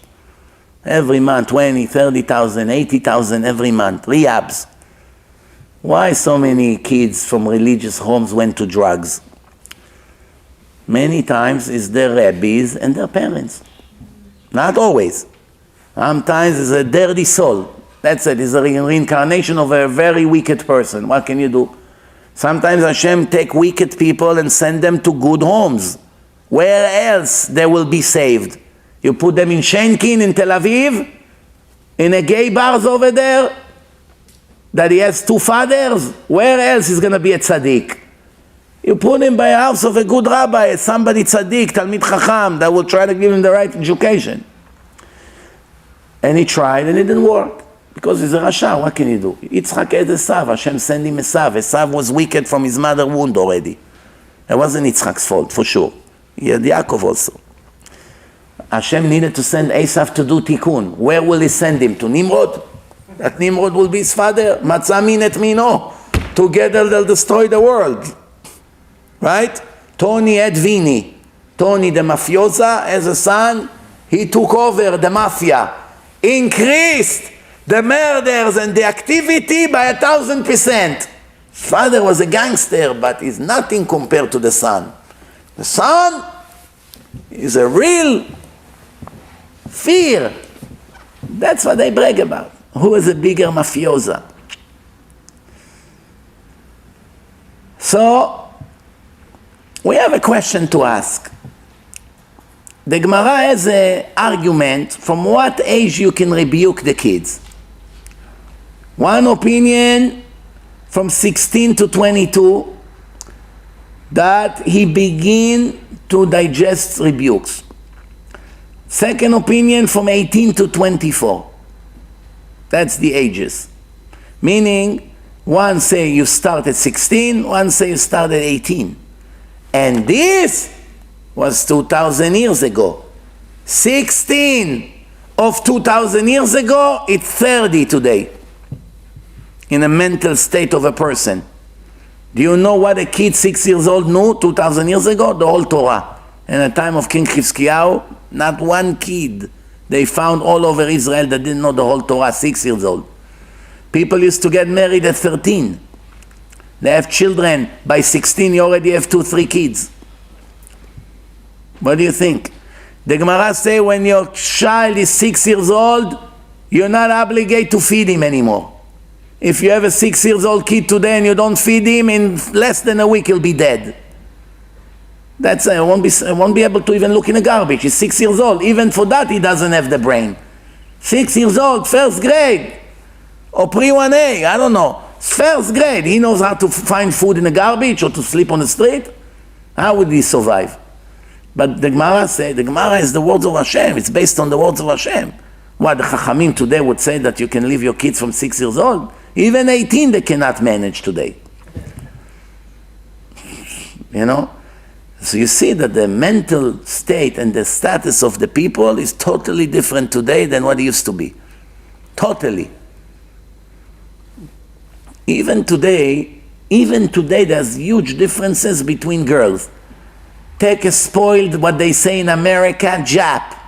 Every month, 20, 30,000, 80,000 every month. Rehabs. Why so many kids from religious homes went to drugs? Many times it's their rabbis and their parents. Not always. Sometimes it's a dirty soul. That's it. It's a reincarnation of a very wicked person. What can you do? Sometimes Hashem take wicked people and send them to good homes. Where else they will be saved? You put them in Shenkin in Tel Aviv, in a gay bars over there, that he has 2 fathers. Where else is going to be a tzaddik? You put him by a house of a good rabbi, somebody tzaddik, Talmid Chacham, that will try to give him the right education. And he tried and it didn't work. Because he's a Rasha, what can you do? Yitzchak had Esav, Hashem sent him Esav. Esav was wicked from his mother's womb already. It wasn't Yitzchak's fault, for sure. He had Yaakov also. Hashem needed to send Esav to do tikkun. Where will he send him? To Nimrod? That Nimrod will be his father. Matzah min et mino. Together they'll destroy the world. Right? Tony had Vini. Tony the mafiosa as a son, he took over the mafia. Increased the murders and the activity by 1,000%. Father was a gangster, but he's nothing compared to the son. The son is a real fear. That's what they brag about. Who is a bigger mafiosa? So, we have a question to ask. The Gemara has an argument from what age you can rebuke the kids. One opinion from 16 to 22 that he begin to digest rebukes. Second opinion from 18 to 24. That's the ages. Meaning, one say you start at 16, one say you start at 18. And this was 2,000 years ago. 16 of 2,000 years ago, it's 30 today. In a mental state of a person. Do you know what a kid 6 years old knew 2,000 years ago? The whole Torah. In the time of King Chizkiyahu, not one kid they found all over Israel that didn't know the whole Torah, 6 years old. People used to get married at 13. They have children. By 16, you already have 2-3 kids. What do you think? The Gemara say when your child is 6 years old, you're not obligated to feed him anymore. If you have a 6-year-old kid today and you don't feed him, in less than a week he'll be dead. That's I won't be able to even look in the garbage. He's 6 years old. Even for that he doesn't have the brain. 6 years old, first grade, or pre-1A, I don't know. First grade, he knows how to find food in the garbage or to sleep on the street. How would he survive? But the Gemara said, the Gemara is the words of Hashem. It's based on the words of Hashem. What, the Chachamim today would say that you can leave your kids from 6 years old? Even 18 they cannot manage today. You know? So you see that the mental state and the status of the people is totally different today than what it used to be. Totally. Even today there's huge differences between girls. Take a spoiled, what they say in America, Jap.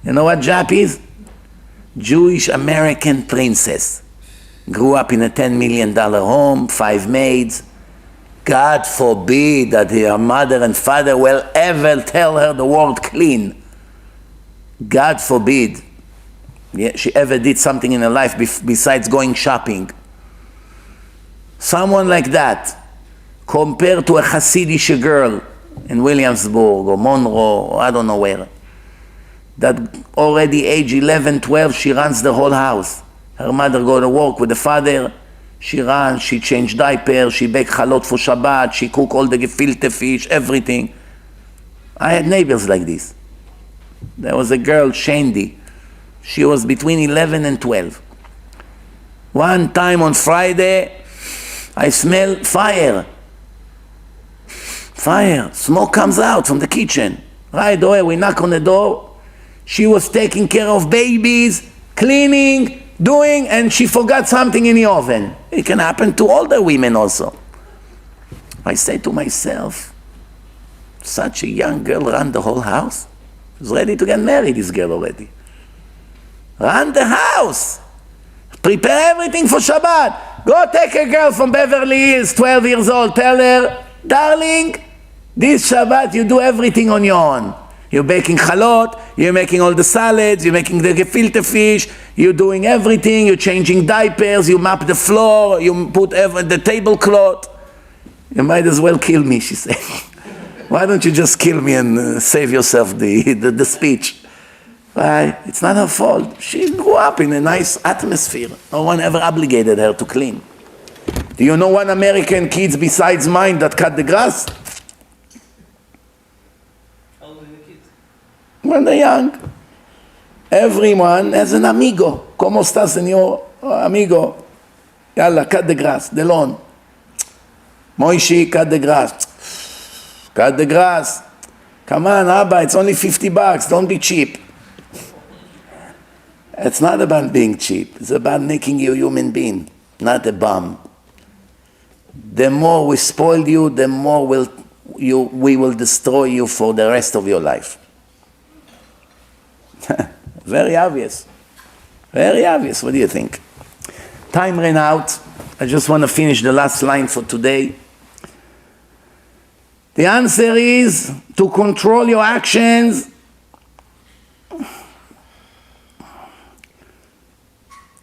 You know what Jap is? Jewish American princess. Grew up in a $10 million home, 5 maids. God forbid that her mother and father will ever tell her the word clean. God forbid she ever did something in her life besides going shopping. Someone like that, compared to a Hasidic girl in Williamsburg or Monroe or I don't know where, that already age 11, 12, she runs the whole house. Her mother go to work with the father. She runs, she change diapers, she bake chalot for Shabbat, she cook all the gefilte fish, everything. I had neighbors like this. There was a girl, Shandy. She was between 11 and 12. One time on Friday, I smell fire. Fire, smoke comes out from the kitchen. Right away, we knock on the door. She was taking care of babies, cleaning, doing, and she forgot something in the oven. It can happen to older women also. I say to myself, such a young girl ran the whole house. She's ready to get married, this girl already. Run the house. Prepare everything for Shabbat. Go take a girl from Beverly Hills, 12 years old. Tell her, darling, this Shabbat you do everything on your own. You're baking chalot, you're making all the salads, you're making the gefilte fish, you're doing everything, you're changing diapers, you mop the floor, you put the tablecloth. You might as well kill me, she said. Why don't you just kill me and save yourself the speech? Right? It's not her fault. She grew up in a nice atmosphere. No one ever obligated her to clean. Do you know one American kids besides mine that cut the grass? When they're young, everyone has an amigo. ¿Cómo está, señor? Oh, amigo. Yalla, cut the grass, the lawn. Moishi, cut the grass. Cut the grass. Come on, Abba, it's only $50. Don't be cheap. It's not about being cheap. It's about making you a human being, not a bum. The more we spoil you, the more we will destroy you for the rest of your life. Very obvious. Very obvious. What do you think? Time ran out. I just want to finish the last line for today. The answer is to control your actions.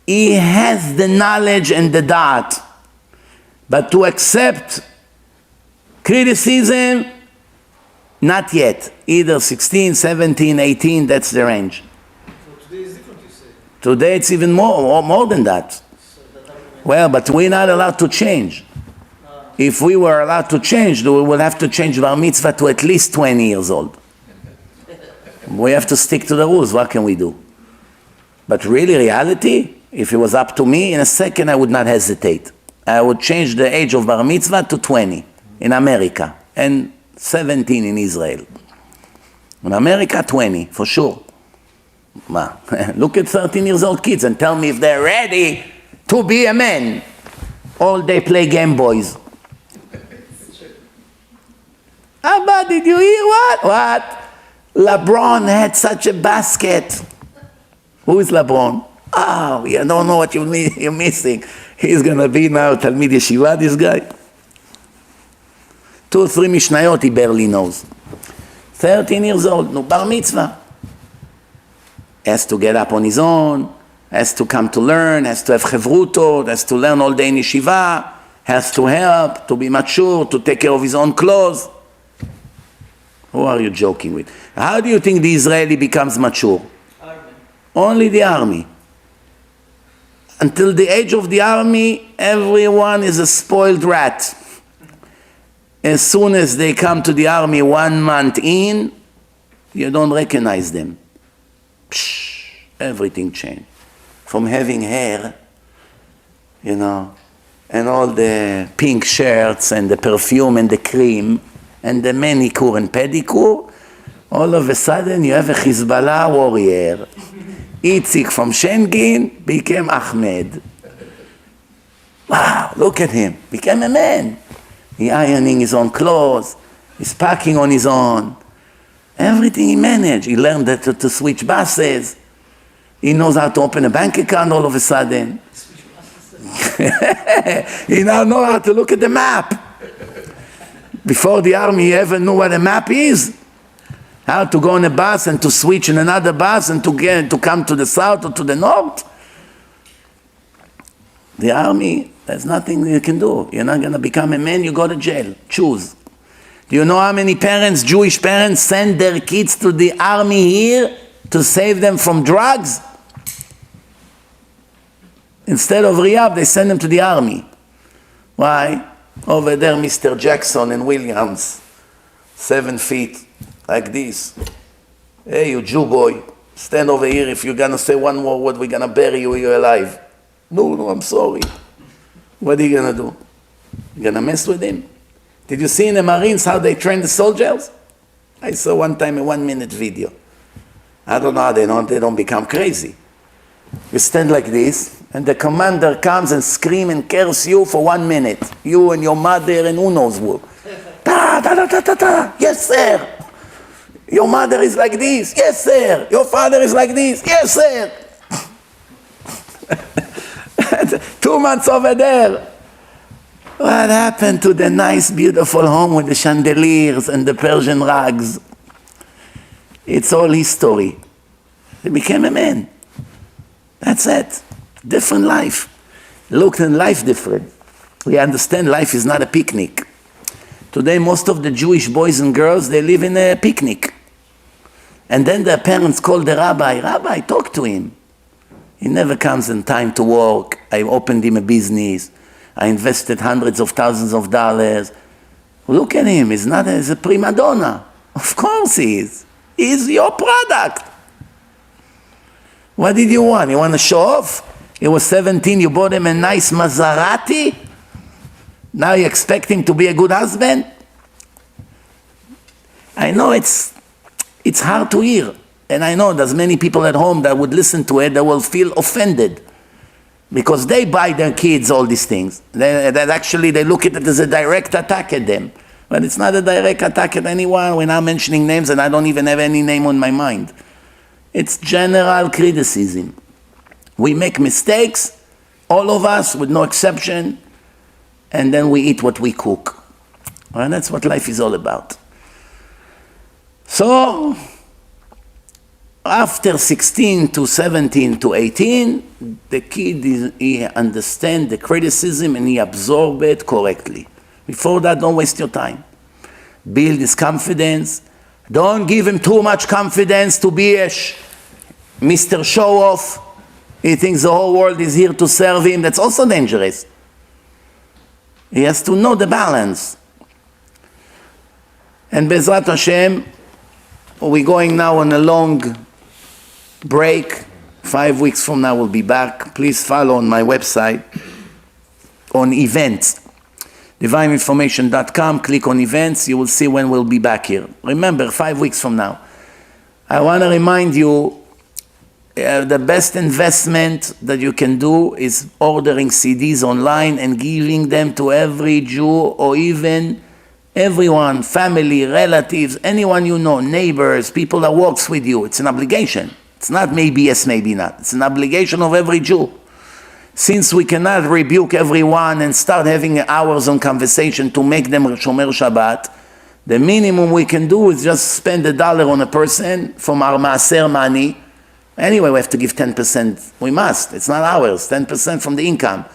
He has the knowledge and the da'at. But to accept criticism, not yet. Either 16, 17, 18, that's the range. So today is different, you say? Today it's even more than that. So that argument. Well, but we're not allowed to change. If we were allowed to change, we would have to change bar mitzvah to at least 20 years old. We have to stick to the rules. What can we do? But really, reality, if it was up to me, in a second I would not hesitate. I would change the age of bar mitzvah to 20 in America and 17 in Israel. In America, 20, for sure. Look at 13 years old kids and tell me if they're ready to be a man. All day play Game Boys. Abba, did you hear what? What? LeBron had such a basket. Who is LeBron? wow, you don't know what you're missing. He's going to be now Talmid Yeshiva, this guy. 2 or 3 Mishnayot he barely knows. 13 years old, no bar mitzvah. Has to get up on his own, has to come to learn, has to have chevrutot, has to learn all day in yeshiva, has to help, to be mature, to take care of his own clothes. Who are you joking with? How do you think the Israeli becomes mature? Army. Only the army. Until the age of the army, everyone is a spoiled rat. As soon as they come to the army 1 month in, you don't recognize them. Psh, everything changed. From having hair, and all the pink shirts and the perfume and the cream and the manicure and pedicure, all of a sudden you have a Hezbollah warrior. Itzik from Shengin became Ahmed. Wow, look at him, became a man. He ironing his own clothes, he's packing on his own. Everything he managed. He learned to switch buses. He knows how to open a bank account all of a sudden. He now knows how to look at the map. Before the army, he ever knew what a map is. How to go on a bus and to switch in another bus and to come to the south or to the north. The army, there's nothing you can do. You're not going to become a man, you go to jail. Choose. Do you know how many parents, Jewish parents, send their kids to the army here to save them from drugs? Instead of rehab, they send them to the army. Why? Over there, Mr. Jackson and Williams, 7 feet, like this. Hey, you Jew boy, stand over here. If you're going to say one more word, we're going to bury you, you're alive. No, I'm sorry. What are you going to do? You're going to mess with him? Did you see in the Marines how they train the soldiers? I saw one time a 1-minute video. I don't know how they don't become crazy. You stand like this, and the commander comes and screams and curses you for 1 minute. You and your mother and who knows who. Ta, ta, ta, ta, ta, ta. Yes, sir. Your mother is like this. Yes, sir. Your father is like this. Yes, sir. 2 months over there. What happened to the nice, beautiful home with the chandeliers and the Persian rugs? It's all history. He became a man. That's it. Different life. Look at life different. We understand life is not a picnic. Today, most of the Jewish boys and girls, they live in a picnic. And then their parents call the rabbi. Rabbi, talk to him. He never comes in time to work. I opened him a business. I invested hundreds of thousands of dollars. Look at him, he's a prima donna. Of course he is. He's your product. What did you want? You want to show off? He was 17, you bought him a nice Maserati? Now you expect him to be a good husband? I know it's hard to hear. And I know there's many people at home that would listen to it that will feel offended. Because they buy their kids all these things. They look at it as a direct attack at them. But it's not a direct attack at anyone. We're now mentioning names and I don't even have any name on my mind. It's general criticism. We make mistakes, all of us, with no exception, and then we eat what we cook. And that's what life is all about. So, after 16 to 17 to 18, the kid, he understands the criticism and he absorbs it correctly. Before that, don't waste your time. Build his confidence. Don't give him too much confidence to be a Mr. Show-Off. He thinks the whole world is here to serve him. That's also dangerous. He has to know the balance. And Bezrat Hashem, we're going now on a long break. 5 weeks from now we'll be back. Please follow on my website on events. divineinformation.com, click on events, you will see when we'll be back here. Remember, 5 weeks from now. I want to remind you, the best investment that you can do is ordering CDs online and giving them to every Jew or even everyone, family, relatives, anyone you know, neighbors, people that works with you. It's an obligation. It's not maybe yes, maybe not. It's an obligation of every Jew. Since we cannot rebuke everyone and start having hours on conversation to make them Shomer Shabbat, the minimum we can do is just spend $1 on a person from our maaser money. Anyway, we have to give 10%. We must. It's not ours. 10% from the income.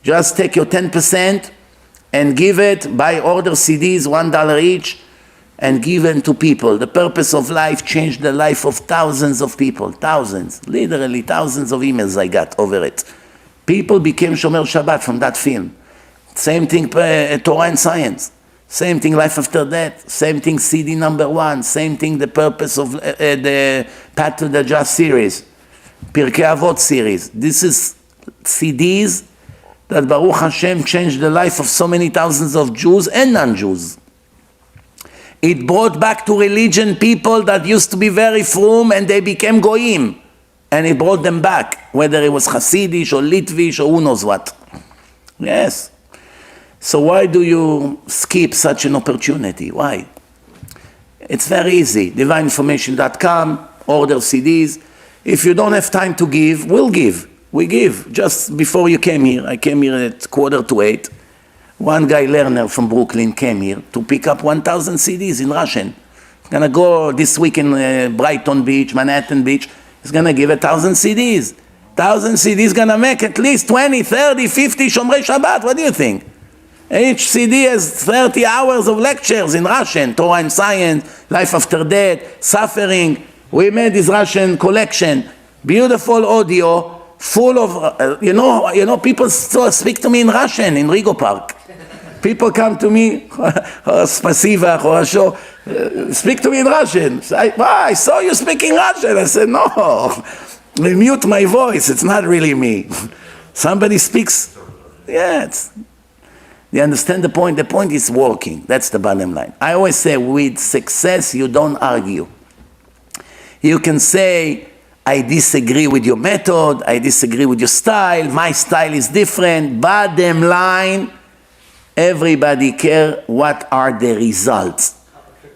Just take your 10% and give it, buy order CDs, $1 each, and give them to people. The purpose of life changed the life of thousands of people. Thousands. Literally thousands of emails I got over it. People became Shomer Shabbat from that film. Same thing, Torah and Science. Same thing, Life After Death. Same thing, CD number 1. Same thing, the purpose of the Path to the Just series. Pirkei Avot series. This is CDs that Baruch Hashem changed the life of so many thousands of Jews and non-Jews. It brought back to religion people that used to be very frum and they became goyim. And it brought them back, whether it was Hasidish or Litvish or who knows what. Yes. So why do you skip such an opportunity? Why? It's very easy. DivineInformation.com, order CDs. If you don't have time to give, we'll give. We give. Just before you came here, I came here at 7:45. One guy, learner from Brooklyn, came here to pick up 1,000 CDs in Russian. He's going to go this week in Brighton Beach, Manhattan Beach. He's going to give 1,000 CDs. 1,000 CDs going to make at least 20, 30, 50 Shomrei Shabbat. What do you think? Each CD has 30 hours of lectures in Russian, Torah and Science, Life After Death, Suffering. We made this Russian collection, beautiful audio, full of, you know, people still speak to me in Russian in Rigo Park. People come to me, spasiva, speak to me in Russian. I saw you speaking Russian. I said, no, mute my voice. It's not really me. Somebody speaks, yeah, you understand the point? The point is working. That's the bottom line. I always say with success, you don't argue. You can say, I disagree with your method, I disagree with your style, my style is different. Bottom line, everybody cares what are the results.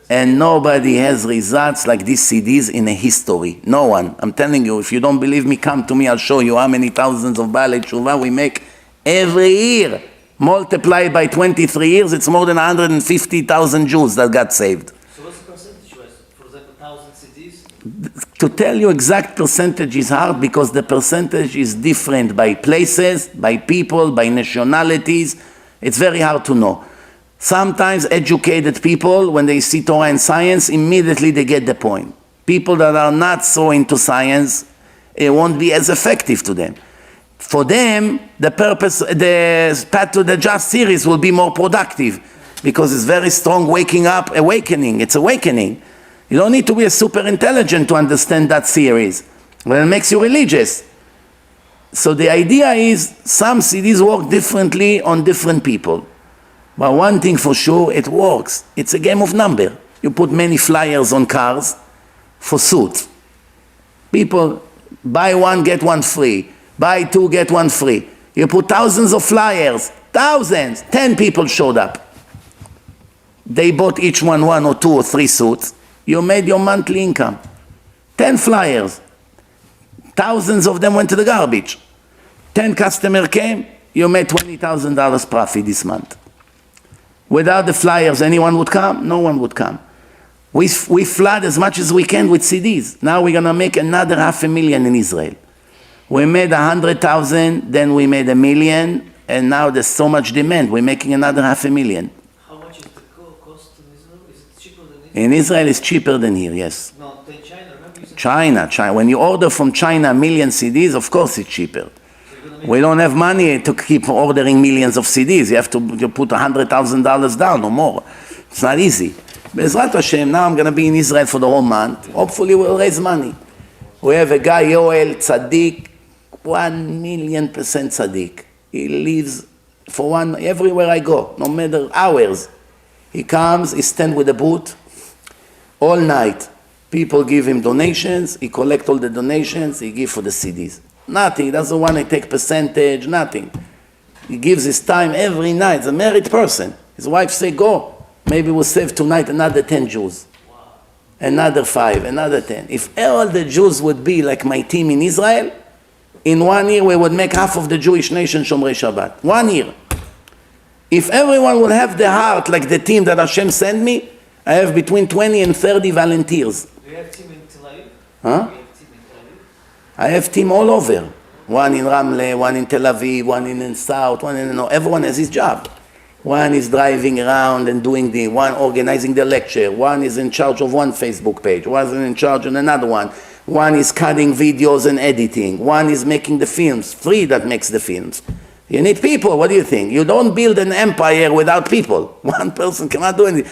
And nobody has results like these CDs in a history. No one. I'm telling you, if you don't believe me, come to me, I'll show you how many thousands of Baalei Tshuva we make every year. Multiplied by 23 years, it's more than 150,000 Jews that got saved. So what's the percentage-wise? For example, 1,000 CDs? To tell you exact percentage is hard because the percentage is different by places, by people, by nationalities. It's very hard to know. Sometimes educated people, when they see Torah and Science, immediately they get the point. People that are not so into science, it won't be as effective to them. For them, the purpose, the Path to the Just series will be more productive because it's very strong awakening. It's awakening. You don't need to be a super intelligent to understand that series. Well, it makes you religious. So the idea is some CDs work differently on different people. But one thing for sure, it works. It's a game of number. You put many flyers on cars for suits. People buy one, get one free. Buy two, get one free. You put thousands of flyers, thousands, 10 people showed up. They bought each one or 2 or 3 suits. You made your monthly income. 10 flyers. Thousands of them went to the garbage. 10 customers came, you made $20,000 profit this month. Without the flyers, anyone would come? No one would come. We flood as much as we can with CDs. Now we're going to make another 500,000 in Israel. We made 100,000, then we made 1 million, and now there's so much demand. We're making another 500,000. How much is the cost in Israel? Is it cheaper than Israel? In Israel, it's cheaper than here, yes. No, in China, remember you said China. When you order from China 1 million CDs, of course it's cheaper. We don't have money to keep ordering millions of CDs. You have to put $100,000 down or more. It's not easy. Be'ezrat Hashem, now I'm going to be in Israel for the whole month. Hopefully we'll raise money. We have a guy, Yoel, tzaddik, 1,000,000% tzaddik. He lives for everywhere I go, no matter hours. He comes, he stands with a booth all night. People give him donations, he collects all the donations, he gives for the CDs. Nothing, he doesn't want to take percentage, nothing. He gives his time every night. He's a married person. His wife say, go. Maybe we'll save tonight another 10 Jews. another 5, another 10. If all the Jews would be like my team in Israel, in 1 year we would make half of the Jewish nation Shomrei Shabbat. 1 year. If everyone would have the heart like the team that Hashem sent me, I have between 20 and 30 volunteers. Do you have team in Tel Aviv? Huh? Do you have team in Tel Aviv? I have team all over. One in Ramle, one in Tel Aviv, one in South, one in, everyone has his job. One is driving around and doing one organizing the lecture, one is in charge of one Facebook page, one is in charge of another one is cutting videos and editing, one is making the films, 3 that makes the films. You need people, what do you think? You don't build an empire without people. One person cannot do anything.